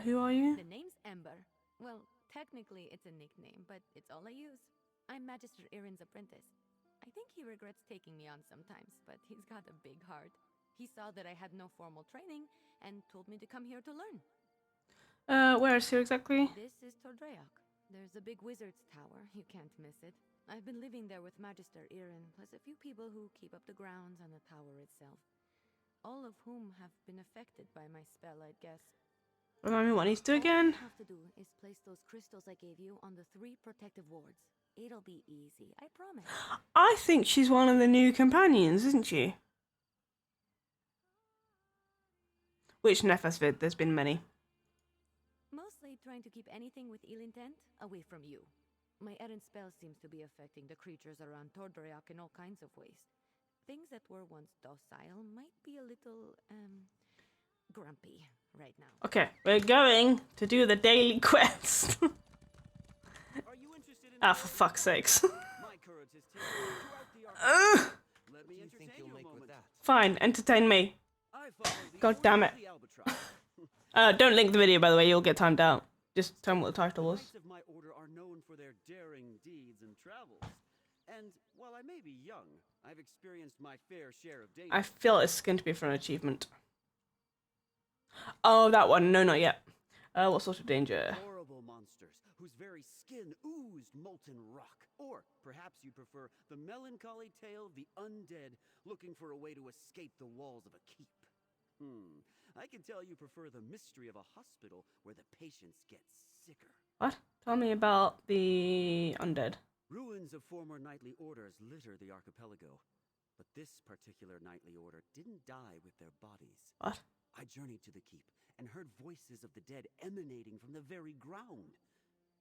Who are you? The name's Ember. Well, technically it's a nickname, but it's all I use. I'm Magister Iren's apprentice. I think he regrets taking me on sometimes, but he's got a big heart. He saw that I had no formal training and told me to come here to learn. Where is here exactly? This is Tordriak. There's a big wizard's tower. You can't miss it. I've been living there with Magister Iren, plus a few people who keep up the grounds and the tower itself. All of whom have been affected by my spell, I'd guess. Remind me what I need to do again? All you have to do is place those crystals I gave you on the 3 protective wards. It'll be easy, I promise. I think she's one of the new companions, isn't she? Which Nephasvid? There's been many. Mostly trying to keep anything with ill intent away from you. My errant spell seems to be affecting the creatures around Tordriak in all kinds of ways. Things that were once docile might be a little, grumpy right now. Okay, we're going to do the daily quest. Ah, for fuck's sakes. Fine, entertain me. God damn it. Don't link the video, by the way, you'll get timed out. Just tell me what the title was. Knights of my order are known for their daring deeds and travels. And while I may be young, I've experienced my fair share of danger. I feel it's going to be for an achievement. Oh, that one. No, not yet. What sort of danger? Horrible monsters whose very skin oozed molten rock. Or perhaps you prefer the melancholy tale of the undead looking for a way to escape the walls of a keep. I can tell you prefer the mystery of a hospital where the patients get sicker. What? Tell me about the undead. Ruins of former knightly orders litter the archipelago. But this particular knightly order didn't die with their bodies. What? I journeyed to the keep and heard voices of the dead emanating from the very ground.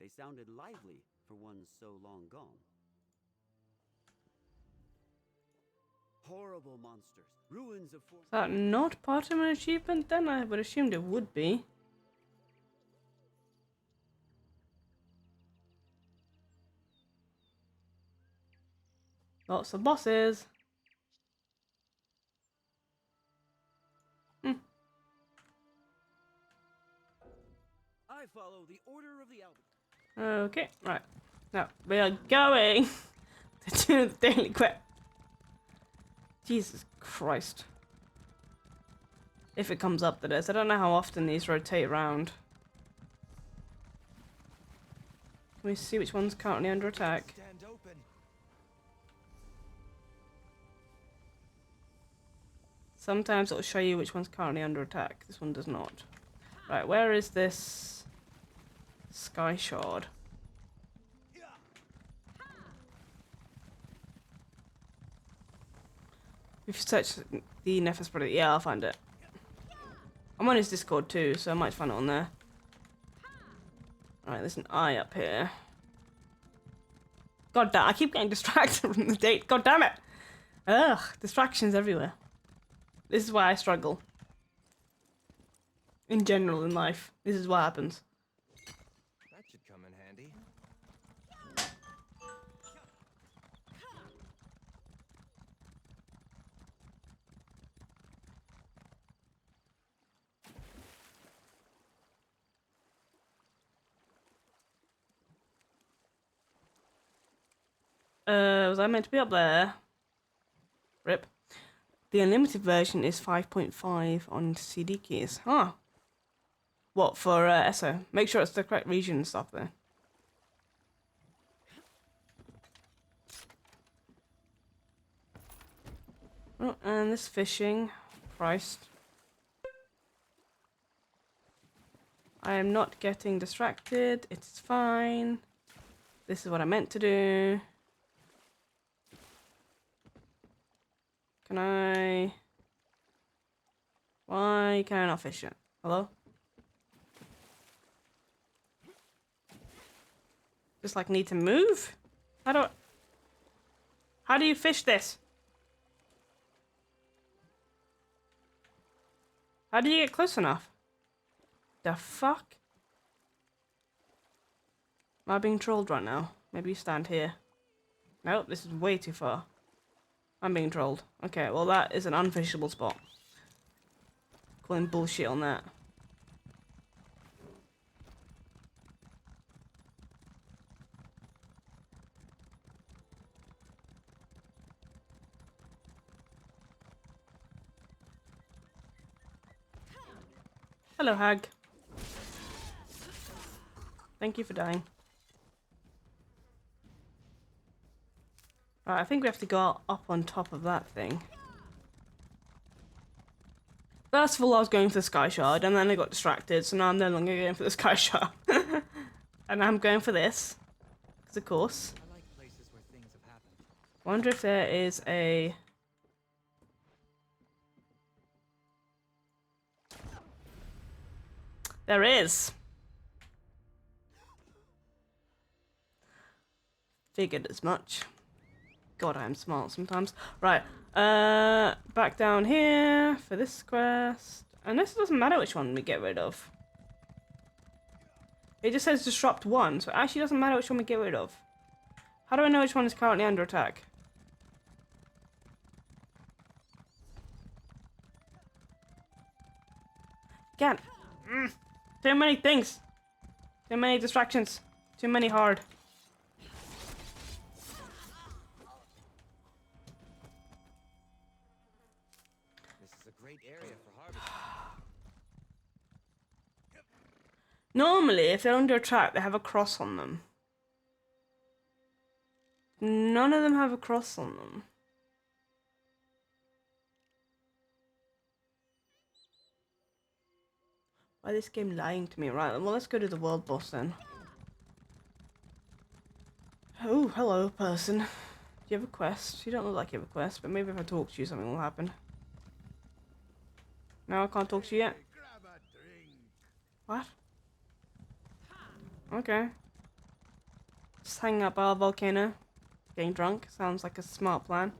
They sounded lively for one so long gone. Horrible monsters, ruins of... Is that not part of an achievement then? I would assume it would be. Lots of bosses. I follow the order of the alphabet. Okay, right. Now we are going to do the daily quest. Jesus Christ. If it comes up, that is. I don't know how often these rotate around. Can we see which one's currently under attack? Stand open. Sometimes it'll show you which one's currently under attack. This one does not. Right, where is this Sky Shard? If you search the Nephis product, yeah, I'll find it. I'm on his Discord too, so I might find it on there. Alright, there's an eye up here. God damn, I keep getting distracted from the date. God damn it! Ugh, distractions everywhere. This is why I struggle. In general, in life. This is what happens. That should come in handy. Was I meant to be up there? Rip. The unlimited version is 5.5 on CD keys. Huh. What, for ESO? Make sure it's the correct region and stuff there. Oh, and this fishing. Christ. I am not getting distracted. It's fine. This is what I meant to do. Can I... Why can I not fish it? Hello? Just like need to move? How do you fish this? How do you get close enough? The fuck? Am I being trolled right now? Maybe you stand here. Nope, this is way too far. I'm being trolled. Okay, well that is an unfishable spot. Calling bullshit on that. Hello, Hag. Thank you for dying. Right, I think we have to go up on top of that thing. First of all, I was going for the Sky Shard, and then I got distracted, so now I'm no longer going for the Sky Shard. And I'm going for this. Because, of course. I like places where things have happened. I wonder if there is a... There is! Figured as much. God, I am smart sometimes. Right, back down here for this quest. And this doesn't matter which one we get rid of. It just says disrupt one, so it actually doesn't matter which one we get rid of. How do I know which one is currently under attack? Again. Too many things. Too many distractions. Too many hard. Great area for harvesting. Normally, if they're under attack, they have a cross on them. None of them have a cross on them. Why is this game lying to me? Right, well, let's go to the world boss then. Oh, hello, person. Do you have a quest? You don't look like you have a quest, but maybe if I talk to you, something will happen. No, I can't talk to you yet. What? Okay. Just hanging up by our volcano. Getting drunk. Sounds like a smart plan.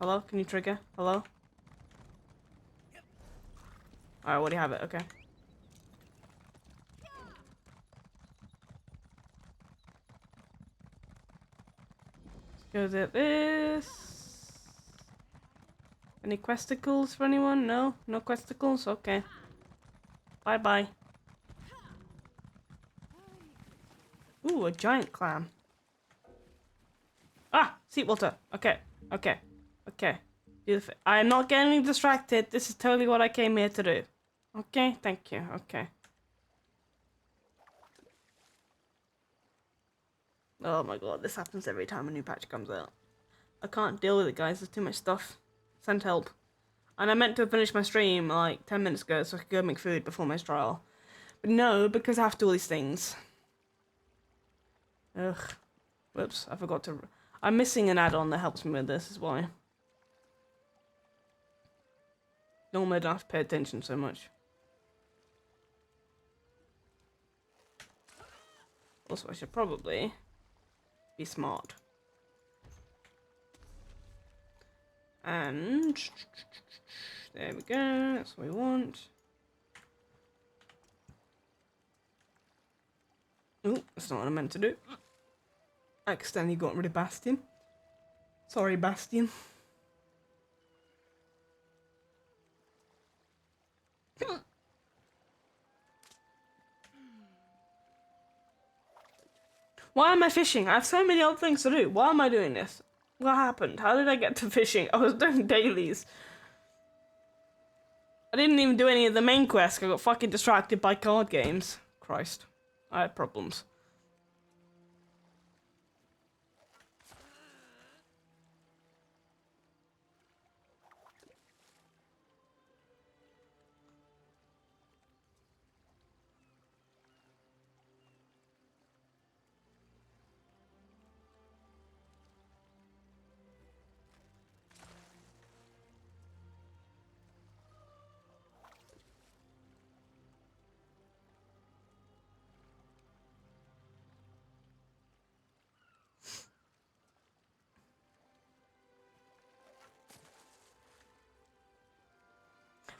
Hello? Can you trigger? Hello? Alright, what do you have it? Okay. Goes at this. Any questicles for anyone? No? No questicles? Okay. Bye-bye. Ooh, a giant clam. Ah! Seawater. Okay. Okay. Okay. I am not getting distracted. This is totally what I came here to do. Okay? Thank you. Okay. Oh my god, this happens every time a new patch comes out. I can't deal with it, guys. There's too much stuff. Send help. And I meant to have finished my stream like 10 minutes ago so I could go make food before my trial. But no, because I have to do all these things. Ugh. Whoops, I forgot to... I'm missing an add-on that helps me with this, is why. Normally I don't have to pay attention so much. Also, I should probably be smart. And... there we go, that's what we want. Ooh, that's not what I meant to do. Accidentally got rid of Bastion. Sorry, Bastion. Why am I fishing? I have so many other things to do. Why am I doing this? What happened? How did I get to fishing? I was doing dailies. I didn't even do any of the main quests. I got fucking distracted by card games. Christ. I had problems.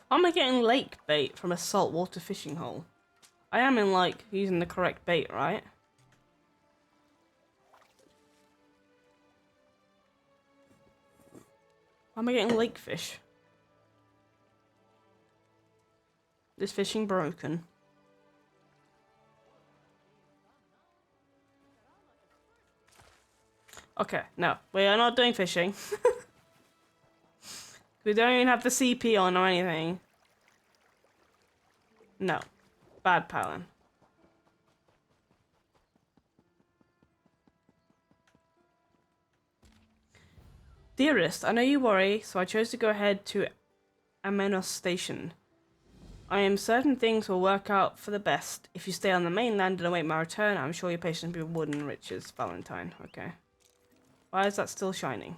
Why am I getting lake bait from a saltwater fishing hole? I am in, like, using the correct bait, right? Why am I getting lake fish? This fishing broken. Okay, no. We are not doing fishing. We don't even have the CP on or anything. No. Bad Pallen. Dearest, I know you worry, so I chose to go ahead to Amenos Station. I am certain things will work out for the best. If you stay on the mainland and await my return, I'm sure your patience will be rewarded and riches. Valentine. Okay. Why is that still shining?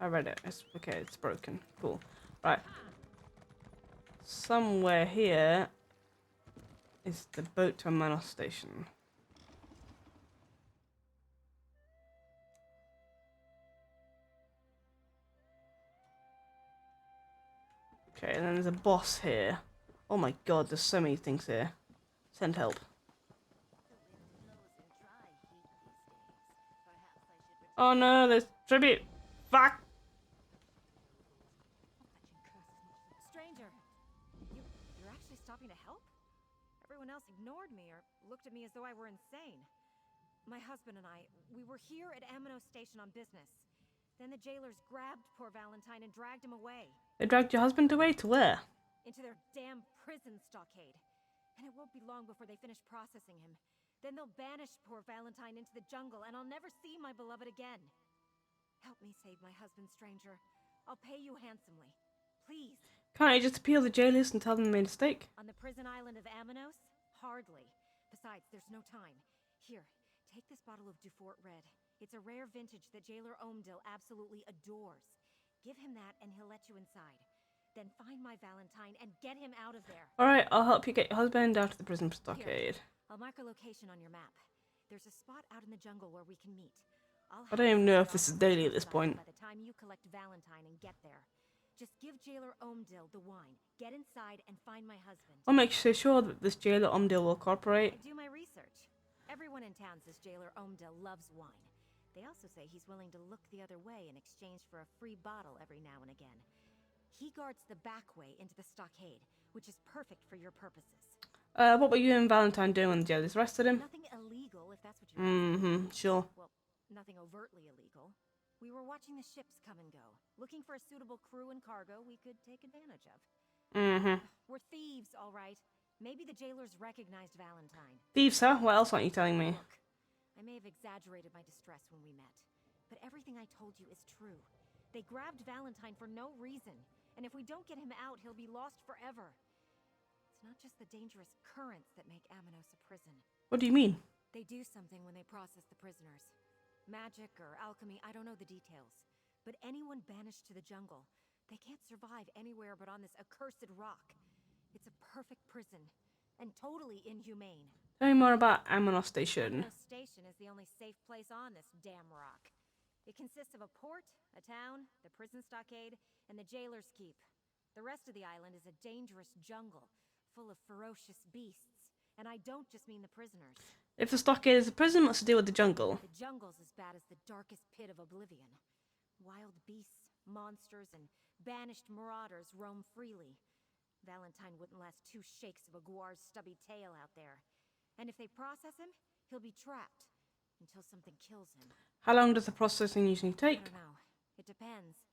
I read it. It's okay, it's broken. Cool. Right. Somewhere here is the boat to Amenos Station. Okay, and then there's a boss here. Oh my god, there's so many things here. Send help. Oh no, there's tribute. Fuck. Stranger, you're actually stopping to help? Everyone else ignored me or looked at me as though I were insane. My husband and I, we were here at Amenos Station on business. Then the jailers grabbed poor Valentine and dragged him away. They dragged your husband away to where? Into their damn prison stockade. And it won't be long before they finish processing him. Then they'll banish poor Valentine into the jungle and I'll never see my beloved again. Help me save my husband, stranger. I'll pay you handsomely. Please. Can't you just appeal the jailers and tell them they made a mistake? On the prison island of Amenos? Hardly. Besides, there's no time. Here, take this bottle of Dufort Red. It's a rare vintage that Jailer Omdil absolutely adores. Give him that and he'll let you inside. Then find my Valentine and get him out of there. Alright, I'll help you get your husband out of the prison stockade. Here, I'll mark a location on your map. There's a spot out in the jungle where we can meet. I don't even know if this is daily at this point. By the time you collect Valentine and get there, just give Jailer Omdil the wine. Get inside and find my husband. I'll make sure that this Jailer Omdil will cooperate. I do my research. Everyone in town says Jailer Omdil loves wine. They also say he's willing to look the other way in exchange for a free bottle every now and again. He guards the back way into the stockade, which is perfect for your purposes. What were you and Valentine doing when the jailers arrested him? Nothing illegal, if that's what you're asking. Mm-hmm, sure. Well, nothing overtly illegal. We were watching the ships come and go, looking for a suitable crew and cargo we could take advantage of. Mm-hmm. We're thieves, all right. Maybe the jailers recognized Valentine. Thieves, huh? What else aren't you telling me? Look, I may have exaggerated my distress when we met, but everything I told you is true. They grabbed Valentine for no reason, and if we don't get him out, he'll be lost forever. It's not just the dangerous currents that make Amanos a prison. What do you mean? They do something when they process the prisoners. Magic or alchemy, I don't know the details. But anyone banished to the jungle, they can't survive anywhere but on this accursed rock. It's a perfect prison, and totally inhumane. Tell me more about Amanos Station. Amanos Station is the only safe place on this damn rock. It consists of a port, a town, the prison stockade, and the jailer's keep. The rest of the island is a dangerous jungle, full of ferocious beasts. And I don't just mean the prisoners. If the stockade is a prison, what's the deal with the jungle? The jungle's as bad as the darkest pit of oblivion. Wild beasts, monsters, and banished marauders roam freely. Valentine wouldn't last 2 shakes of a guar's stubby tail out there. And if they process him, he'll be trapped until something kills him. How long does the processing usually take? I don't know. It depends.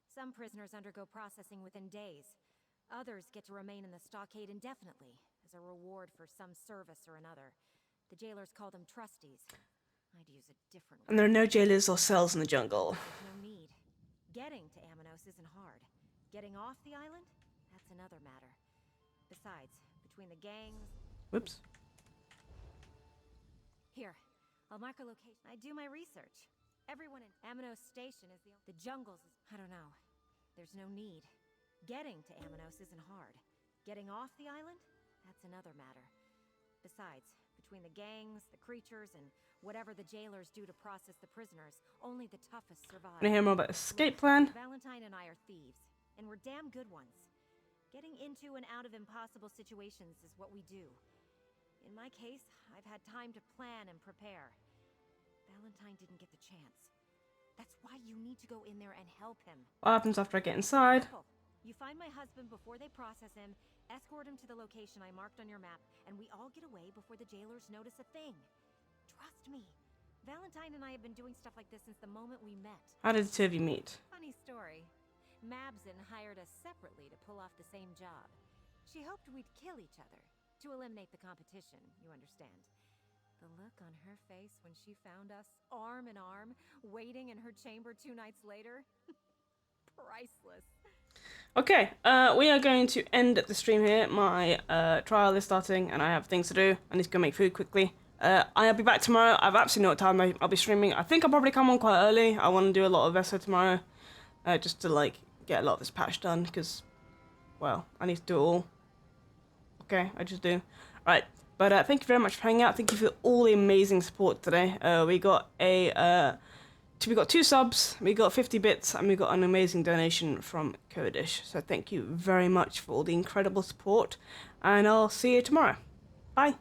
Some prisoners undergo processing within days. Others get to remain in the stockade indefinitely, as a reward for some service or another. The jailers call them trusties. I'd use a different word. And there are no jailers or cells in the jungle. There's no need. Getting to Amanos isn't hard. Getting off the island? That's another matter. Besides, between the gangs... Whoops. Here, I'll mark a location. I do my research. Everyone in Amanos Station is the jungles is... I don't know. There's no need. Getting to Amanos isn't hard. Getting off the island? That's another matter. Besides, between the gangs, the creatures, and whatever the jailers do to process the prisoners, only the toughest survive. Want to hear more about escape plan? Valentine and I are thieves, and we're damn good ones. Getting into and out of impossible situations is what we do. In my case, I've had time to plan and prepare. Valentine didn't get the chance. That's why you need to go in there and help him. What happens after I get inside? Simple. You find my husband before they process him, escort him to the location I marked on your map, and we all get away before the jailers notice a thing. Trust me. Valentine and I have been doing stuff like this since the moment we met. How did the two of you meet? Funny story. Mabson hired us separately to pull off the same job. She hoped we'd kill each other, to eliminate the competition, you understand. The look on her face when she found us, arm in arm, waiting in her chamber 2 nights later. Priceless. Okay, we are going to end the stream here. My trial is starting and I have things to do. I need to go make food quickly. I'll be back tomorrow. I've absolutely no time I'll be streaming. I think I'll probably come on quite early. I want to do a lot of ESO tomorrow. Just to, like, get a lot of this patch done because, well, I need to do it all. Okay, I just do. Right, but thank you very much for hanging out. Thank you for all the amazing support today. We got 2 subs, we got 50 bits, and we got an amazing donation from Kodish. So thank you very much for all the incredible support, and I'll see you tomorrow. Bye.